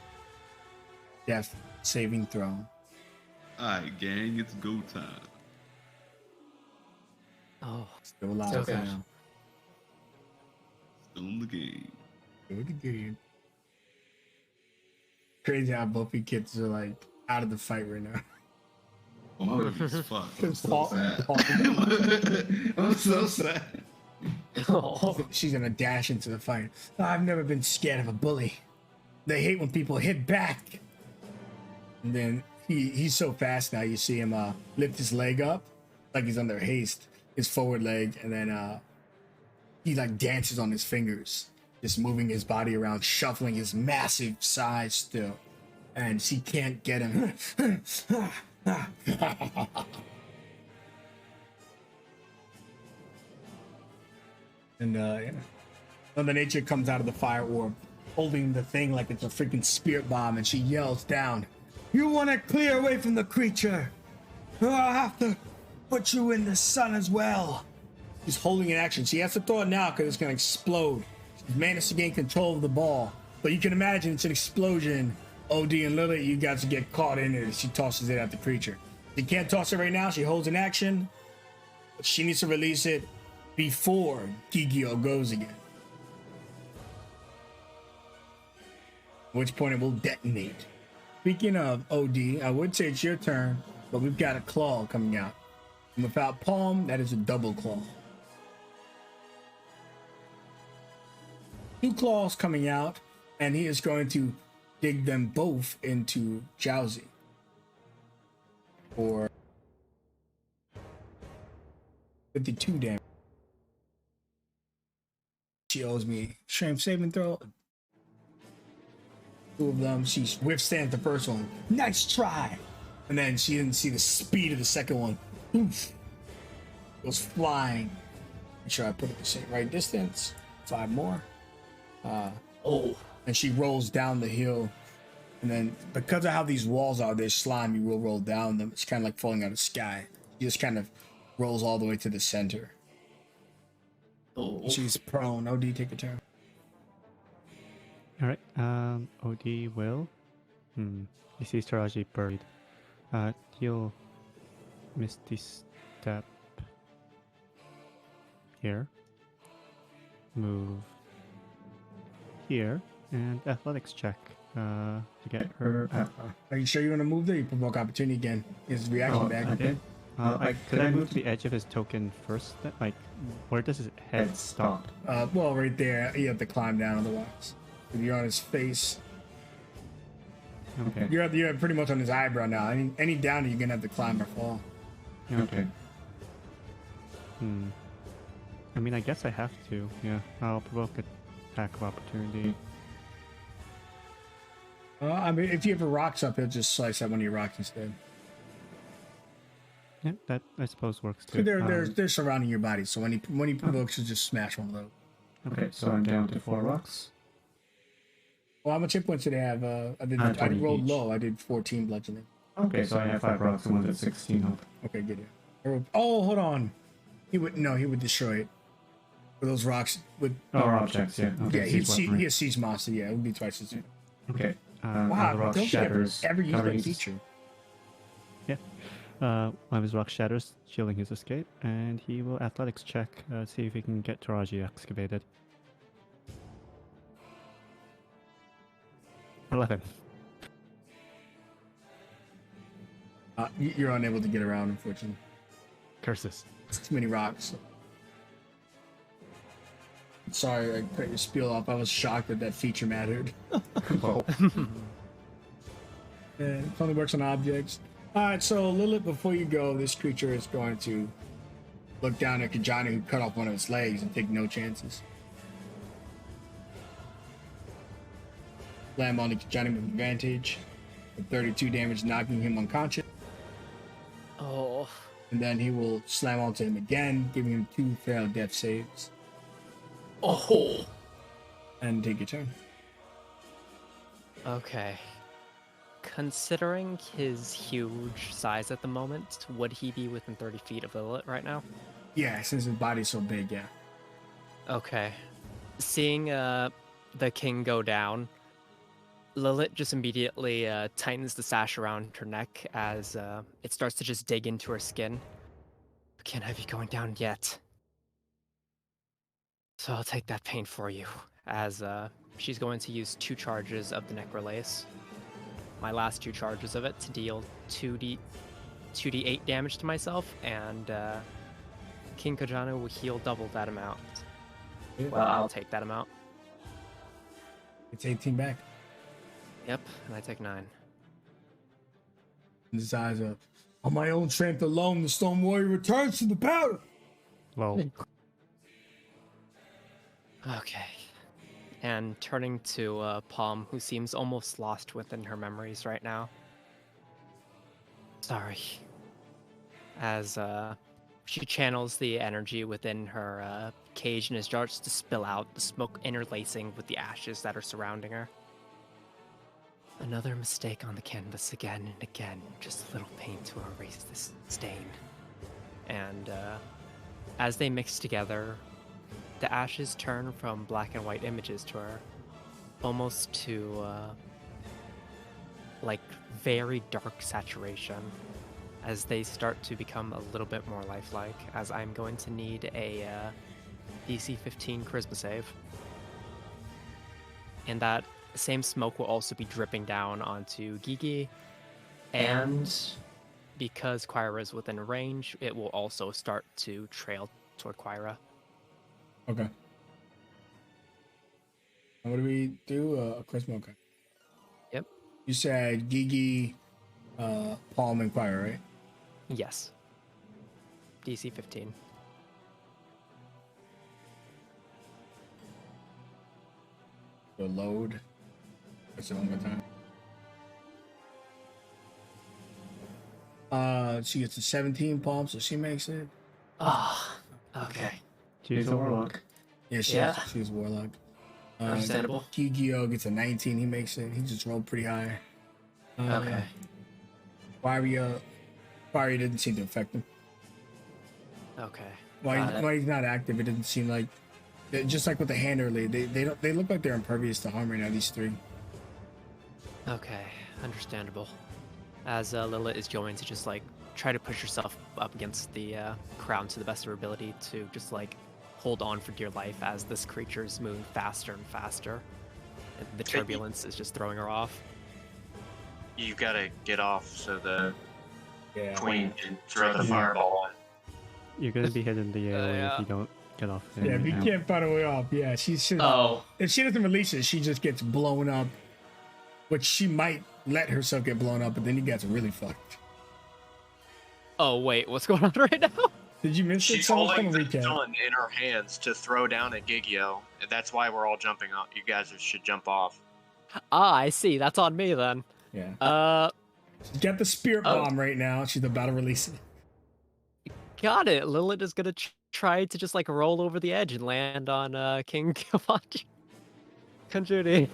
death saving throw. Alright, gang, it's go time. oh, Still alive So for good. now. Still in the game. Go to game. Crazy how both you kids are like out of the fight right now. Oh, I'm happy as fuck. I'm so Paul- sad. Paul- I'm so sad. She's gonna dash into the fight. I've never been scared of a bully. They hate when people hit back. And then he's so fast now. You see him lift his leg up like he's under haste, his forward leg, and then he like dances on his fingers, just moving his body around, shuffling his massive size still, and she can't get him. And yeah. Mother Nature comes out of the fire orb, holding the thing like it's a freaking spirit bomb, and she yells down, "You want to clear away from the creature, or I'll have to put you in the sun as well." She's holding an action. She has to throw it now because it's going to explode. She's managed to gain control of the ball, but you can imagine it's an explosion. OD and Lily, you guys will get caught in it as she tosses it at the creature. She can't toss it right now. She holds an action, but she needs to release it before Gigio goes again. At which point it will detonate. Speaking of OD, I would say it's your turn, but we've got a claw coming out. And without palm, that is a double claw. 2 claws coming out, and he is going to dig them both into Jowsy. For 52 damage. She owes me strength saving throw. 2 of them. She withstands the first one. Nice try. And then she didn't see the speed of the second one. Oof. Goes flying. Make sure I put it the same right distance. 5 more. And she rolls down the hill. And then because of how these walls are, they're slimy, will roll down them. It's kind of like falling out of the sky. She just kind of rolls all the way to the center. She's prone. OD, take a turn. All right. OD will. He sees Taraji buried. He'll Misty Step here. Move here and athletics check to get her. Are you sure you want to move there? You provoke opportunity again. His reaction back. I did. Could I move to the edge of his token first? Like, where does his head stop? Well, right there. You have to climb down otherwise. If you're on his face, Okay. you're pretty much on his eyebrow now. Any down, you're gonna have to climb or fall. Okay. I mean, I guess I have to. Yeah. I'll provoke an attack of opportunity. I mean, if you have a rocks up, he'll just slice at one of your rocks instead. Yeah, that I suppose works too. They're surrounding your body, so when he provokes, he'll just smash one of those. Okay, so I'm down to 4 rocks. Well, how much hit points did I have? I 20 rolled each. low. I did 14 bludgeoning. Okay, so I have 5 rocks and 1 at 16 health. Okay, good. Oh, hold on. He would destroy it. For those rocks would. Oh, objects, yeah. Okay, Yeah, he seize weaponry. has siege monster. Yeah, it would be twice as. Okay. Wow, the rock don't you shatters. ever use covering that his- feature? One of his rock shatters, shielding his escape, and he will athletics check, see if he can get Taraji excavated. 11. You're unable to get around, unfortunately. Curses. It's too many rocks. Sorry, I cut your spiel off. I was shocked that feature mattered. Well, It only works on objects. Alright, so Lilith, before you go, this creature is going to look down at Kajani, who cut off one of his legs, and take no chances. Slam on Kajani with advantage. With 32 damage, knocking him unconscious. Oh. And then he will slam onto him again, giving him 2 failed death saves. Oh. And take your turn. Okay. Considering his huge size at the moment, would he be within 30 feet of Lilith right now? Yeah, since his body's so big, yeah. Okay. Seeing the king go down, Lilith just immediately tightens the sash around her neck as it starts to just dig into her skin. Can't have you going down yet. So I'll take that pain for you, as she's going to use 2 charges of the Necrolace. My last 2 charges of it to deal 2d8 damage to myself, and King Kajana will heal double that amount. Well, I'll take that amount. It's 18 back. Yep, and I take 9. And his eyes up. On my own strength alone, the Stone Warrior returns to the battle. Well, Okay. And turning to Palm, who seems almost lost within her memories right now. Sorry. As she channels the energy within her cage and starts to spill out, the smoke interlacing with the ashes that are surrounding her. Another mistake on the canvas again and again. Just a little pain to erase this stain. And as they mix together, the ashes turn from black and white images to her, almost to like very dark saturation, as they start to become a little bit more lifelike. As I'm going to need a DC 15 Charisma save, and that same smoke will also be dripping down onto Gigi, and because Quira is within range, it will also start to trail toward Quira. Okay. And what do we do? Charisma, okay. Yep. You said Gigi, Palm, and Choir, right? Yes. DC 15. The load. That's it one more time. She gets a 17 Palm, so she makes it. Ah, okay. she's a warlock. Yeah, Yeah. she's Warlock. Understandable. Gigio gets a 19, he makes it. He just rolled pretty high. Okay. Waria didn't seem to affect him. Okay. Why he's not active, it didn't seem like. Just like with the hand early, they look like they're impervious to harm right now, these 3. Okay, understandable. As Lilith is going to just like try to push herself up against the crown to the best of her ability to just like hold on for dear life as this creature is moving faster and faster. And the turbulence is just throwing her off. You gotta get off so the Yeah. queen can throw the fireball. you're going to be hit in the air yeah. if you don't get off. Yeah, if you now. can't find her way off, yeah, she should. Oh. If she doesn't release it, she just gets blown up. Which she might let herself get blown up, but then you guys are really fucked. Oh wait, what's going on right now? Did you miss it? She's Someone's holding gonna the recap. gun in her hands to throw down at Gigio, and that's why we're all jumping off. You guys should jump off. Ah, I see. That's on me then. Yeah. She's got the spirit Oh. bomb right now. She's about to release it. Got it. Lilith is gonna try to just like roll over the edge and land on King Conjuri.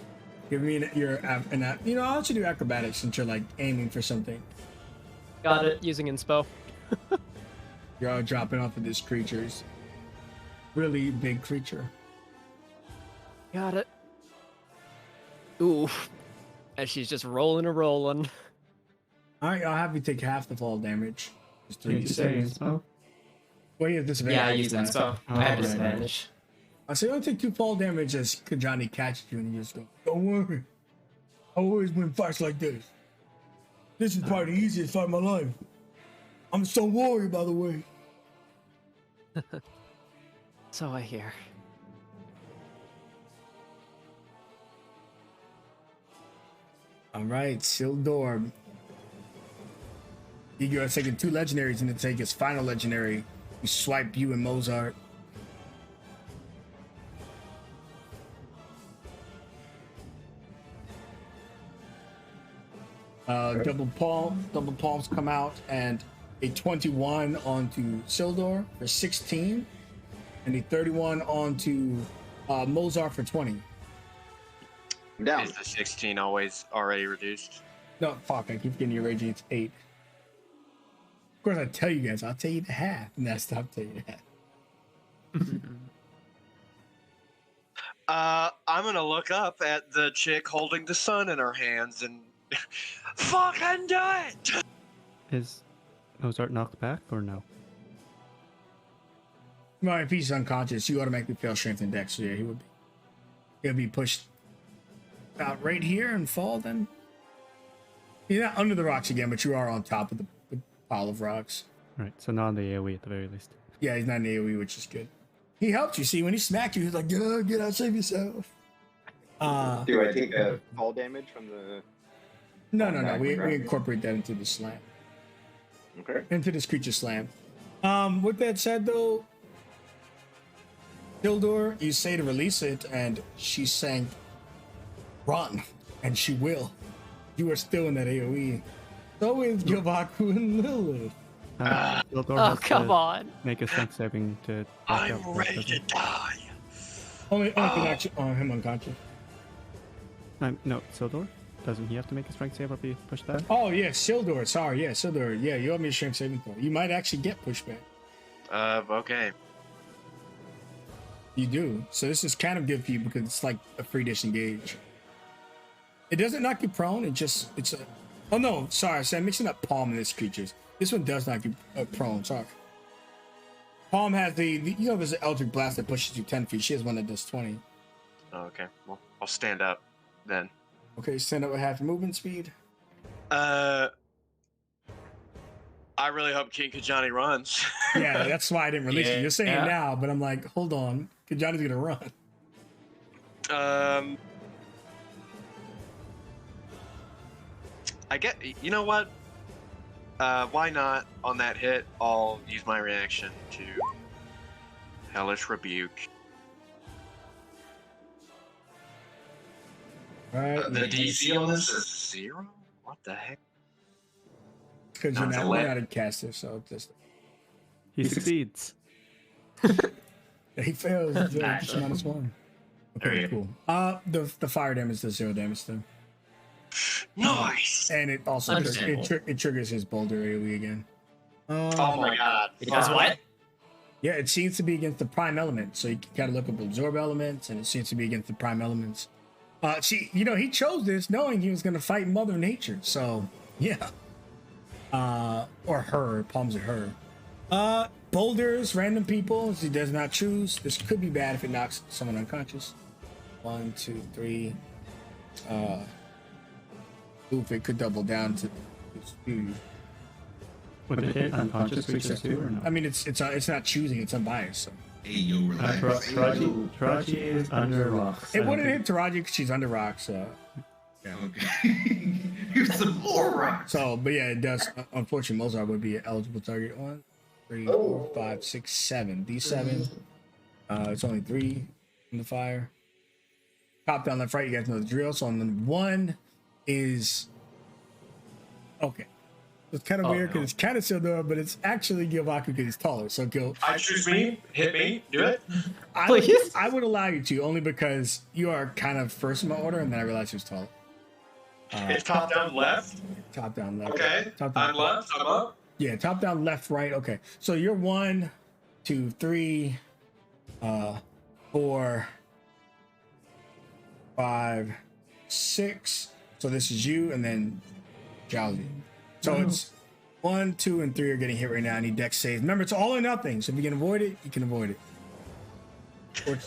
Give me I'll let you do acrobatics since you're like aiming for something. Got it. Using inspo. You're all dropping off of this creature's really big creature. Got it. Ooh. As she's just rolling and rolling. All right, I'll have you take half the fall damage. Just Did you say inspo? Well, yeah, disadvantage. Yeah, I used inspo. I have Oh, disadvantage. I say only take 2 fall damage as Kajani catches you and you just go, don't worry. I always win fights like this. This is probably the easiest fight of my life. I'm a stone warrior, by the way. So I hear. All right, Sildor. You are taking 2 legendaries and then take his final legendary. We swipe you and Mozart. Double palms come out, and a 21 onto Sildor for 16, and a 31 onto Mozart for 20. I'm down. Is the 16 always already reduced? No, fuck, I keep getting your raging. It's 8. Of course, I tell you guys, I'll tell you the half, and I stop telling you the half. I'm gonna look up at the chick holding the sun in her hands and fucking do it! Is Mozart knocked back or no? Well, if he's unconscious, you automatically fail strength and dex, so yeah, he'll be pushed out right here and fall then. You're not under the rocks again, but you are on top of the pile of rocks. Right, so not on the AoE at the very least. Yeah, he's not in AoE, which is good. He helped you. See, when he smacked you, he was like, get out, save yourself. Do I take a fall damage from the... No. We incorporate that into the slam. Okay. Into this creature slam. With that said, though, Sildor, you say to release it, and she's saying, run, and she will. You are still in that AoE. So is Gilvaku and Lilith. Sildor Oh, has come to on. make a strength saving to back up. I'm ready to die. Only him unconscious. No, Sildor? Doesn't he have to make a strength save or be pushed back? Oh, yeah, Sildor. Sorry, yeah, Sildor. Yeah, you owe me a strength saving throw. You might actually get pushback. Okay. You do. So this is kind of good for you because it's like a free disengage. It doesn't knock you prone. It's a. Oh no, sorry. So I'm mixing up Palm and this creatures. This one does knock you prone. Sorry. Palm has the there's an Eldritch Blast that pushes you 10 feet. She has one that does 20. Okay. Well, I'll stand up then. Okay, stand up with half your movement speed. I really hope King Kajani runs. Yeah, that's why I didn't release it. You're saying Yeah. now, but I'm like, hold on. Kajani's gonna run. I get. You know what? Why not? On that hit, I'll use my reaction to Hellish Rebuke. Right? The DC on this is 0? What the heck? Because you're That's a not lit. a caster, so just He succeeds. he fails. It's Nice. just -1. There Okay, you cool. The fire damage does 0 damage to him. Nice. And it also Understandable. it triggers his boulder AoE again. Oh my god. It does what? Yeah, it seems to be against the prime element. So you gotta look up absorb elements, and it seems to be against the prime elements. He chose this knowing he was gonna fight Mother Nature. So yeah. Or her. Palms are her. Boulders, random people. He does not choose. This could be bad if it knocks someone unconscious. 1, 2, 3. Oof, it could double down to 2. Would it hit unconscious creatures too or no? I mean, it's not choosing. It's unbiased. So Hey, yo, relax. Taraji is under rocks. it wouldn't hit Taraji because she's under rocks. Okay. Here's some more rocks. So, but yeah, it does. Unfortunately, Mozart would be an eligible target. 1, 3, 4, 5, 6, 7. D7. It's only 3 in the fire. Top down left right. You guys know the drill. So on the 1 is okay. It's kind of weird because it's kind of Sildor, but it's actually Gilvaku because he's taller. So I choose me. Hit me. Do it. I would allow you to only because you are kind of first in my order, and then I realized he was taller. It's top down left. Top down left. Okay. Top down I'm left. I'm up. Yeah, top down left right. Okay, so you're 1, 2, 3, 4, 5, 6, So this is you, and then Jowsy. So it's 1, 2, and 3 are getting hit right now. I need dex saves. Remember, it's all or nothing. So if you can avoid it, you can avoid it. Or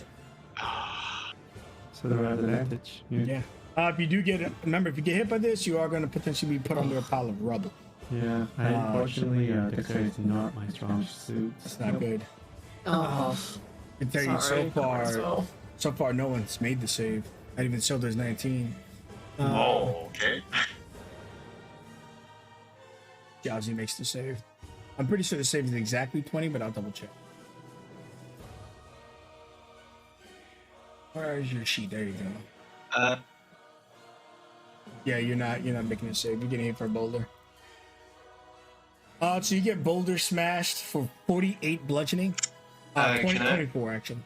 So they're at advantage. yeah. If you do get, remember, if you get hit by this, you are going to potentially be put under a pile of rubble. Yeah. Unfortunately, dexterity is not my strong suit. That's not good. Oh, I can tell you sorry. so far, no one's made the save. Not even Silder's 19. Oh, okay. Jowsy makes the save. I'm pretty sure the save is exactly 20, but I'll double check. Where is your sheet? There you go. Yeah, you're not making a save. You're getting hit for a boulder. So you get boulder smashed for 48 bludgeoning. 24 actually.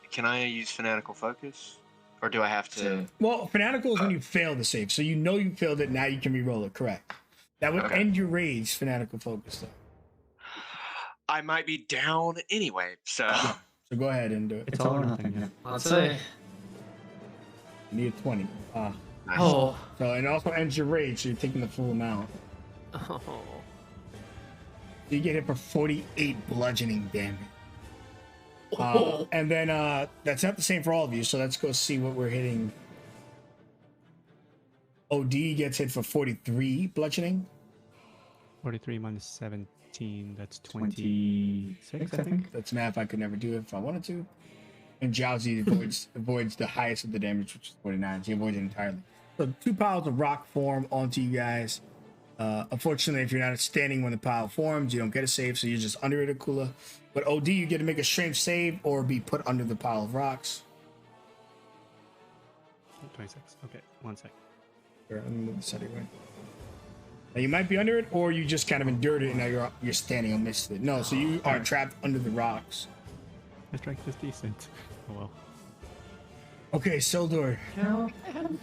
Can I use fanatical focus, or do I have to? Well, fanatical is when you fail the save, so you know you failed it. Now you can re-roll it. Correct. That would end your rage. Fanatical focus, though. I might be down anyway, so. So go ahead and do it. It's all or nothing. Yeah. let's see. You need a 20. Nice. Oh. So it also ends your rage, so you're taking the full amount. Oh. You get hit for 48 bludgeoning damage. And then that's not the same for all of you, so let's go see what we're hitting. OD gets hit for 43 bludgeoning. 43 minus 17. That's 26, I think. That's math I could never do if I wanted to. And Jowsy avoids the highest of the damage, which is 49. She avoids it entirely. So 2 piles of rock form onto you guys. Unfortunately, if you're not standing when the pile forms, you don't get a save, so you're just under it, Akula. But OD, you get to make a strength save or be put under the pile of rocks. 26. Okay, 1 sec. Here, let me move this out of your way. Now you might be under it, or you just kind of endured it and now you're standing amidst it. No, so you are trapped under the rocks. My strength is decent. Oh well. Okay, Sildor, No.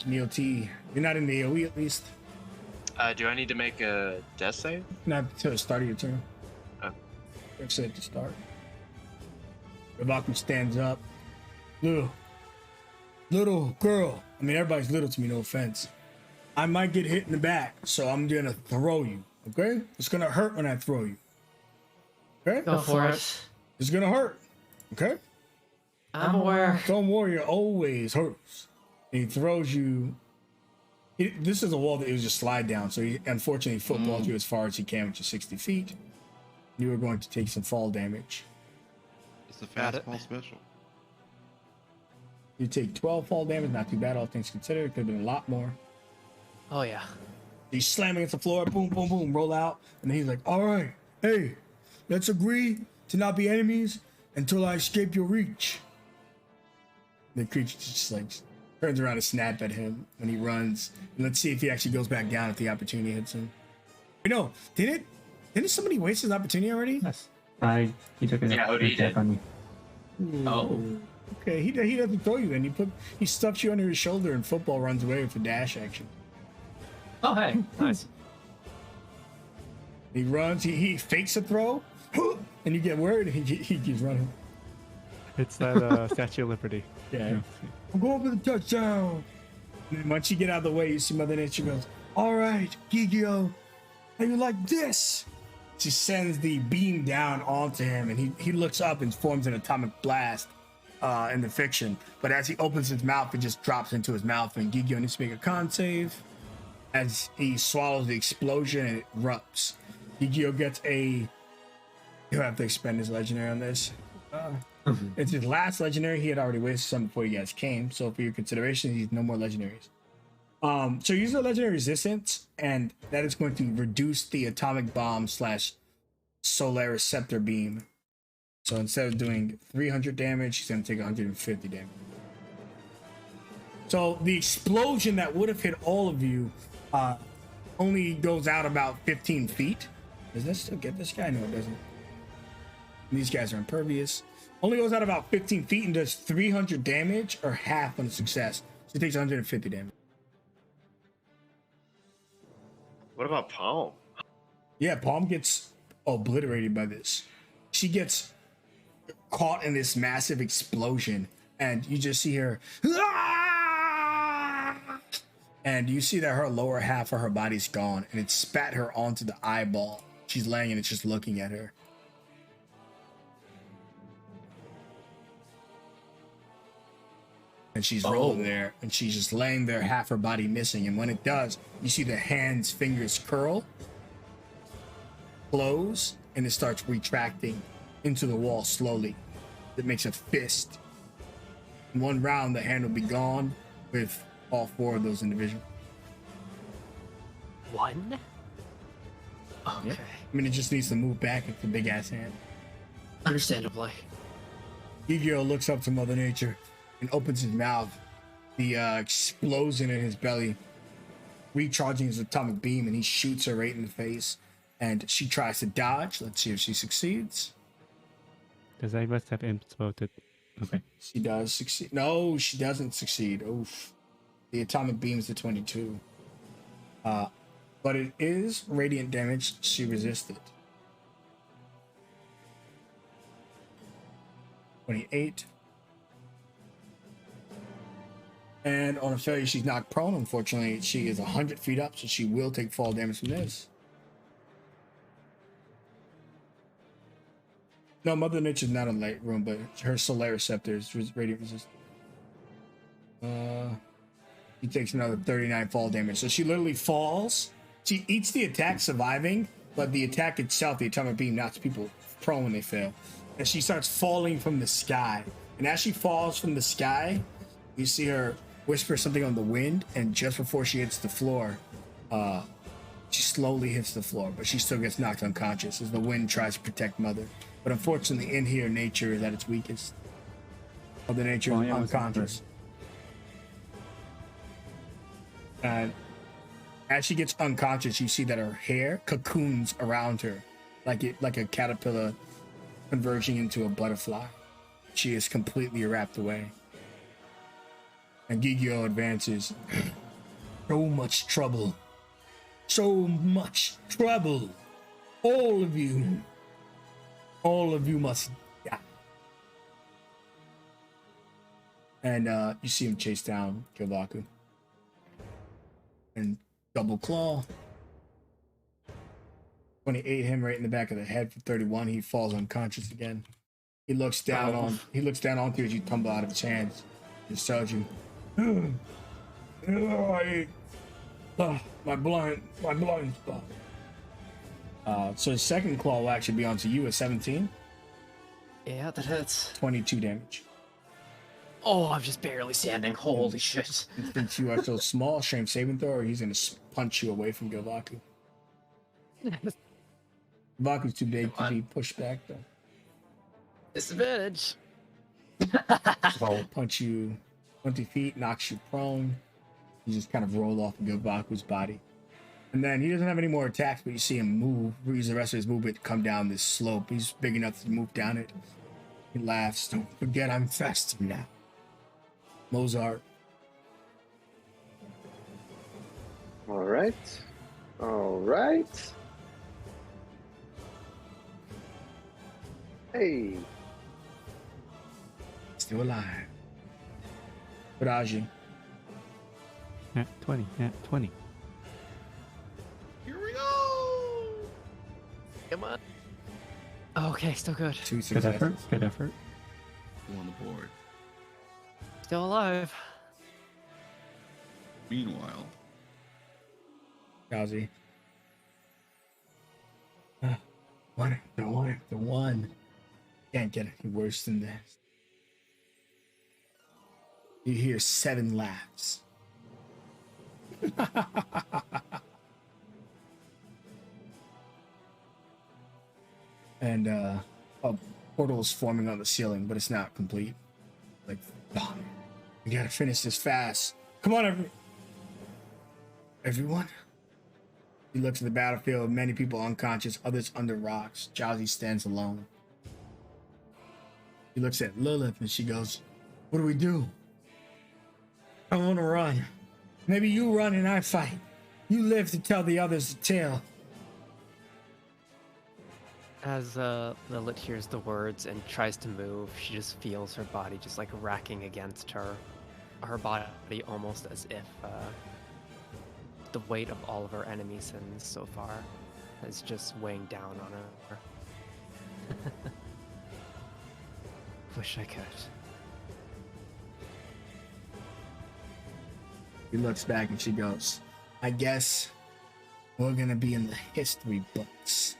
Neil T. You're not in the AoE at least. Do I need to make a death save? Not until the start of your turn. Oh. I've said to start. Rabaku stands up. Little girl. I mean, everybody's little to me, no offense. I might get hit in the back, so I'm gonna throw you. Okay? It's gonna hurt when I throw you. Okay? Go for it. It's gonna hurt. Okay? I'm aware. Don't worry, it always hurts. And he throws you. This is a wall that he was just slide down, so he unfortunately footballed you as far as he can, which is 60 feet. You are going to take some fall damage. It's a fastball special. You take 12 fall damage, not too bad, all things considered. It could have been a lot more. Oh yeah. You slam against the floor, boom, boom, boom, roll out, and then he's like, all right, hey, let's agree to not be enemies until I escape your reach. The creature just like turns around and snap at him when he runs. And let's see if he actually goes back down if the opportunity hits him. Wait, no, didn't somebody waste his opportunity already? Yes. He took his attack on me. Oh. Okay, he doesn't throw you then. He stuffs you under his shoulder and football runs away with a dash action. Oh hey. Nice. He runs, he fakes a throw, and you get worried and he keeps running. It's that Statue of Liberty. Yeah. I'm going for the touchdown. And then once you get out of the way, you see Mother Nature goes, all right, Gigio, how you like this? She sends the beam down onto him, and he looks up and forms an atomic blast in the fiction. But as he opens his mouth, it just drops into his mouth, and Gigio needs to make a con save. As he swallows the explosion, and it erupts. Gigio gets a... He'll have to expend his legendary on this. It's his last legendary. He had already wasted some before you guys came. So for your consideration, he's no more legendaries. So use a legendary resistance, and that is going to reduce the atomic bomb / Solaris Scepter beam. So instead of doing 300 damage, he's going to take 150 damage. So the explosion that would have hit all of you only goes out about 15 feet. Does that still get this guy? No, it doesn't. These guys are impervious. Only goes out about 15 feet and does 300 damage or half on success. So he takes 150 damage. What about Palm? Yeah, Palm gets obliterated by this. She gets caught in this massive explosion, and you just see her. And you see that her lower half of her body's gone, and it spat her onto the eyeball. She's laying and it's just looking at her. And she's rolling there, and she's just laying there, half her body missing. And when it does, you see the hand's fingers curl, close, and it starts retracting into the wall slowly. It makes a fist. In one round, the hand will be gone with all 4 of those individuals. One? Okay. Yep. I mean, it just needs to move back with the big ass hand. Understandably. Yu-Gi-Oh looks up to Mother Nature and opens his mouth. The explosion in his belly, recharging his atomic beam, and he shoots her right in the face. And she tries to dodge. Let's see if she succeeds. Does any of us have inspo to... Okay. She does succeed. No, she doesn't succeed. Oof. The atomic beam's the 22. But it is radiant damage. She resisted. 28. And on a failure, she's knocked prone. Unfortunately, she is 100 feet up, so she will take fall damage from this. No, Mother Nature's not in light room, but her solar receptor is radiant resistant. He takes another 39 fall damage. So she literally falls. She eats the attack, surviving, but the attack itself, the atomic beam, knocks people prone when they fail. And she starts falling from the sky. And as she falls from the sky, you see her whisper something on the wind, and just before she hits the floor, she slowly hits the floor, but she still gets knocked unconscious as the wind tries to protect Mother. But unfortunately, in here, nature is at its weakest. Mother Nature is unconscious. And as she gets unconscious, you see that her hair cocoons around her, like a caterpillar converging into a butterfly. She is completely wrapped away. And Gigio advances. So much trouble. So much trouble. All of you must die. And you see him chase down Kilbaku. And double claw. 28 him right in the back of the head for 31. He falls unconscious again. He looks down onto you as you tumble out of his hands. Just tells you, my blind spot. So his second claw will actually be onto you at 17. Yeah, that hits. 22 damage. Oh, I'm just barely standing. Holy shit. And since you are so small, strength saving throw, or he's going to punch you away from Gilvaku. Gilvaku's too big to be pushed back, though. Disadvantage. So punch you 20 feet, knocks you prone. You just kind of roll off of Gilvaku's body. And then he doesn't have any more attacks, but you see him move, use the rest of his movement to come down this slope. He's big enough to move down it. He laughs. Don't forget I'm faster now. Mozart. All right. Hey. Still alive. Raji. Nat 20. Nat 20. Here we go. Come on. Okay, still good. 2 Good successes. effort. Good effort. Go on the board. Still alive. Meanwhile, Kazi. One after one. Can't get any worse than this. You hear 7 laughs. And a portal is forming on the ceiling, but it's not complete. Like, oh, we gotta finish this fast. Come on, everyone. He looks at the battlefield, many people unconscious, others under rocks. Jowsy stands alone. He looks at Lilith and she goes, what do we do? I want to run. Maybe you run and I fight. You live to tell the others the tale. As Lilith hears the words and tries to move, she just feels her body just like racking against her body, almost as if the weight of all of her enemy sins so far is just weighing down on her. Wish I could. She looks back and she goes, I guess we're gonna be in the history books.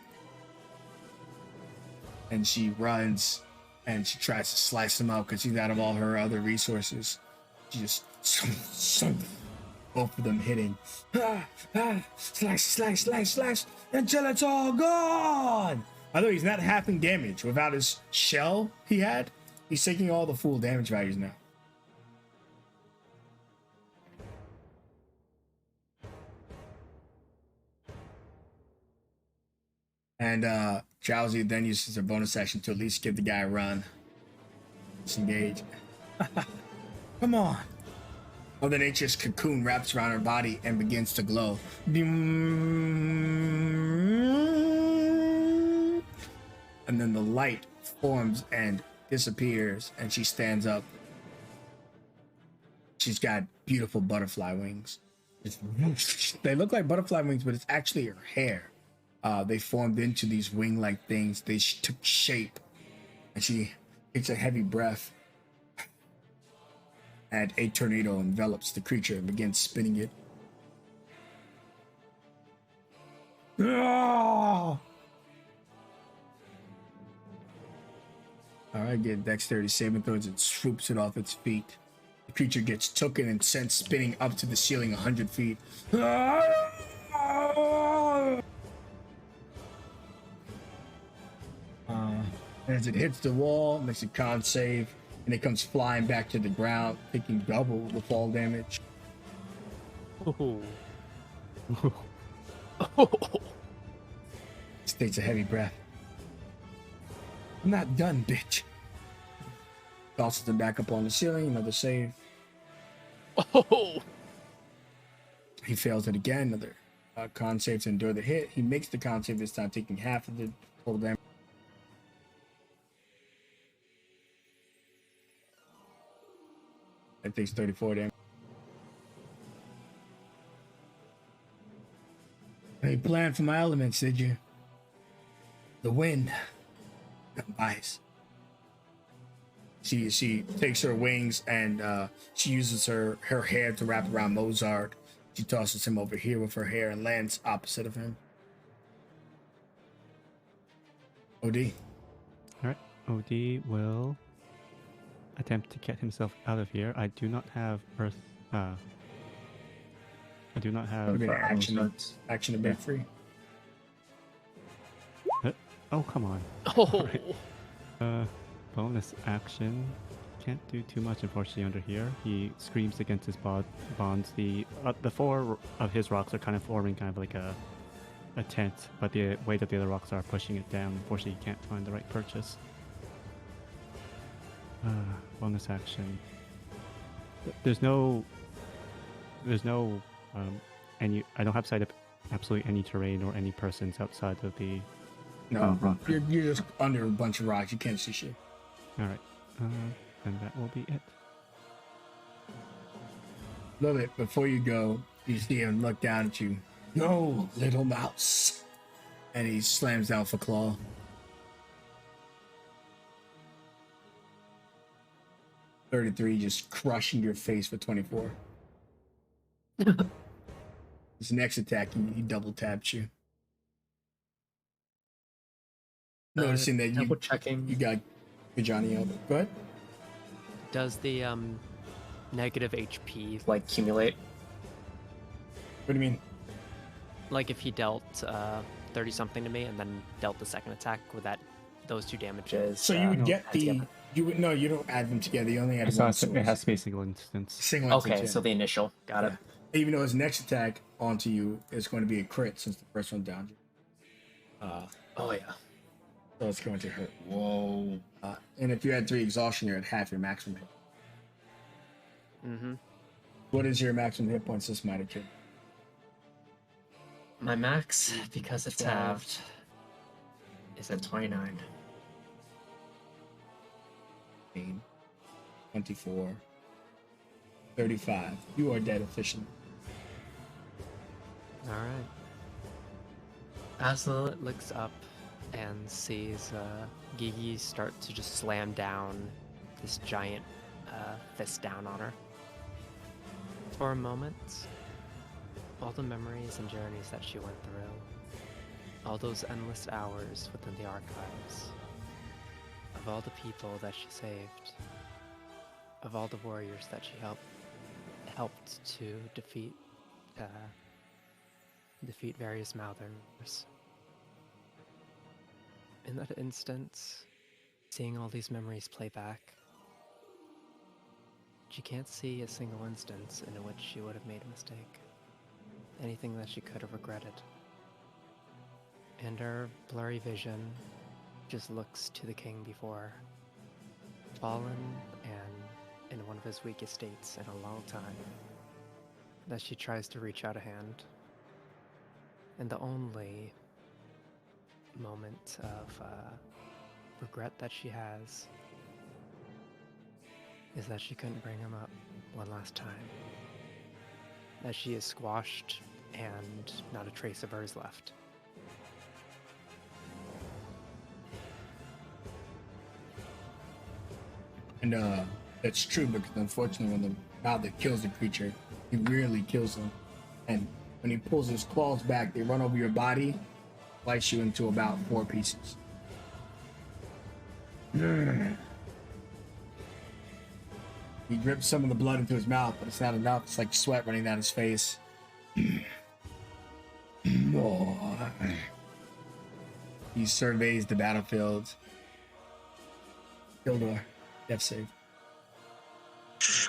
And she runs and she tries to slice him out because she's out of all her other resources. She just both of them hitting. Slice until it's all gone. Although he's not halving damage without his shell he had, he's taking all the full damage values now. And Drowsy then uses her bonus action to at least give the guy a run. Disengage. Come on. Mother Nature's cocoon wraps around her body and begins to glow. And then the light forms and disappears, and she stands up. She's got beautiful butterfly wings. They look like butterfly wings, but it's actually her hair. They formed into these wing-like things. They took shape, and she takes a heavy breath. And a tornado envelops the creature and begins spinning it. Ah! Alright, get dexterity saving throws and swoops it off its feet. The creature gets taken and sent spinning up to the ceiling 100 feet. As it hits the wall, makes a con save, and it comes flying back to the ground, taking double the fall damage. Oh. Takes a heavy breath. I'm not done, bitch. Tosses him back up on the ceiling, another save. Oh. He fails it again, another con save to endure the hit. He makes the con save this time, taking half of the total damage. That takes 34 damage. You planned for my elements, did you? The wind. Nice. She takes her wings and she uses her hair to wrap around Mozart. She tosses him over here with her hair and lands opposite of him. OD. Alright, OD will attempt to get himself out of here. I do not have Earth. I do not have action a bit free. Oh, come on. Oh. Right. Bonus action. Can't do too much, unfortunately, under here. He screams against his bonds. The four of his rocks are kind of forming kind of like a tent, but the way that the other rocks are pushing it down, unfortunately, he can't find the right purchase. Bonus action. There's no any. I don't have sight of absolutely any terrain or any persons outside of the. No, you're just under a bunch of rocks. You can't see shit. All right, and that will be it. Lilith, before you go, you see him look down at you. No, little mouse. And he slams down for claw. $33, just crushing your face for 24. His next attack, he double taps you. Noticing that double checking. You got Johnny out. Go ahead. Does the negative HP Like accumulate? What do you mean? like if he dealt 30 something to me and then dealt the second attack, would that those two damages? So you would get the you would no, you don't add them together. You only add one. It has to be a single instance. Single Okay, instance, so the initial. Got it. Even though his next attack onto you is going to be a crit since the first one downed you. Oh yeah. So it's going to hurt. Whoa. And if you had 3 exhaustion, you're at half your maximum hit. Mm-hmm. What is your maximum hit points this might have? My max, because it's halved, is at 29. 24, 35. You are dead officially. Alright. As Lilith looks up and sees Gigi start to just slam down this giant fist down on her. For a moment, all the memories and journeys that she went through, all those endless hours within the archives, of all the people that she saved, of all the warriors that she helped to defeat various Mouthers. In that instant, seeing all these memories play back, she can't see a single instance in which she would have made a mistake. Anything that she could have regretted. And her blurry vision just looks to the king before her, fallen and in one of his weakest states in a long time, that she tries to reach out a hand. And the only moment of regret that she has is that she couldn't bring him up one last time. That she is squashed and not a trace of hers left. And that's true, because unfortunately when the Mouth kills the creature, he rarely kills them. And when he pulls his claws back, they run over your body, slice you into about 4 pieces. He drips some of the blood into his mouth, but it's not enough. It's like sweat running down his face. More. He surveys the battlefield. Gildor, death save.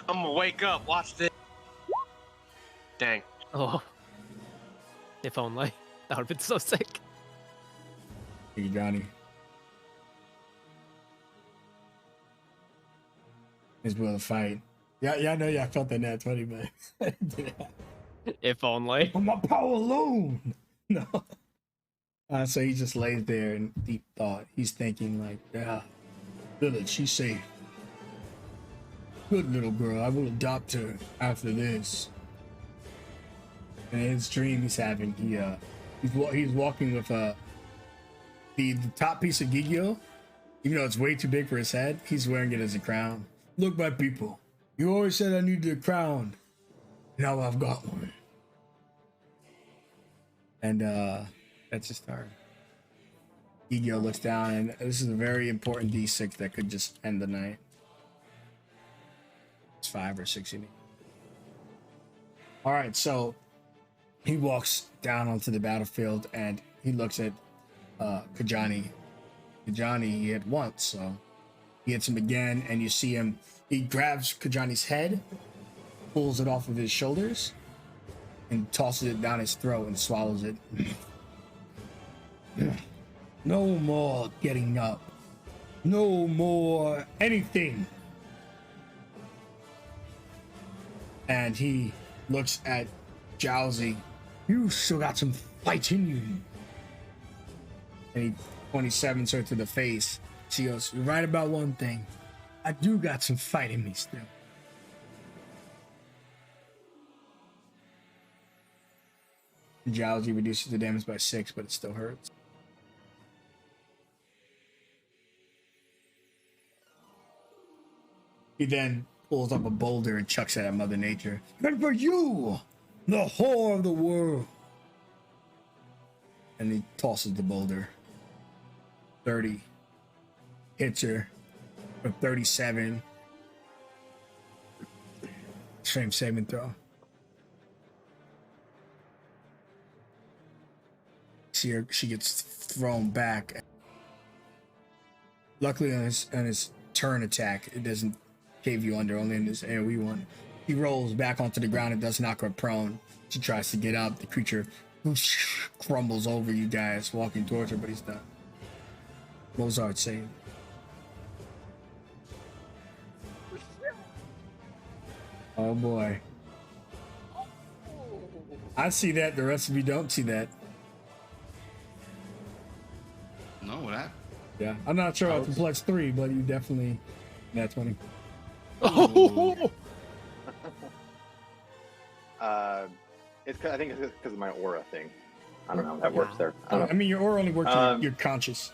I'm gonna wake up. Watch this. Dang. Oh. If only. That would have been so sick. Hey, Johnny. His will to fight. Yeah, I know y'all felt that nat 20, but if only. For my power alone. No. So he just lays there in deep thought. He's thinking like, yeah, Lilith, she's safe. Good little girl. I will adopt her after this. And in his dream he's having, he's walking with the top piece of Gigio. Even though it's way too big for his head, he's wearing it as a crown. Look, my people, you always said I needed a crown. Now I've got one. And that's his start. Gigio looks down, and this is a very important D6 that could just end the night. It's 5 or 6 you need. All right, so he walks down onto the battlefield, and he looks at Kajani. Kajani he hit once, so he hits him again, and you see him. He grabs Kajani's head, pulls it off of his shoulders, and tosses it down his throat and swallows it. No more getting up. No more anything. And he looks at Jowsy. You still got some fight in you. And he 27s her to the face. She goes, you're right about one thing. I do got some fight in me still. Jowsy reduces the damage by 6, but it still hurts. He then pulls up a boulder and chucks it at Mother Nature. And for you, the whore of the world. And he tosses the boulder. 30. Hits her for 37. Strength saving throw. She gets thrown back. Luckily on his turn attack, it doesn't cave you under, only in this AoE one. He rolls back onto the ground and does knock her prone. She tries to get up. The creature crumbles over you guys, walking towards her, but he's done. Mozart saved. Oh boy. I see that, the rest of you don't see that. No, what happened? Yeah, I'm not sure about the plus 3, but you definitely nat 20. Oh. I think it's because of my aura thing. I don't know how that works there. I don't know. I mean, your aura only works when you're conscious.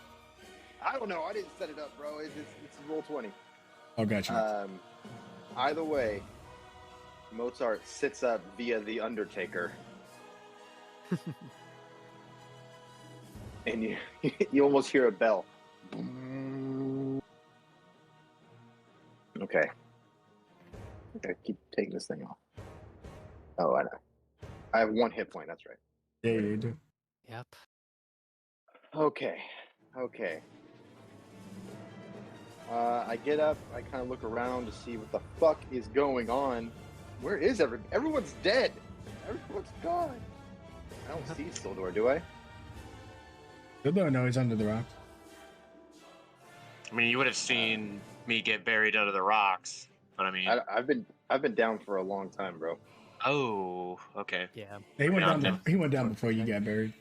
I don't know. I didn't set it up, bro. It's roll 20. Oh, gotcha. Either way, Mozart sits up via the Undertaker. And you almost hear a bell. Okay. I gotta keep taking this thing off. Oh, I know. I have 1 hit point, that's right. Yeah, you do. Yep. Okay. I get up, I kind of look around to see what the fuck is going on. Where is everyone? Everyone's dead. Everyone's gone. I don't see Sildor, do I? Sildor, no, he's under the rocks. I mean, you would have seen me get buried under the rocks, but I mean, I've been down for a long time, bro. Oh, okay. Yeah. He went down before you got buried.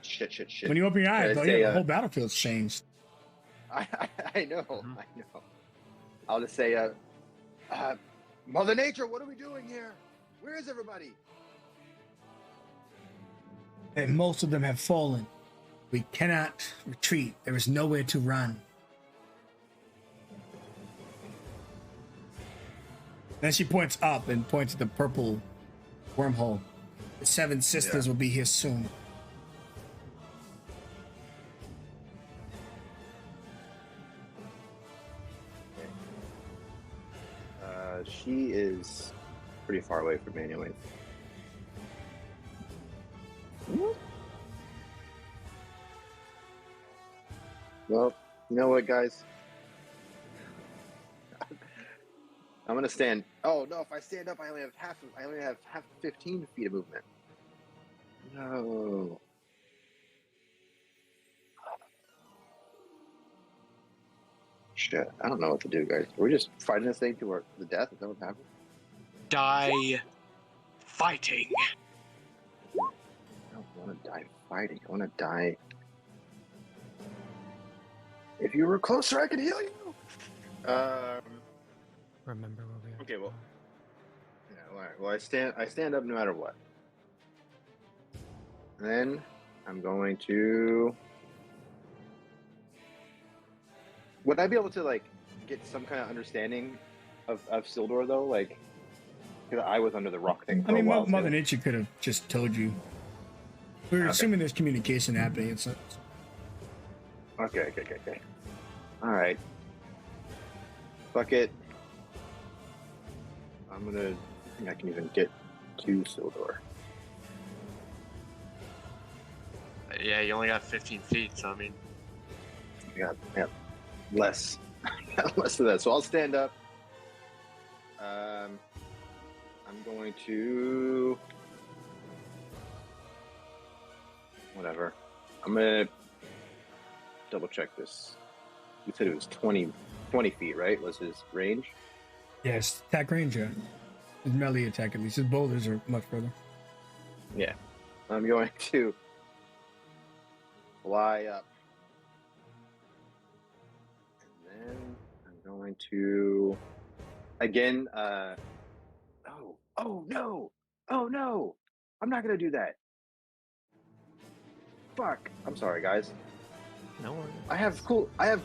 Shit. When you open your eyes, though, the whole battlefield's changed. I know. I'll just say, Mother Nature, what are we doing here? Where is everybody? And most of them have fallen. We cannot retreat. There is nowhere to run. Then she points up and points at the purple wormhole. The 7 sisters will be here soon. She is pretty far away from me anyway. Well, you know what, guys? I'm gonna stand. Oh no! If I stand up, I only have half 15 feet of movement. No. Shit! I don't know what to do, guys. We're just fighting this thing to the death. Is that what's happening? Die fighting. I don't want to die fighting. I want to die. If you were closer, I could heal you. Remember where we are. Okay, well. Yeah, all right. Well, I stand up no matter what. Then I'm going to. Would I be able to like get some kind of understanding of Sildor though? Like, because I was under the rock thing. For I mean, a while, Mother Nature could have just told you. We're assuming there's communication happening. It's Okay. All right. Fuck it. I think I can even get to Sildor. Yeah, you only got 15 feet, so I mean. Yeah, less. Less of that. So I'll stand up. I'm going to. Whatever. I'm going to double check this. You said it was 20 feet, right? Was his range? yes, attack range. Yeah. His melee attack at least. His boulders are much further. Yeah. I'm going to fly up. And then I'm going to again oh no. I'm not gonna do that. Fuck. I'm sorry, guys. No worries. I have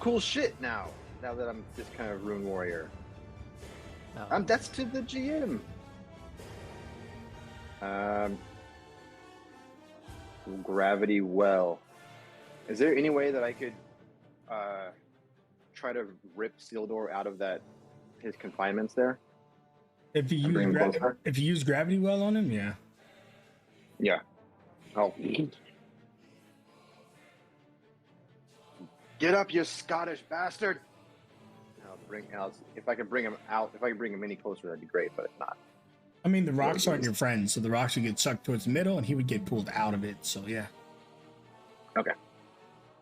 cool shit now that I'm this kind of rune warrior. Oh. That's to the GM. Gravity well. Is there any way that I could try to rip Sildor out of his confinements there? If you use gravity well on him, yeah. Yeah. Oh. Get up, you Scottish bastard! If I can bring him out, if I can bring him any closer, that'd be great. But if not, I mean, the rocks aren't your friends, so the rocks would get sucked towards the middle, and he would get pulled out of it. So yeah. Okay.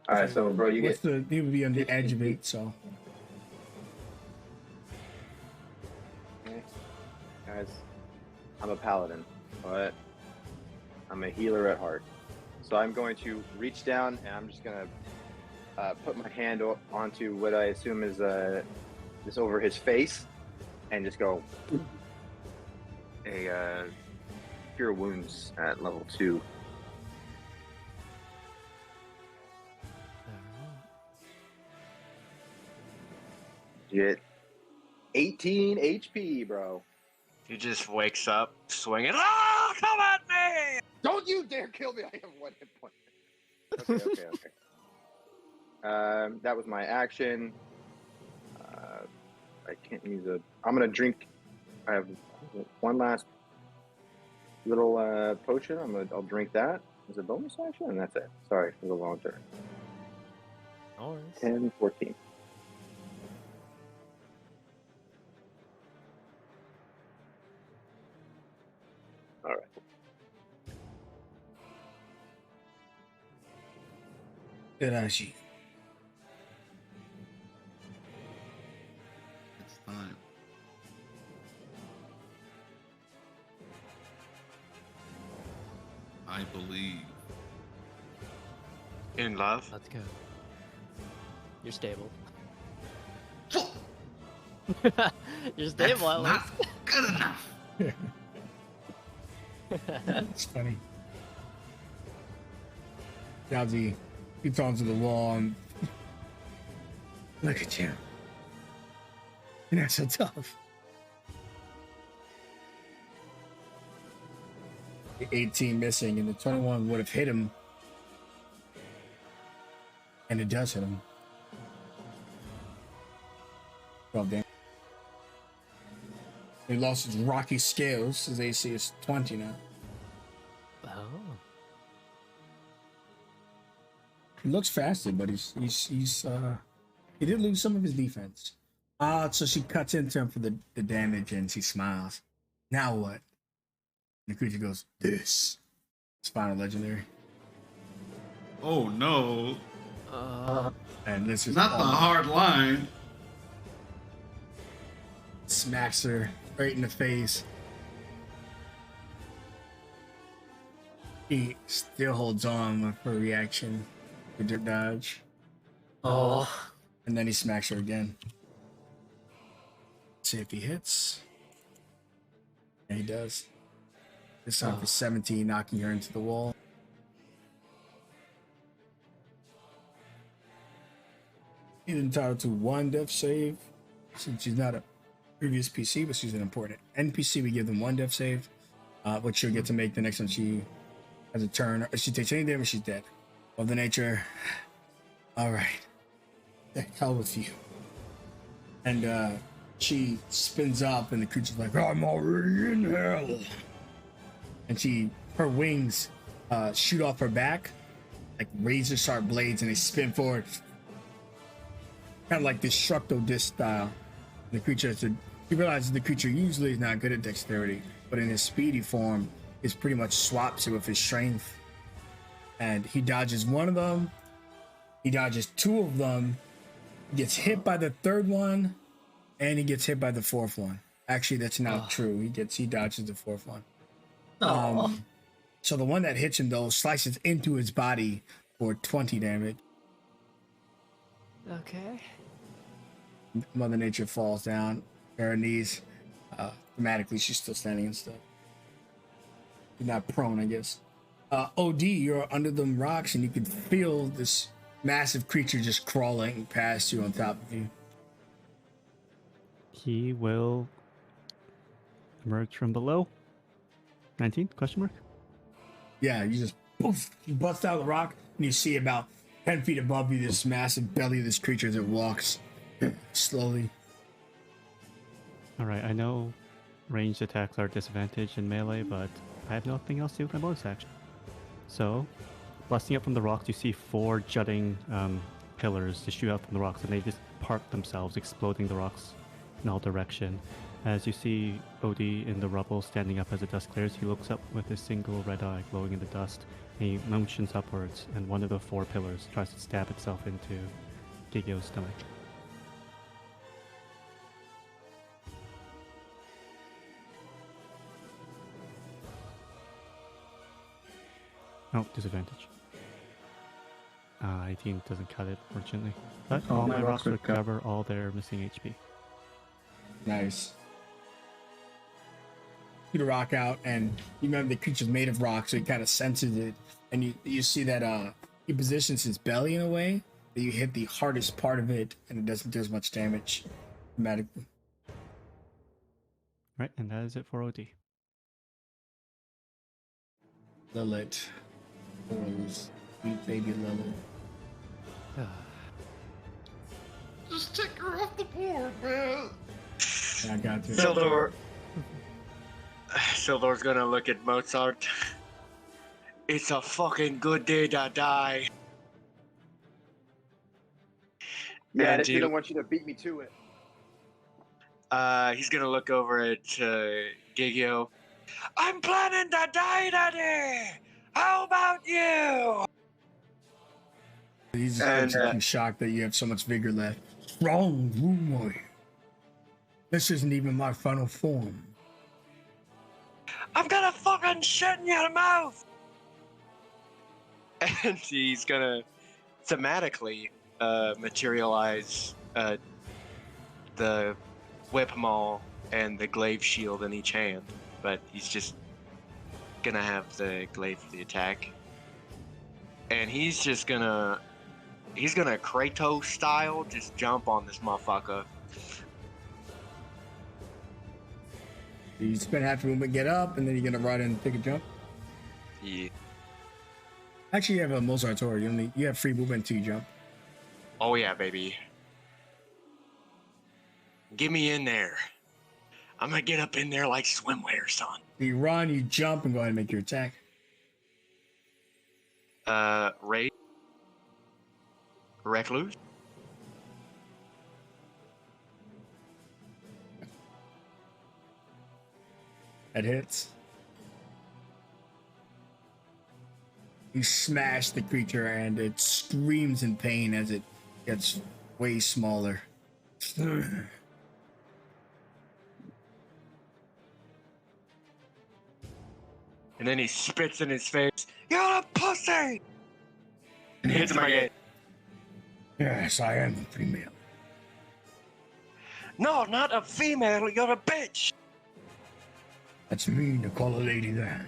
All right, so bro, he would be on the edge of it. So. Okay. Guys, I'm a paladin, but I'm a healer at heart. So I'm going to reach down, and I'm just gonna put my hand onto what I assume is just over his face, and just go. a cure wounds at level 2. Get 18 HP, bro. He just wakes up swinging. Oh, come at me! Don't you dare kill me! I have 1 hit point. Okay. That was my action. I can't use a. I'm gonna drink. I have one last little potion. I'll drink that as a bonus action, and that's it. Sorry for the long turn. No worries. 10, 14. All right. Teraji. It's time. I believe. In love. Let's go. You're stable. You're stable, at Not least. good enough. It's funny. Yazi, he turns to the wall and look at you. You're not so tough. The 18 missing, and the 21 would have hit him. And it does hit him. 12 damage. He lost his rocky scales. His AC is 20 now. Oh. He looks faster, but he did lose some of his defense. So she cuts into him for the damage and she smiles. Now what? And the creature goes, this. It's final legendary. Oh no. And this is Not the hard line. Smacks her right in the face. He still holds on with her reaction with her dodge. Oh. And then he smacks her again. See if he hits. And he does. This time for 17, knocking her into the wall. He's entitled to 1 death save. Since she's not a previous PC, but she's an important NPC, we give them 1 death save, which she'll get to make the next time she has a turn. If she takes any damage, she's dead. Of the nature. All right. The hell with you. And she spins up, and the creature's like, I'm already in hell. And her wings shoot off her back like razor sharp blades, and they spin forward. Kind of like Destructo Disc style. The creature he realizes the creature usually is not good at dexterity, but in his speedy form, is pretty much swaps it with his strength. And he dodges 1 of them. He dodges 2 of them. Gets hit by the 3rd one, and he gets hit by the 4th one. Actually, that's not true. He dodges the 4th one. So the one that hits him though slices into his body for 20 damage. Okay. Mother Nature falls down to her knees. Dramatically, she's still standing and stuff. She's not prone, I guess. OD, you're under the rocks, and you can feel this massive creature just crawling past you on top of you. He will emerge from below. 19? Question mark? Yeah, you just poof, you bust out of the rock, and you see about 10 feet above you this massive belly of this creature that walks slowly. Alright, I know ranged attacks are a disadvantage in melee, but I have nothing else to do with my bonus action. So, busting up from the rocks, you see 4 jutting pillars to shoot out from the rocks, and they just part themselves, exploding the rocks in all direction. As you see Odie in the rubble standing up as the dust clears, he looks up with a single red eye glowing in the dust. And he motions upwards, and one of the 4 pillars tries to stab itself into Gigio's stomach. Oh, disadvantage. 18 doesn't cut it, fortunately. But all my rocks recover all their missing HP. Nice. the rock out, and you remember the creature's made of rock, so he kind of senses it, and you see that he positions his belly in a way that you hit the hardest part of it, and it doesn't do as much damage automatically. Right, and that is it for OD. Lilith. Sweet baby Lilith. Just take her off the board, man. I got you. Sildor's gonna look at Mozart. It's a fucking good day to die. Yeah, I And just didn't want you to beat me to it. he's gonna look over at Gigio. I'm planning to die today. How about you? He's just shocked that you have so much vigor left. Strong boy. This isn't even my final form. I'm gonna fucking shit in your mouth. And he's gonna thematically materialize the whip maul and the glaive shield in each hand, but he's just gonna have the glaive for the attack, and he's gonna Kratos style just jump on this motherfucker. You spend half your movement, get up, and then you're gonna run and take a jump. Yeah. Actually, you have a Mozart Tor. You have free movement to jump. Oh yeah, baby. Get me in there. I'm gonna get up in there like swimwear, son. You run, you jump, and go ahead and make your attack. Raid. Recluse. That hits. You smash the creature, and it screams in pain as it gets way smaller. And then he spits in his face. You're a pussy! And hits him again. Yes, I am female. No, not a female, you're a bitch! That's mean to call a lady that.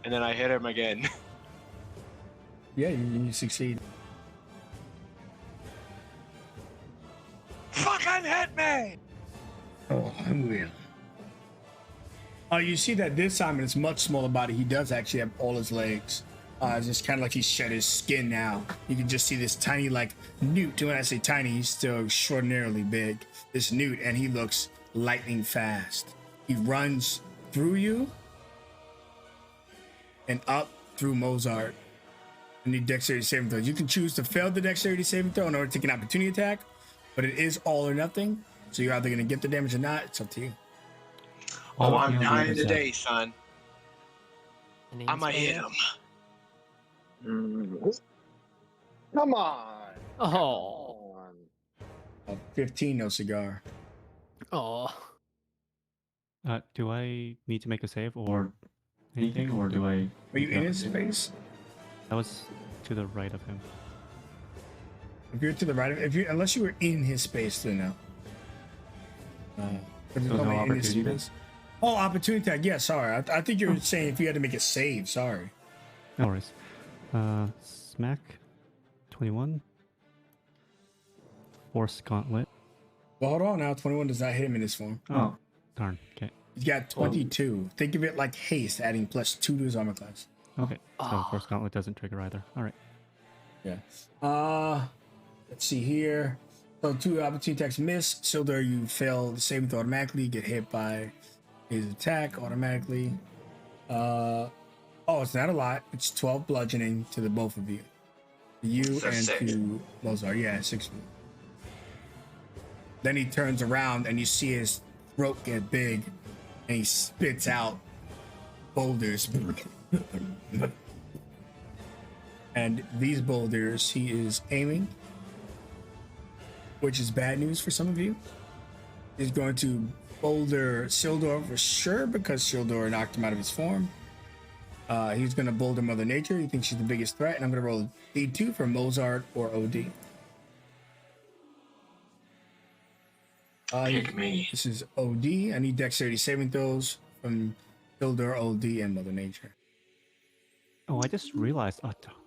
And then I hit him again. Yeah, you succeed. Fucking hit me! Oh, I will. You see that this time in his much smaller body, he does actually have all his legs. It's just kind of like he shed his skin now. You can just see this tiny, like, newt. When I say tiny, he's still extraordinarily big. This newt, and he looks lightning fast. He runs through you and up through Mozart. And need dexterity saving throws. You can choose to fail the dexterity saving throw in order to take an opportunity attack, but it is all or nothing. So you're either going to get the damage or not. It's up to you. Oh, I'm dying today, son. Any I'ma hit him. Come on. Oh. 15, no cigar. Oh. Do I need to make a save or anything, or do I? Are you in his space? I was to the right of him. If you're to the right of, unless you were in his space, then no. But there's So no nobody in his opportunity then? space. Oh, opportunity attack. Yeah, sorry. I think you were saying if you had to make a save. Sorry. No worries. Smack. 21. Force Gauntlet. Well, hold on now. 21 does not hit him in this form. Oh, darn. Okay. He's got 22. Think of it like haste, adding +2 to his armor class. Okay. So Force Gauntlet doesn't trigger either. All right. Yeah. Let's see here. So 2 opportunity attacks miss. Sildar, you fail the saving throw automatically. You get hit by his attack automatically. It's not a lot. It's 12 bludgeoning to the both of you. You So and 6. to Mozart. Yeah, 6. Then he turns around and you see his throat get big and he spits out boulders. And these boulders he is aiming, which is bad news for some of you. He's going to boulder Sildor for sure because Sildor knocked him out of his form. He's going to boulder Mother Nature. He thinks she's the biggest threat, and I'm going to roll a D2 for Mozart or OD. Pick me. This is OD. I need dexterity saving throws from Builder, OD, and Mother Nature. Oh, I just realized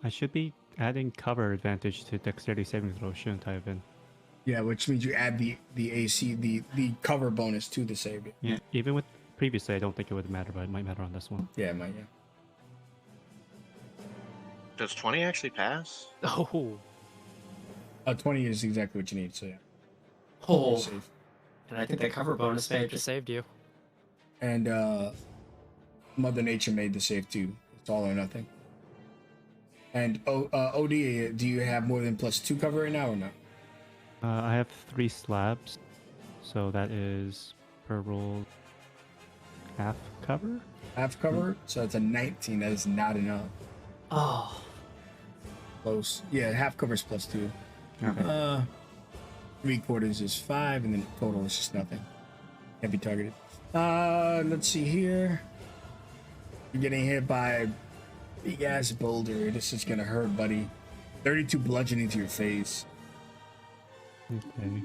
I should be adding cover advantage to dexterity saving throw, shouldn't I have been? Yeah, which means you add the AC, the cover bonus to the save. Yeah, even with previously, I don't think it would matter, but it might matter on this one. Yeah, it might. Yeah. Does 20 actually pass? Oh. 20 is exactly what you need. So yeah. Oh. Safe. And I think that cover bonus Save made just saved you. And Mother Nature made the save too. It's all or nothing. And OD, do you have more than +2 cover right now or no? I have 3 slabs, so that is per roll half cover. Half cover, so it's a 19. That is not enough. Oh. Close. Yeah, half cover is +2. Okay. 3/4 is 5, and then total is just nothing. Can't be targeted. Let's see here. You're getting hit by a big ass boulder. This is gonna hurt, buddy. 32 bludgeoning to your face. Okay.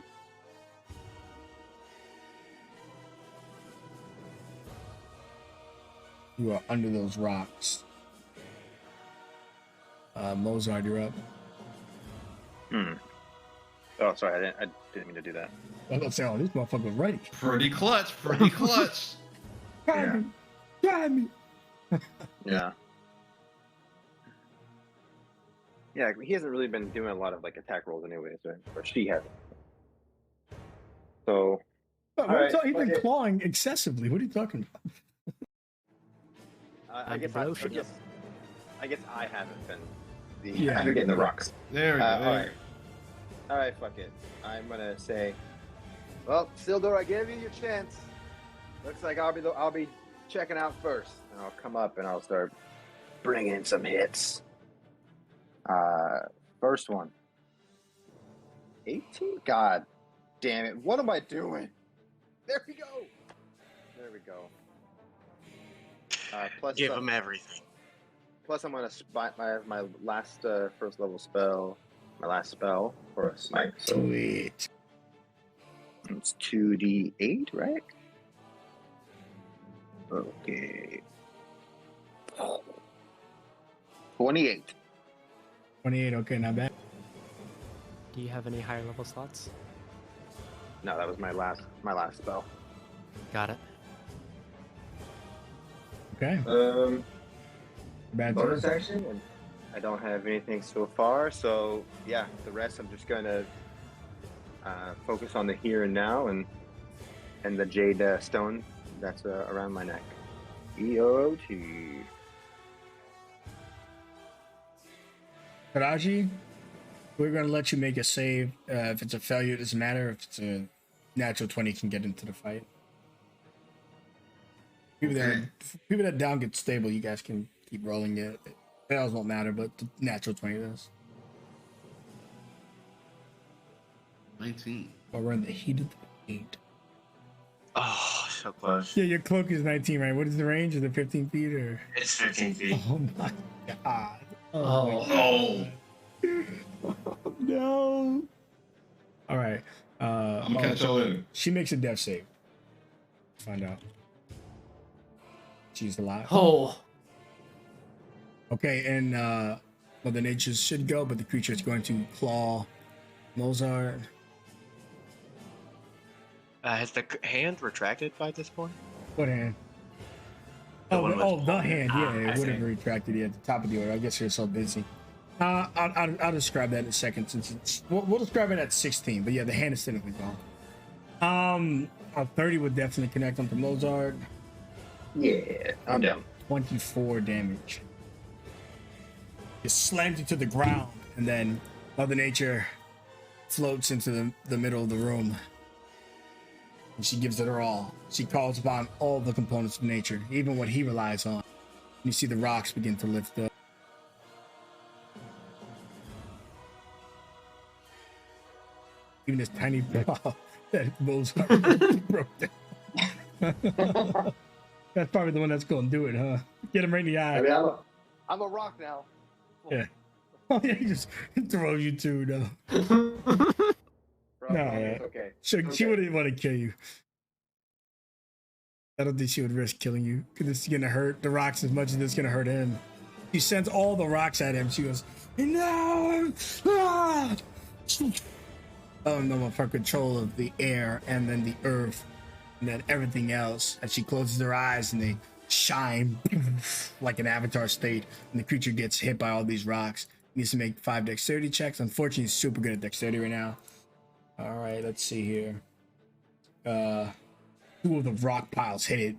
You are under those rocks. Mozart, you're up. Oh, sorry, I didn't mean to do that. I was about to say, oh, this motherfucker's ready. Pretty clutch. Pretty clutch. Got me. Got me. Yeah. Yeah, he hasn't really been doing a lot of like attack rolls anyways, right? Or she hasn't. So He's right, been okay. clawing excessively. What are you talking about? I guess I haven't been Yeah. I've been getting the rocks. There we go. All right, fuck it. I'm gonna say, well, Sildor, I gave you your chance. Looks like I'll be checking out first, and I'll come up and I'll start bringing in some hits. First one. 18. God damn it! What am I doing? There we go. There we go. Plus, Give him everything. Plus, I'm gonna spot my last first level spell. My last spell for a smite. So Sweet. it's 2d8, right? Okay. 28. 28, okay, not bad. Do you have any higher level slots? No, that was my last spell. Got it. Okay. Bad Bonus turn. action. And I don't have anything so far, so yeah, the rest I'm just gonna focus on the here and now and the jade stone that's around my neck. EOT. Karaji, we're going to let you make a save. If it's a failure, it doesn't matter. If it's a natural 20, you can get into the fight. People that down get stable, you guys can keep rolling it. Fails won't matter, but the natural 20 does. 19. But we're in the heat of the heat. Oh, so close. Yeah, your cloak is 19, right? What is the range? Is it 15 feet or? It's 15 feet. Oh my god. Oh. No. All right. I'm gonna catch y'all later. She makes a death save. Find out. She's alive. Oh. Okay, and Mother Nature should go, but the creature is going to claw Mozart. Has the hand retracted by this point? What hand? The one with- The hand. Yeah, I it would have see. retracted at the top of the order. I guess you're so busy. I'll describe that in a second since it's we'll describe it at 16. But yeah, the hand is technically gone. A 30 would definitely connect onto Mozart. Yeah, I'm down. 24 damage. It slams you to the ground, and then Mother Nature floats into the middle of the room. And she gives it her all. She calls upon all the components of nature, even what he relies on. You see the rocks begin to lift up. Even this tiny ball that Mozart broke down. That's probably the one that's going to do it, huh? Get him right in the eye. I mean, I'm a rock now. Yeah. Oh, yeah, he just throws you too, though. Bro, No, it's okay. She Okay. wouldn't want to kill you. I don't think she would risk killing you because it's gonna hurt the rocks as much as it's gonna hurt him. She sends all the rocks at him. She goes, no! Ah! Oh no, for control of the air and then the earth and then everything else. As she closes her eyes and they shine like an avatar state, and the creature gets hit by all these rocks. Needs to make 5 dexterity checks. Unfortunately, he's super good at dexterity right now. All right, let's see here. 2 of the rock piles hit it.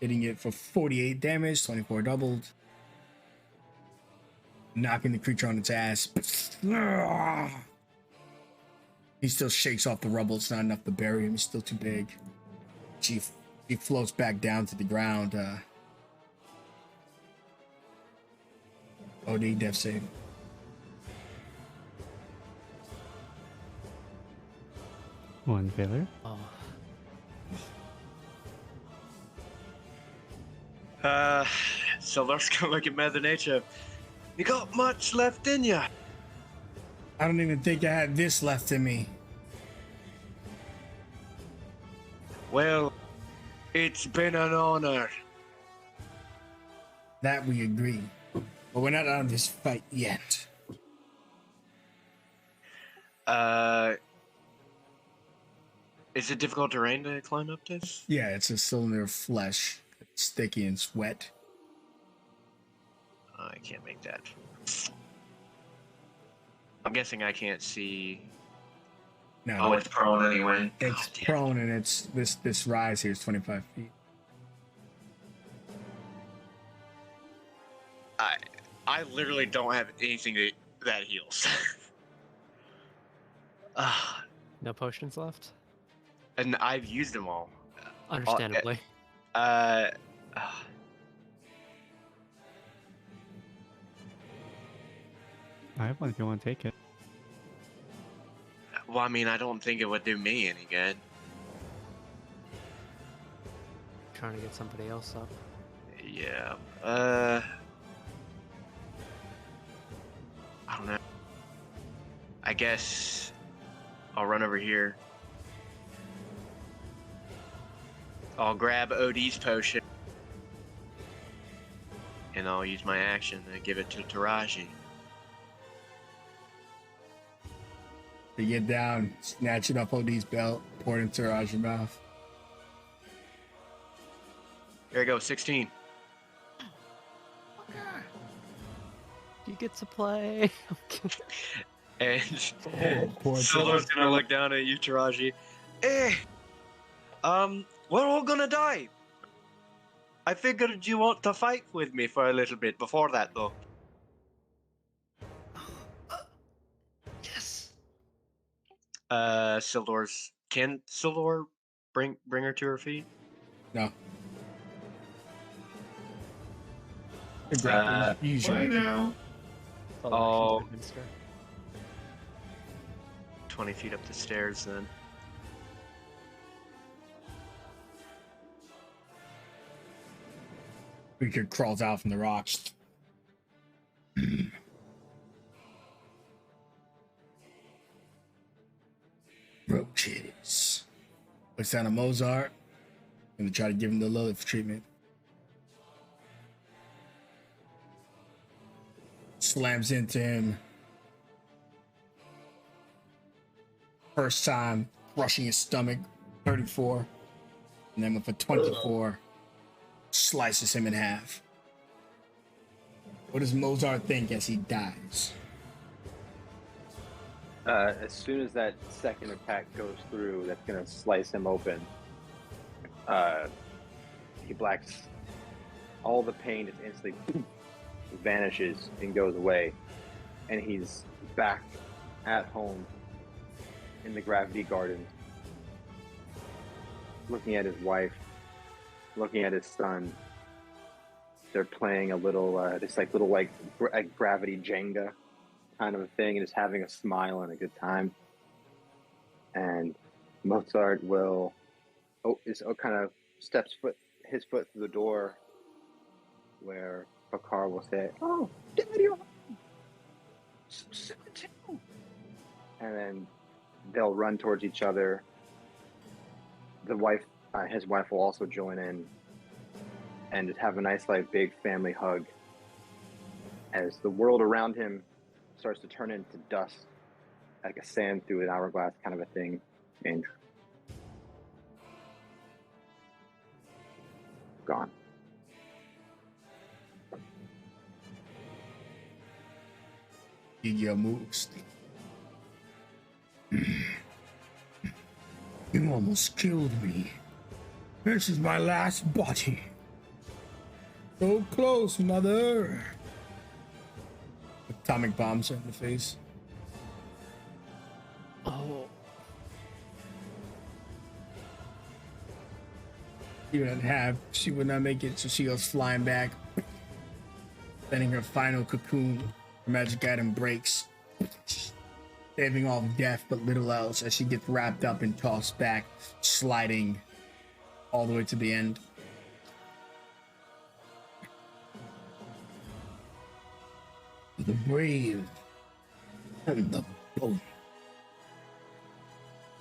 Hitting it for 48 damage, 24 doubled. Knocking the creature on its ass. He still shakes off the rubble. It's not enough to bury him. He's still too big. He floats back down to the ground. OD death save. One failure. Oh, So let's go look at Mother Nature. You got much left in you? I don't even think I had this left in me. Well, it's been an honor. That we agree. But we're not out of this fight yet. Is it difficult terrain to climb up this? Yeah, it's a cylinder of flesh. It's sticky and it's wet. I can't make that. I'm guessing I can't see. No, Oh, it's prone anyway. it's prone and it's this rise here is 25 feet. I literally don't have anything that heals. no potions left? And I've used them all. Understandably. I have one if you want to take it. Well, I mean, I don't think it would do me any good. Trying to get somebody else up. Yeah. I don't know. I guess I'll run over here. I'll grab OD's potion. And I'll use my action to give it to Taraji. You get down, snatch it off OD's belt, pour it into Raj's mouth. Here I go, 16. You get to play. And Poor Silver's gonna look down at you, Taraji. We're all gonna die. I figured you want to fight with me for a little bit before that, though. Yes. Sildor's. Can Sildor bring her to her feet? No. Right Usually. now. Oh. 20 feet up the stairs, then. Creature crawls out from the rocks. Roaches. Looks down at Mozart. Gonna try to give him the Lilith treatment. Slams into him. First time, crushing his stomach. 34. And then with a 24, slices him in half. What does Mozart think as he dies? As soon as that second attack goes through, that's gonna slice him open. He blacks. All the pain just instantly vanishes and goes away, and he's back at home in the gravity garden, looking at his wife, looking at his son. They're playing a little, gravity Jenga kind of a thing, and just having a smile and a good time. And Mozart will, kind of steps his foot through the door, where Bakar will say, "Oh, Daddy, you're home. So too." And then they'll run towards each other. The wife his wife will also join in and just have a nice, like, big family hug as the world around him starts to turn into dust, like a sand through an hourglass kind of a thing, and gone. Yu moves. You almost killed me. This is my last body. So close, mother. Atomic bombs her in the face. Oh. She would not make it, so she goes flying back. Sending her final cocoon. Her magic item breaks. Saving off death, but little else as she gets wrapped up and tossed back, sliding all the way to the end. The brave and the bold.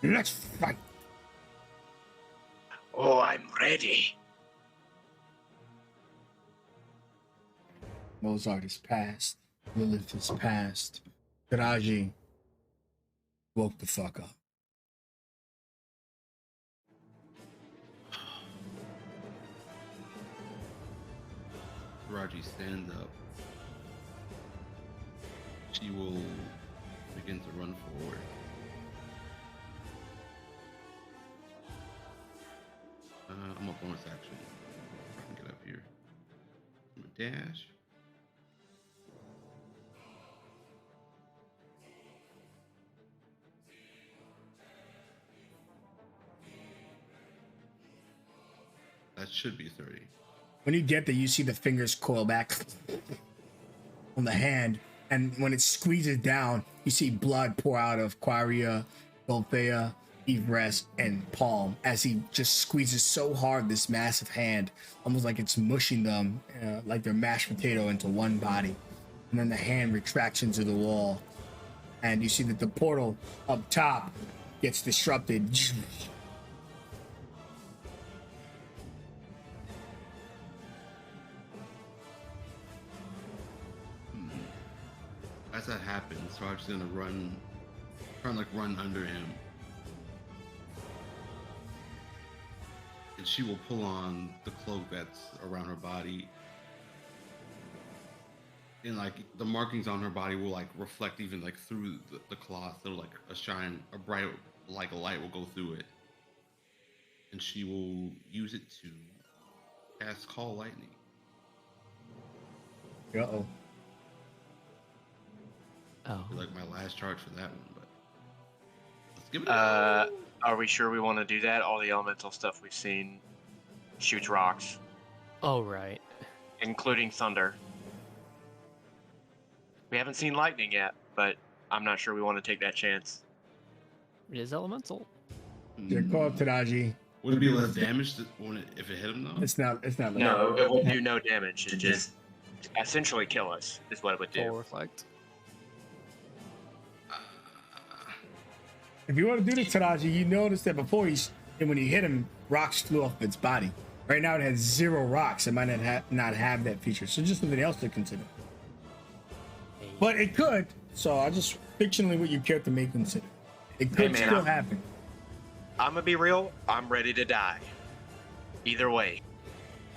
Let's fight. Oh, I'm ready. Mozart is past. Lilith is past. Taraji woke the fuck up. Raji stands up. She will begin to run forward. I'm a bonus action. I can get up here. I'm a dash. That should be 30. When you get there, you see the fingers coil back on the hand, and when it squeezes down, you see blood pour out of Quaria, Dolthea, Evrest, and Palm as he just squeezes so hard this massive hand, almost like it's mushing them like they're mashed potato into one body. And then the hand retracts into the wall, and you see that the portal up top gets disrupted. As that happens, Raji's gonna run, try to run under him. And she will pull on the cloak that's around her body. And the markings on her body will reflect even through the cloth. It'll a bright a light will go through it. And she will use it to cast Call Lightning. Uh-oh. Oh. My last charge for that one, but let's give it a go. Are we sure we want to do that? All the elemental stuff we've seen shoots rocks. Oh, right. Including thunder. We haven't seen lightning yet, but I'm not sure we want to take that chance. It is elemental. Your call, Taraji. Would it be less damage if it hit him though? It's not. No, it will do no damage. It just essentially kill us. Is what it would do. Full reflect. If you want to do this, Taraji, you notice that before when he hit him, rocks flew off its body. Right now it has 0 rocks. It might not have that feature. So just something else to consider. But it could. So I just fictionally what your character may consider. It could still happen. I'm gonna be real. I'm ready to die. Either way.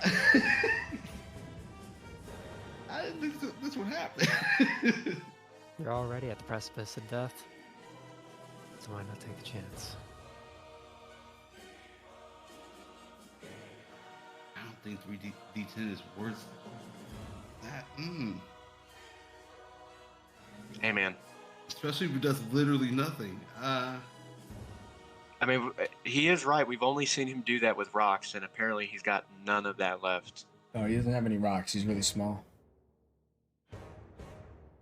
I didn't think this would happen. You're already at the precipice of death. So why not take the chance? I don't think 3d10 is worth that. Hey, man. Especially if it does literally nothing. I mean, he is right. We've only seen him do that with rocks, and apparently he's got none of that left. Oh, he doesn't have any rocks. He's really small.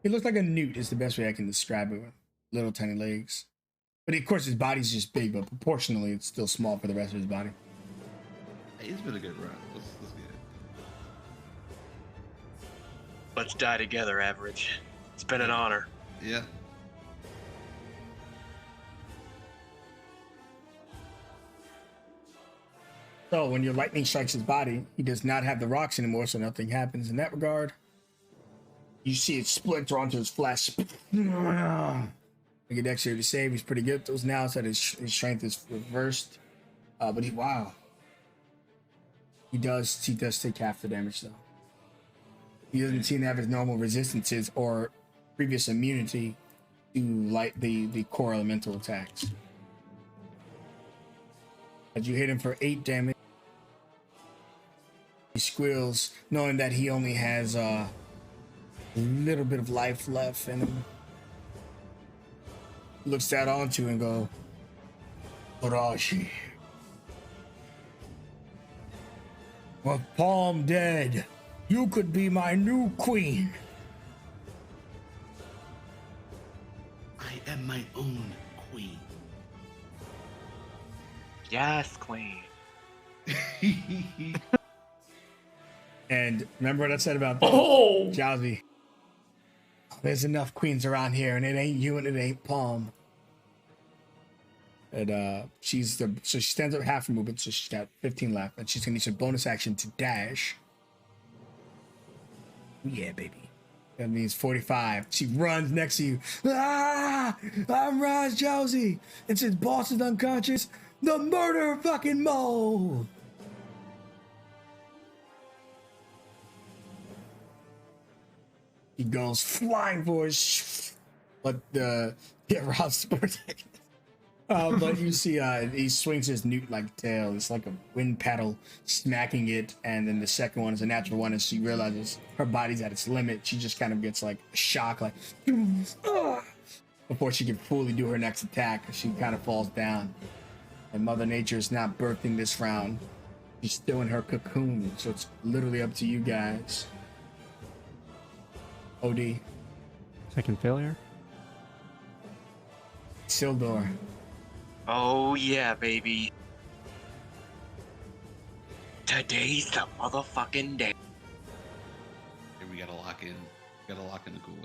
He looks like a newt is the best way I can describe it. With little tiny legs. But of course his body's just big, but proportionally it's still small for the rest of his body. Hey, it's been a good run. Let's get it. Let's die together, Average. It's been an honor. Yeah. So when your lightning strikes his body, he does not have the rocks anymore, so nothing happens in that regard. You see it splinter onto his flesh. Make a dexterity save. He's pretty good. Those now that his strength is reversed. But wow. He does take half the damage though. He doesn't seem to have his normal resistances or previous immunity to the core elemental attacks. As you hit him for 8 damage, he squeals, knowing that he only has a little bit of life left in him. Looks that onto and go, Arashi. With Palm dead, you could be my new queen. I am my own queen. Yes, queen. And remember what I said about Jowsy? There's enough queens around here, and it ain't you and it ain't Palm. And so she stands up half her movement, so she's got 15 left, and she's gonna use a bonus action to dash. Yeah, baby. That means 45. She runs next to you. Ah! I'm Raj Jowsy. And since boss is unconscious, the murder fucking mole. He goes flying for his, but Rob's protected. But you see, he swings his newt-like tail. It's like a wind paddle smacking it, and then the second one is a natural one. As she realizes her body's at its limit, she just kind of gets like a shock, like before she can fully do her next attack. She kind of falls down, and Mother Nature is not birthing this round. She's still in her cocoon, so it's literally up to you guys. OD. Second failure. Sildor. Oh yeah, baby. Today's the motherfucking day. Here we gotta lock in. Gotta lock in the cooler.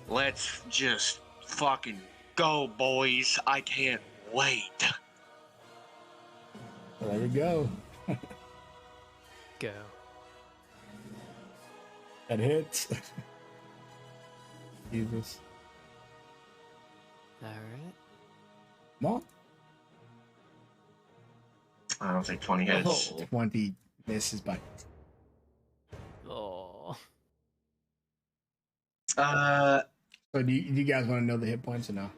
Let's just fucking go, boys. I can't wait. Well, there we go. Go. That hits. Jesus. All right. Come on. I don't think 20 hits. 20 misses by. Oh. So do you guys want to know the hit points or no?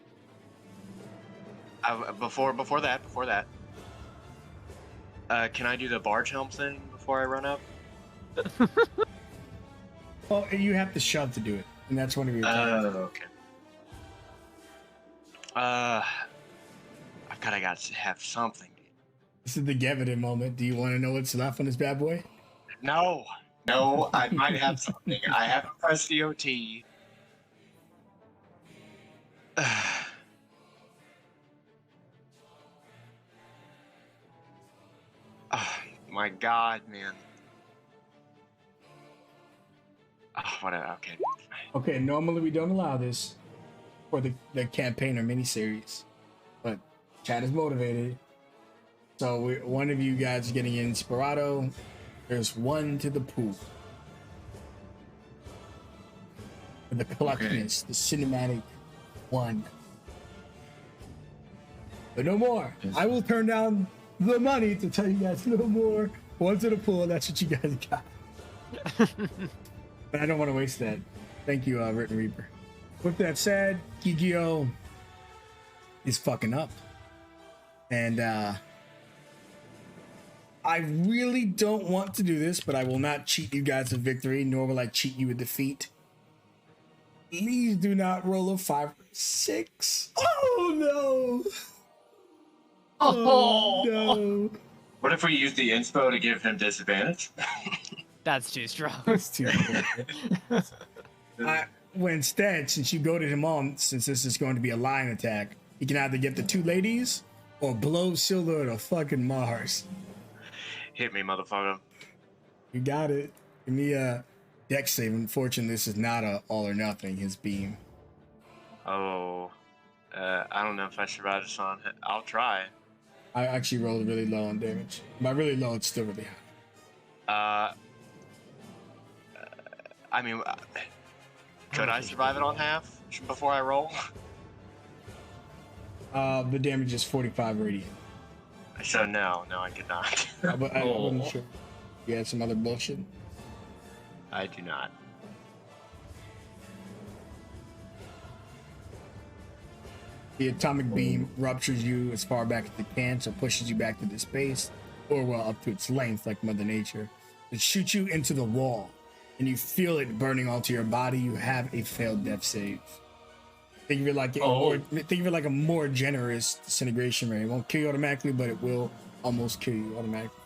Before that, can I do the barge helm thing before I run up? Well, you have to shove to do it, and that's one of your attacks. Okay. I've got to have something. This is the Gevitin moment. Do you want to know what's left on this bad boy? No, I might have something. I haven't pressed the OT. Oh, my God, man. Oh, whatever. Okay. Okay, normally we don't allow this for the campaign or miniseries, but Chad is motivated. So one of you guys is getting Inspirato. There's one to the pool. For the collectionist, the cinematic one. But no more. I will turn down the money to tell you guys no more. One to the pool, that's what you guys got. But I don't want to waste that. Thank you, Written Reaper. With that said, Gigio is fucking up. And I really don't want to do this, but I will not cheat you guys a victory, nor will I cheat you a defeat. Please do not roll a 5 or 6. Oh no! Oh no! What if we use the inspo to give him disadvantage? That's too strong. That's too cool. Well, instead, since you goaded him on, since this is going to be a line attack, you can either get the 2 ladies or blow Silver to fucking Mars. Hit me, motherfucker. You got it. Give me a dex save. Unfortunately, this is not a all or nothing, his beam. Oh. I don't know if I survived this on. I'll try. I actually rolled really low on damage. By really low, it's still really high. I mean, could I survive it on half before I roll? The damage is 45 radiant. So no, I could not. I wasn't sure. You had some other bullshit? I do not. The atomic beam ruptures you as far back as it can, so pushes you back to the space, or well, up to its length, like Mother Nature. It shoots you into the wall, and you feel it burning onto your body. You have a failed death save. Think of it like a more generous disintegration rate. It won't kill you automatically, but it will almost kill you automatically.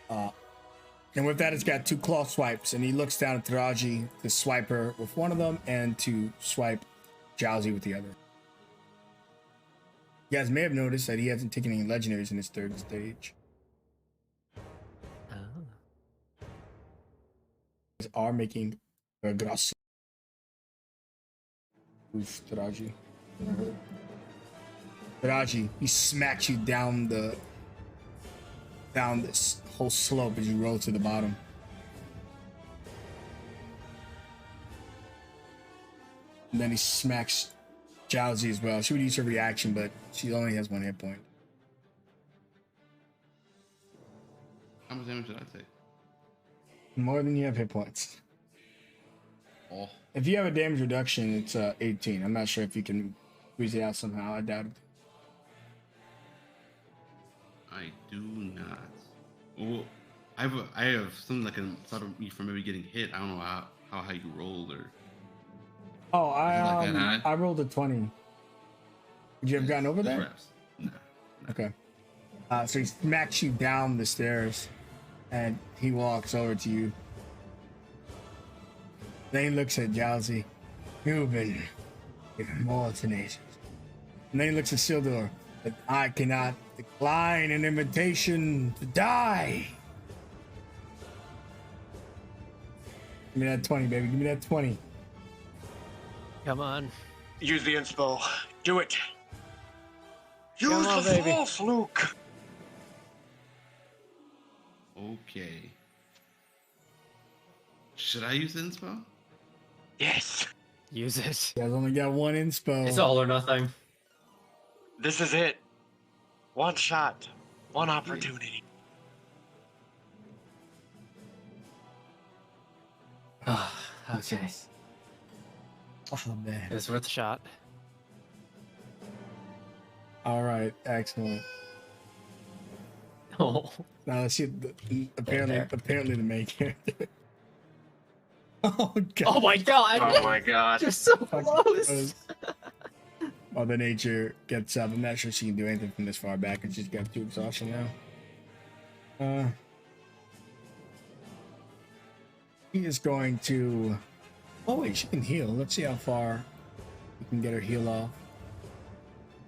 And with that, it's got 2 claw swipes, and he looks down at Taraji to swipe her with one of them and to swipe Jowsy with the other. You guys may have noticed that he hasn't taken any legendaries in his 3rd stage. Are making a grass. Oof, Taraji. Taraji, he smacks you down this whole slope as you roll to the bottom. And then he smacks Jowsy as well. She would use her reaction, but she only has 1 hit point. How much damage did I take? More than you have hit points. Oh. If you have a damage reduction, it's 18. I'm not sure if you can squeeze it out somehow. I doubt it. I do not. Well, I have something that can stop me from maybe getting hit. I don't know how high you rolled or. Oh, Like that high? I rolled a 20. Would you have gotten over there? Reps. No. Okay. So he smacks you down the stairs, and he walks over to you. Then he looks at Jowsy. You've been even more tenacious. And then he looks at Sildor. But I cannot decline an invitation to die. Give me that 20, baby. Give me that 20. Come on. Use the inspo. Do it. Use Come on, the baby. force, Luke. Okay. Should I use inspo? Yes. Use it. You guys only got 1 inspo. It's all or nothing. This is it. One shot. One opportunity. Okay. Oh, man. It was worth a shot. All right. Excellent. Oh. Now let's see. Apparently the main character. Oh god. Oh my god! Oh my god. You're so close! Mother Nature gets up. I'm not sure she can do anything from this far back, and she's got 2 exhaustion now. He is going to. Oh wait, she can heal. Let's see how far we can get her heal off.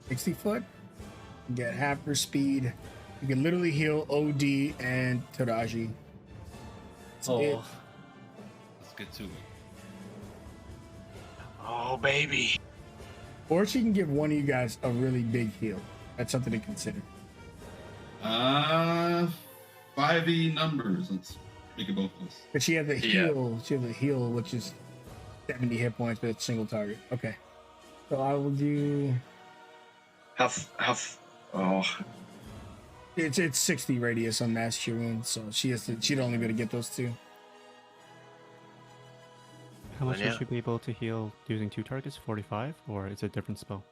60 foot. Get half her speed. You can literally heal OD and Taraji. That's it. Let's get to it. Oh, baby. Or she can give one of you guys a really big heal. That's something to consider. 5e numbers. Let's make it both of us. But she has a heal. She has a heal, which is 70 hit points for a single target. Okay. So I will do. Oh, It's 60 radius on Mass Cure Wounds, so she'd only be able to get those 2. How much Yeah. would she be able to heal using 2 targets? 45? Or is it a different spell?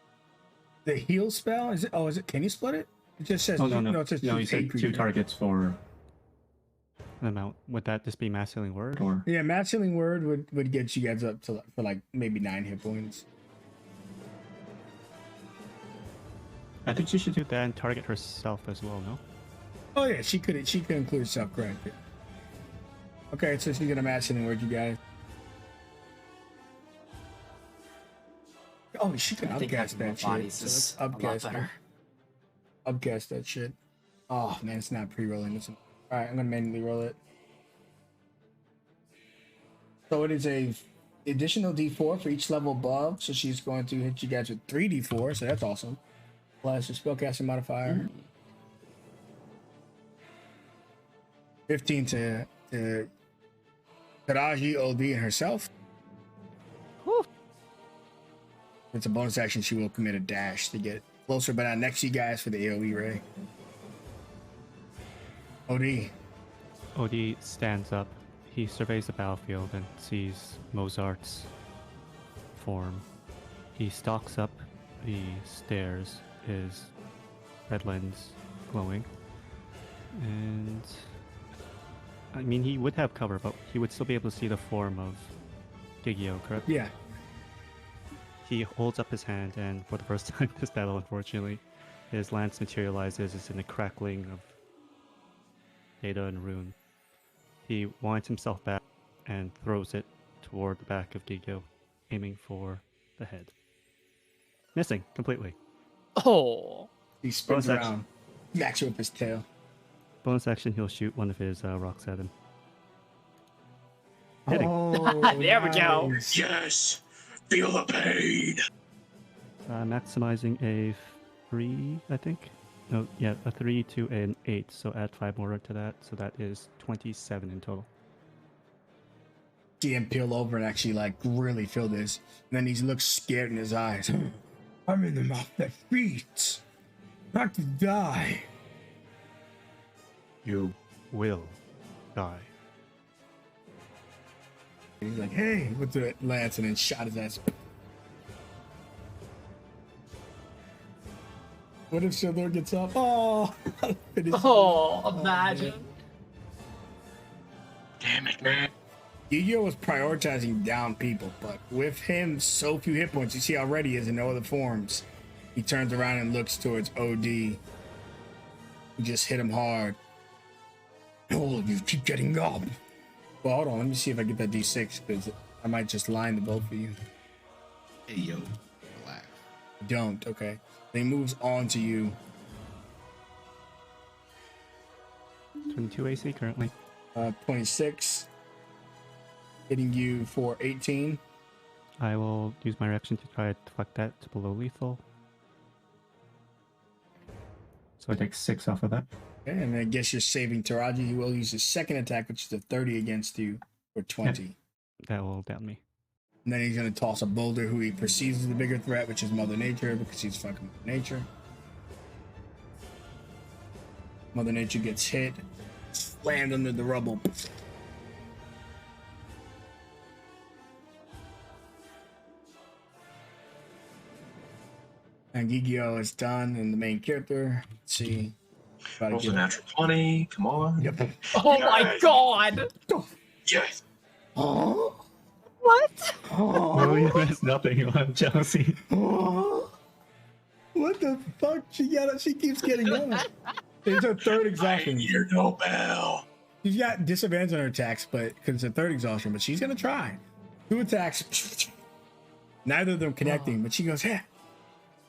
The heal spell is it? Oh, is it? Can you split it? It just says. Oh, no. It says No, you said 2 targets for. An amount. Would that just be mass healing word? Or. Yeah, Mass Healing Word would get you guys up to for like maybe 9 hit points. I think she should do that and target herself as well, no? Oh yeah, she could include herself, correct? Yeah. Okay, so she's gonna Mass Healing Word you guys. Oh, she can I think upcast having that more shit. bodies So is let's a lot upcast better. her. Upcast that shit. Oh man, it's not pre-rolling this one. Alright, I'm gonna manually roll it. So it is a additional D4 for each level above. So she's going to hit you guys with 3D4. So that's awesome. Plus your spellcasting modifier. 15 to Taraji, OD, and herself. Whew. It's a bonus action. She will commit a dash to get closer, but not next to you guys for the AoE ray. OD. Odie stands up. He surveys the battlefield and sees Mozart's form. He stalks up the stairs, his red lens glowing. And I mean, he would have cover, but he would still be able to see the form of Gigio, correct? Yeah. He holds up his hand, and for the first time in this battle, unfortunately, his lance materializes. It's in a crackling of data and rune. He winds himself back and throws it toward the back of Gigio, aiming for the head. Missing completely. Oh. He spins Bonus around, smacks you with his tail. Bonus action, he'll shoot one of his rocks at him. Hitting. Oh, There we go. nice. Yes! Feel the pain! Maximizing a 3, I think. No, yeah, a 3 to an 8, so add 5 more to that, so that is 27 in total. See him peel over and actually like really feel this. And then he looks scared in his eyes. I'm in the mouth that feet. Not to die. You will die. He's like, hey, with the lance, and then shot his ass. What if Shador gets up? Oh, Imagine. Damn it, man. Yu-Gi-Oh was prioritizing down people, but with him so few hit points, you see already he is in no other forms. He turns around and looks towards OD. He just hit him hard. All of you keep getting up. Well, hold on, let me see if I get that D6, because I might just line the both of you. Hey, yo, relax. Don't, okay. Then he moves on to you. 22 AC currently. 26. Hitting you for 18. I will use my reaction to try to deflect that to below lethal. So I take 6 off of that. Okay, and then I guess you're saving Taraji. He will use his second attack, which is a 30 against you for 20. That will down me. And then he's going to toss a boulder who he perceives as the bigger threat, which is Mother Nature, because he's fucking Mother Nature. Mother Nature gets hit, slammed under the rubble. And Gigio is done, and the main character. Let's see. Rolls a natural 20. Come on. Yep. Oh my god! Yes. Oh. What? Oh, you missed nothing. You have jealousy. Oh. What the fuck? She keeps getting going. It's her third exhaustion. You're no bell. She's got disadvantage on her attacks, but because it's a third exhaustion, but she's gonna try. 2 attacks. Neither of them connecting, but she goes, "Yeah,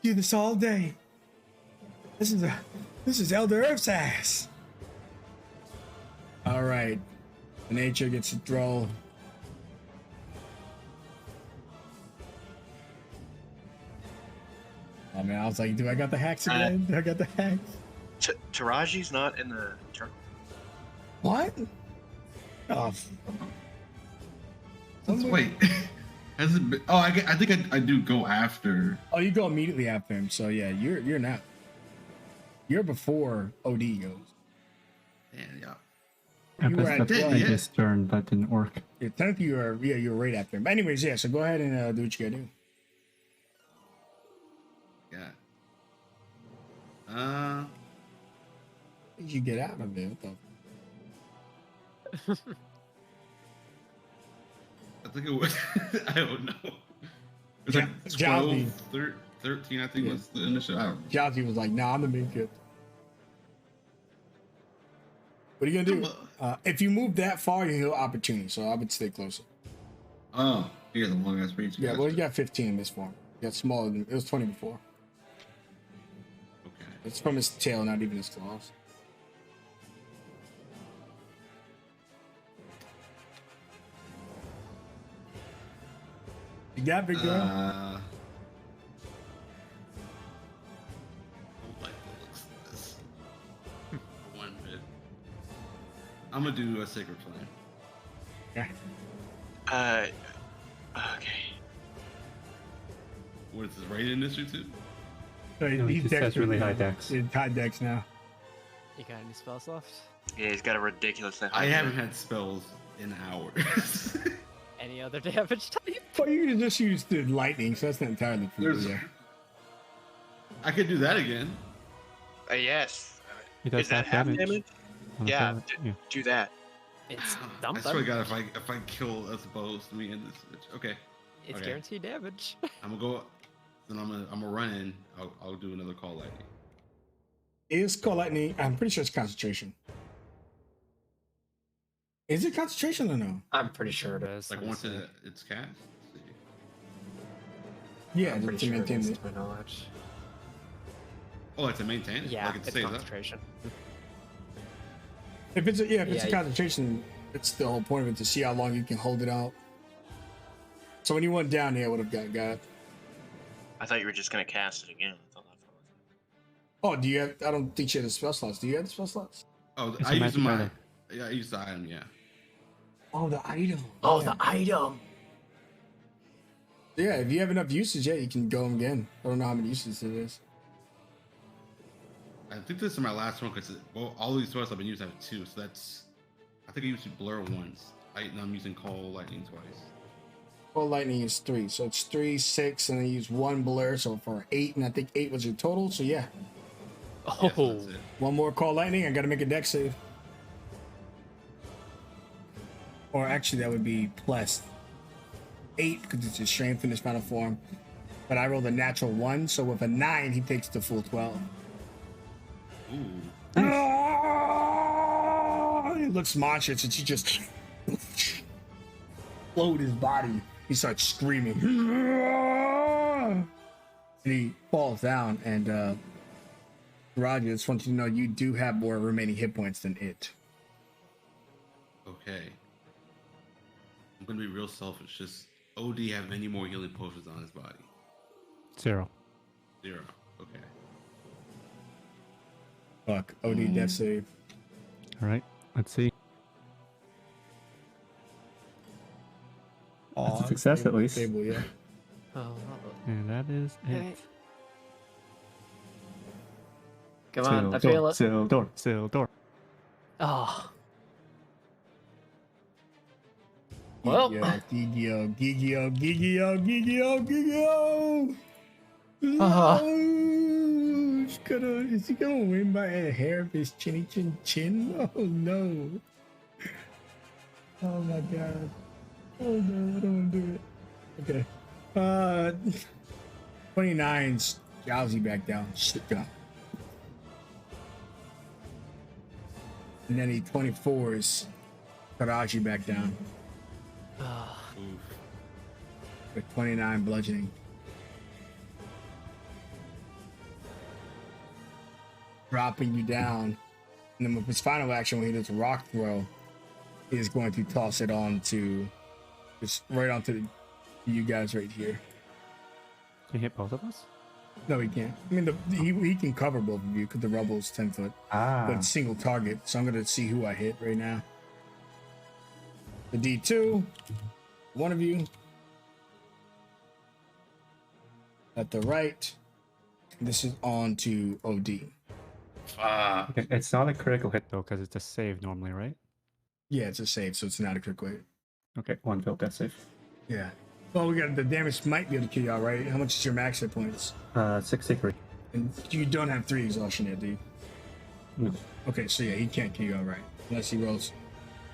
do this all day. This is Elder Earth's ass." All right, the nature gets a throw. Oh man, I was like, do I got the hacks again? Do I got the hacks? Taraji's not in the turn. What? Oh, Wait. Has it been, I think I do go after. oh, you go immediately after him. So yeah, you're not. You're before OD goes. Yeah. I You were pressed at the dead, previous turn, but didn't work. Yeah, technically you're right after him. But anyways, yeah. So go ahead and do what you gotta do. Yeah. How did you get out of it? What the? I think it was. I don't know. It was Ja- like Jazzy. 12, 13, I think Yeah. was the initial. I don't know. Jazzy was like, "Nah, I'm the main kid." What are you gonna do? If you move that far, you heal opportunity. So I would stay closer. Oh, he has a long ass reach. Yeah, well, you got 15 in this form. You got smaller than it was 20 before. Okay. It's from his tail, not even his claws. You got big girl. I don't like the looks of this. One bit. I'm gonna do a sacred flame. Yeah. Okay. What is this, rated initiative too? So No, he he's just has dexter really now. high dex. He's high dex now. You got any spells left? Yeah, he's got a ridiculously high. I haven't had spells in hours. Any other damage type? Well, you can just use the lightning, so that's not entirely for you. There's- Yeah. I could do that again. Yes. He does Is that half half damage. on the Yeah, pellet. Yeah. Do that. It's I dumb. swear to God, if I kill us both, me and this bitch. Okay, It's okay. guaranteed damage. I'm gonna go. Then I'm gonna run in. I'll do another call lightning. Is call lightning? I'm pretty sure it's concentration. Is it concentration or no? I'm pretty sure it is. Like let me once see. it's cast. Let's see. Yeah, I'm to pretty sure it maintain is it. to my knowledge. Oh, it's a maintain. Yeah, like it it's stays up. concentration. If it's a Yeah, concentration, it's the whole point of it to see how long you can hold it out. So when you went down here, I would have got. I thought you were just gonna cast it again. I thought that's Oh, do you have? I don't think you have the spell slots. Do you have the spell slots? Oh, It's I a use magic my. item. Yeah, I use the item. Yeah. Oh, the item. Oh, yeah. the item. Yeah, if you have enough usage, yeah, you can go again. I don't know how many uses it is. I think this is my last one because all these spells I've been using have two. So that's. I think I used blur once. I'm using call lightning twice. Well, lightning is 3, so it's 3, 6, and then you use 1 blur, so for 8, and I think 8 was your total. So yeah, Oh, Yeah, so that's it. one more call lightning. I got to make a dex save. Or actually, that would be plus 8 because it's his strength in his final form. But I rolled a natural 1, so with a 9, he takes the full 12. Ooh. Ah! He looks monstrous, and she just explode his body. He starts screaming, and he falls down. And Roger, I just want you to know you do have more remaining hit points than it. Okay. I'm gonna be real selfish. Just OD have any more healing potions on his body? 0. 0. Okay. Fuck, OD death save. All right. Let's see. That's a success at least. Stable, yeah. Oh, And that is Okay. it. come on, I feel it. Sildor. Sildor. Oh. Well. Gigio, Gigio, Gigio, Gigio, Gigio. Uh-huh. Is he gonna win by a hair of his chinny chin? Oh no. Oh my god. Oh no, I don't want to do it. Okay. 29's Jowsy back down. Sit down. And then he 24's Karaji back down. Oh. Oof. With 29 bludgeoning. Dropping you down. And then with his final action, when he does a rock throw, he is going to toss it on to just right onto you guys right here. Can you hit both of us? No, he can't. I mean, he can cover both of you because the rubble's 10 foot, but it's single target. So I'm going to see who I hit right now. The D2, one of you at the right. This is on to OD. Okay, it's not a critical hit. Though, because it's a save normally, right? Yeah, it's a save, so it's not a quick hit. Okay, 1 failed death save. Yeah. Well, we got the damage might be able to kill you all right. How much is your max hit points? 63. And you don't have 3 exhaustion yet, do you? No. Okay, so yeah, he can't kill you all right unless he rolls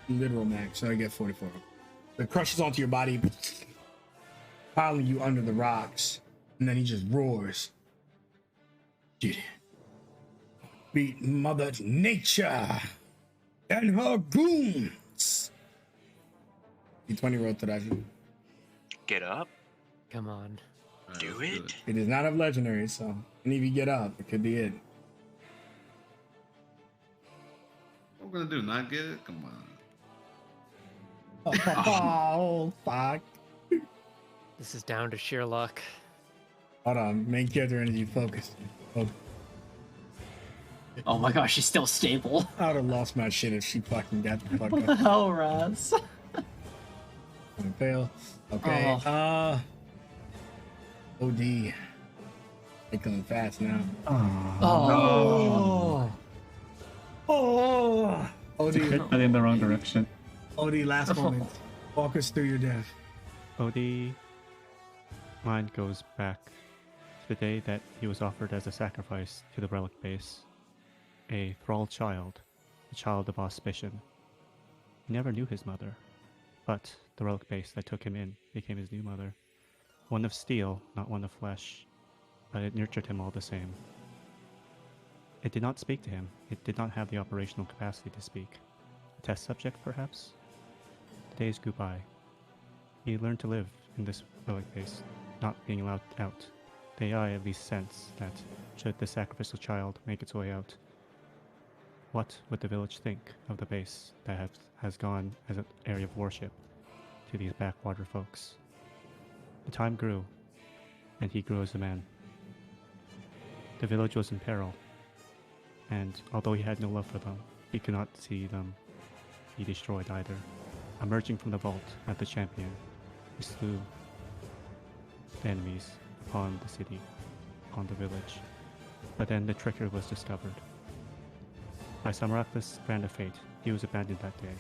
literal max. So I get 44. It crushes onto your body, piling you under the rocks, and then he just roars. Get it. Beat Mother Nature and her goons. D20 roll Tadashi. Get up. Come on. Alright, Do let's it. It is not of legendary, so any of you get up, it could be it. What we're gonna do? Not get it? Come on. Oh, fuck. This is down to sheer luck. Hold on, main character energy focus. Oh, Oh my gosh, she's still stable. I would have lost my shit if she fucking got the fuck What the up. hell, Raz? Fail. Okay. Oh. OD. They coming fast now. Oh. Oh. It's a OD. crit, but in the wrong direction. OD. Last moment. Walk us through your death. Odie mind goes back to the day that he was offered as a sacrifice to the relic base. A thrall child, a child of auspicion. He never knew his mother, but the relic base that took him in became his new mother. One of steel, not one of flesh, but it nurtured him all the same. It did not speak to him. It did not have the operational capacity to speak. A test subject, perhaps? The days grew by. He learned to live in this relic base, not being allowed out. The AI at least sensed that, should the sacrificial child make its way out, what would the village think of the base that has gone as an area of worship to these backwater folks? The time grew, and he grew as a man. The village was in peril, and although he had no love for them, he could not see them be destroyed either. Emerging from the vault at the champion, he slew the enemies upon the city, upon the village. But then the trickery was discovered. By some reckless brand of fate, he was abandoned that day,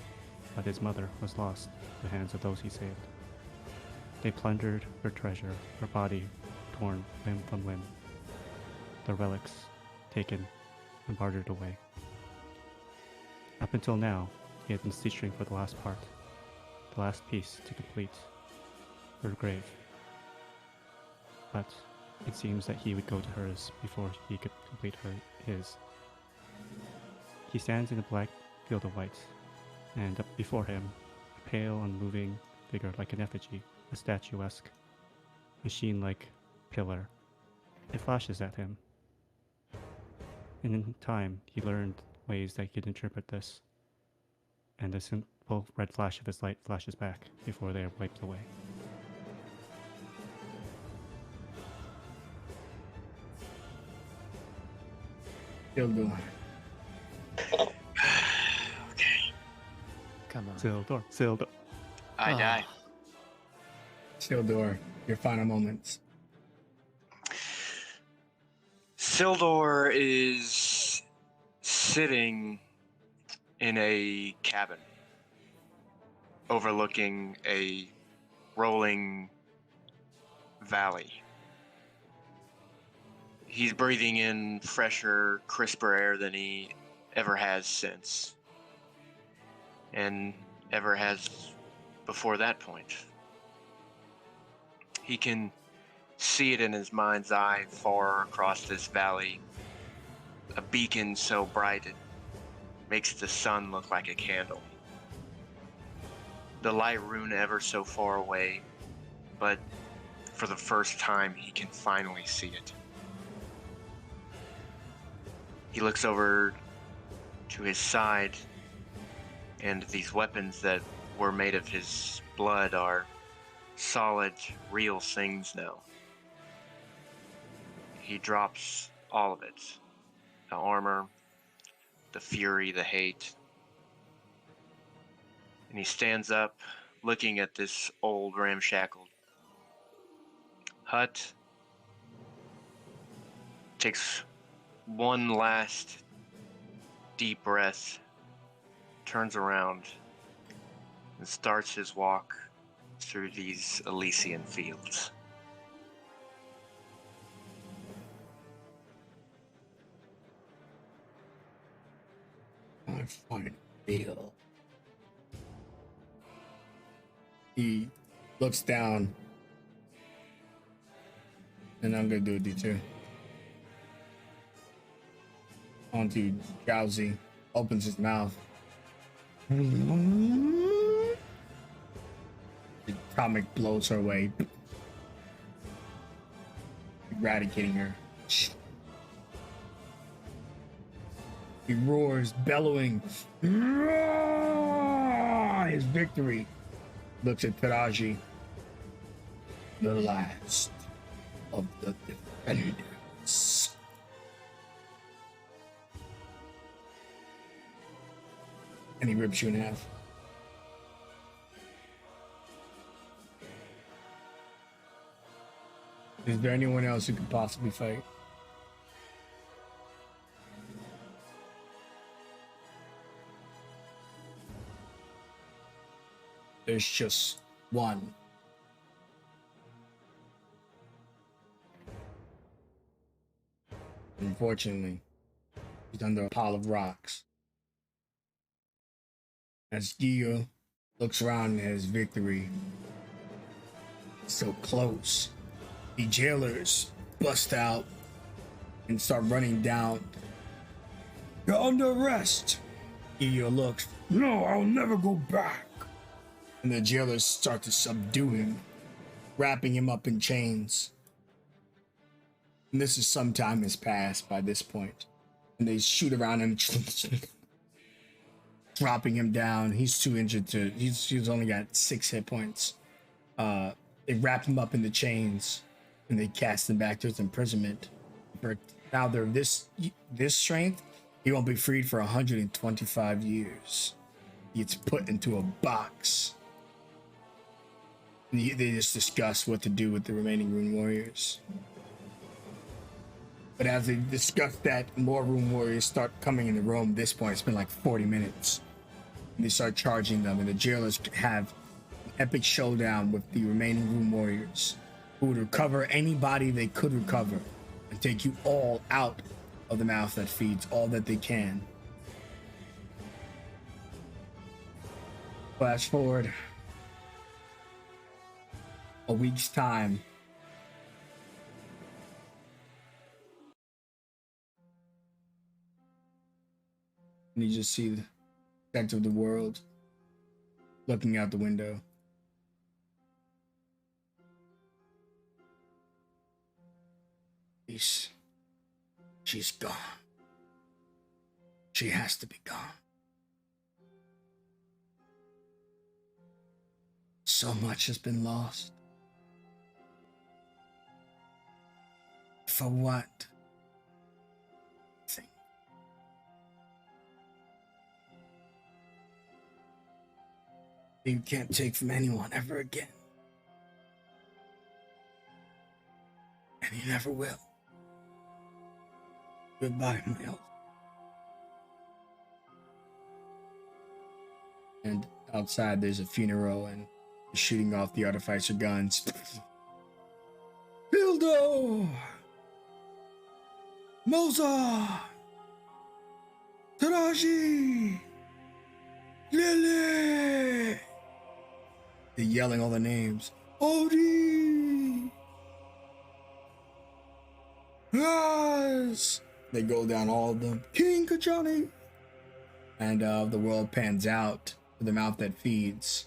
but his mother was lost in the hands of those he saved. They plundered her treasure, her body torn limb from limb, the relics taken and bartered away. Up until now, he had been stitching for the last part, the last piece to complete her grave. But it seems that he would go to hers before he could complete his. He stands in a black field of white, and up before him, a pale, unmoving figure like an effigy, a statuesque, machine-like pillar. It flashes at him. And in time, he learned ways that he could interpret this, and the simple red flash of his light flashes back before they are wiped away. Still going. Okay. Come on. Sildor. I die. Sildor, your final moments. Sildor is sitting in a cabin overlooking a rolling valley. He's breathing in fresher, crisper air than he ever has since, and ever has before that point. He can see it in his mind's eye far across this valley, a beacon so bright it makes the sun look like a candle. The light rune ever so far away, but for the first time he can finally see it. He looks over to his side, and these weapons that were made of his blood are solid, real things now. He drops all of it. The armor, the fury, the hate. And he stands up, looking at this old ramshackled hut. Takes one last deep breath, turns around, and starts his walk through these Elysian fields. I find feel. He looks down, and I'm gonna do a D2. Onto Drowsy, opens his mouth. The comic blows her away, eradicating her. He roars, bellowing his victory. Looks at Taraji. the last of the defenders. And he rips you in half. Is there anyone else who could possibly fight? There's just one. Unfortunately, he's under a pile of rocks. As Gio looks around at his victory, so close, the jailers bust out and start running down. You're under arrest. Gio looks, no, I'll never go back. And the jailers start to subdue him, wrapping him up in chains. And this is some time has passed by this point. And they shoot around him, dropping him down. He's too injured to, he's only got 6 hit points. They wrap him up in the chains and they cast him back to his imprisonment. But now they're this strength, he won't be freed for 125 years. He gets put into a box. They just discuss what to do with the remaining Rune Warriors. But as they discuss that, more Rune Warriors start coming in the room. At this point, it's been like 40 minutes. And they start charging them, and the jailers have an epic showdown with the remaining Rune Warriors, who would recover anybody they could recover and take you all out of the mouth that feeds all that they can. Flash forward a week's time. And you just see the center of the world looking out the window. She's gone. She has to be gone. So much has been lost. For what? You can't take from anyone ever again. And you never will. Goodbye, my old. And outside there's a funeral and shooting off the artificer guns. Bildo! Moza! Taraji! Lily! They're yelling all the names. Odie! Yes! They go down all of them. King Kajani! And the world pans out to the mouth that feeds.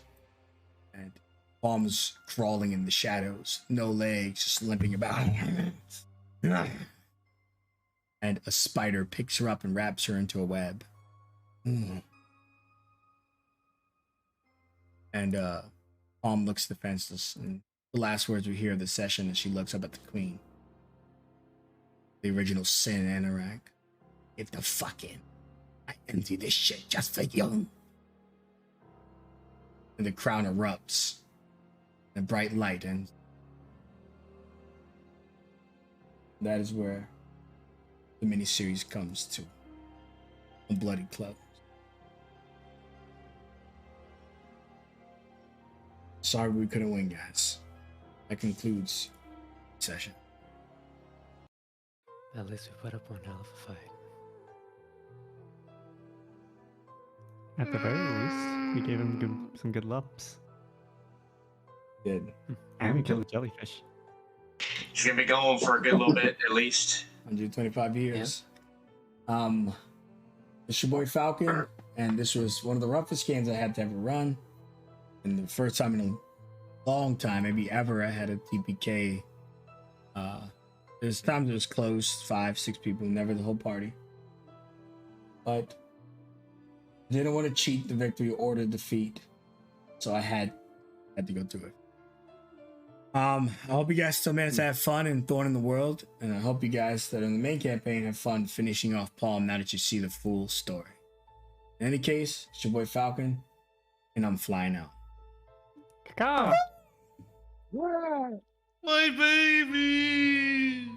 And Palm's crawling in the shadows. No legs, just limping about. And a spider picks her up and wraps her into a web. And Palm looks defenseless. And the last words we hear of the session as she looks up at the queen. The original Sin Anorak. Get the fuck in. I empty this shit just for you. And the crown erupts. A bright light, and that is where the miniseries comes to a bloody close. Sorry we couldn't win, guys. That concludes the session. At least we put up one hell of a fight. At the very least, we gave him some good lumps. Did. And we killed the jellyfish. He's gonna be going for a good little bit, at least. 125 years. It's your boy Falcon, and this was one of the roughest games I had to ever run. And the first time in a long time, maybe ever, I had a TPK. There's times it was close, 5-6 people, never the whole party. But I didn't want to cheat the victory or the defeat, so I had to go through it. I hope you guys still managed to have fun in Thorn in the World, and I hope you guys that are in the main campaign have fun finishing off Palm now that you see the full story. In any case, it's your boy Falcon, and I'm flying out. Caw. My baby!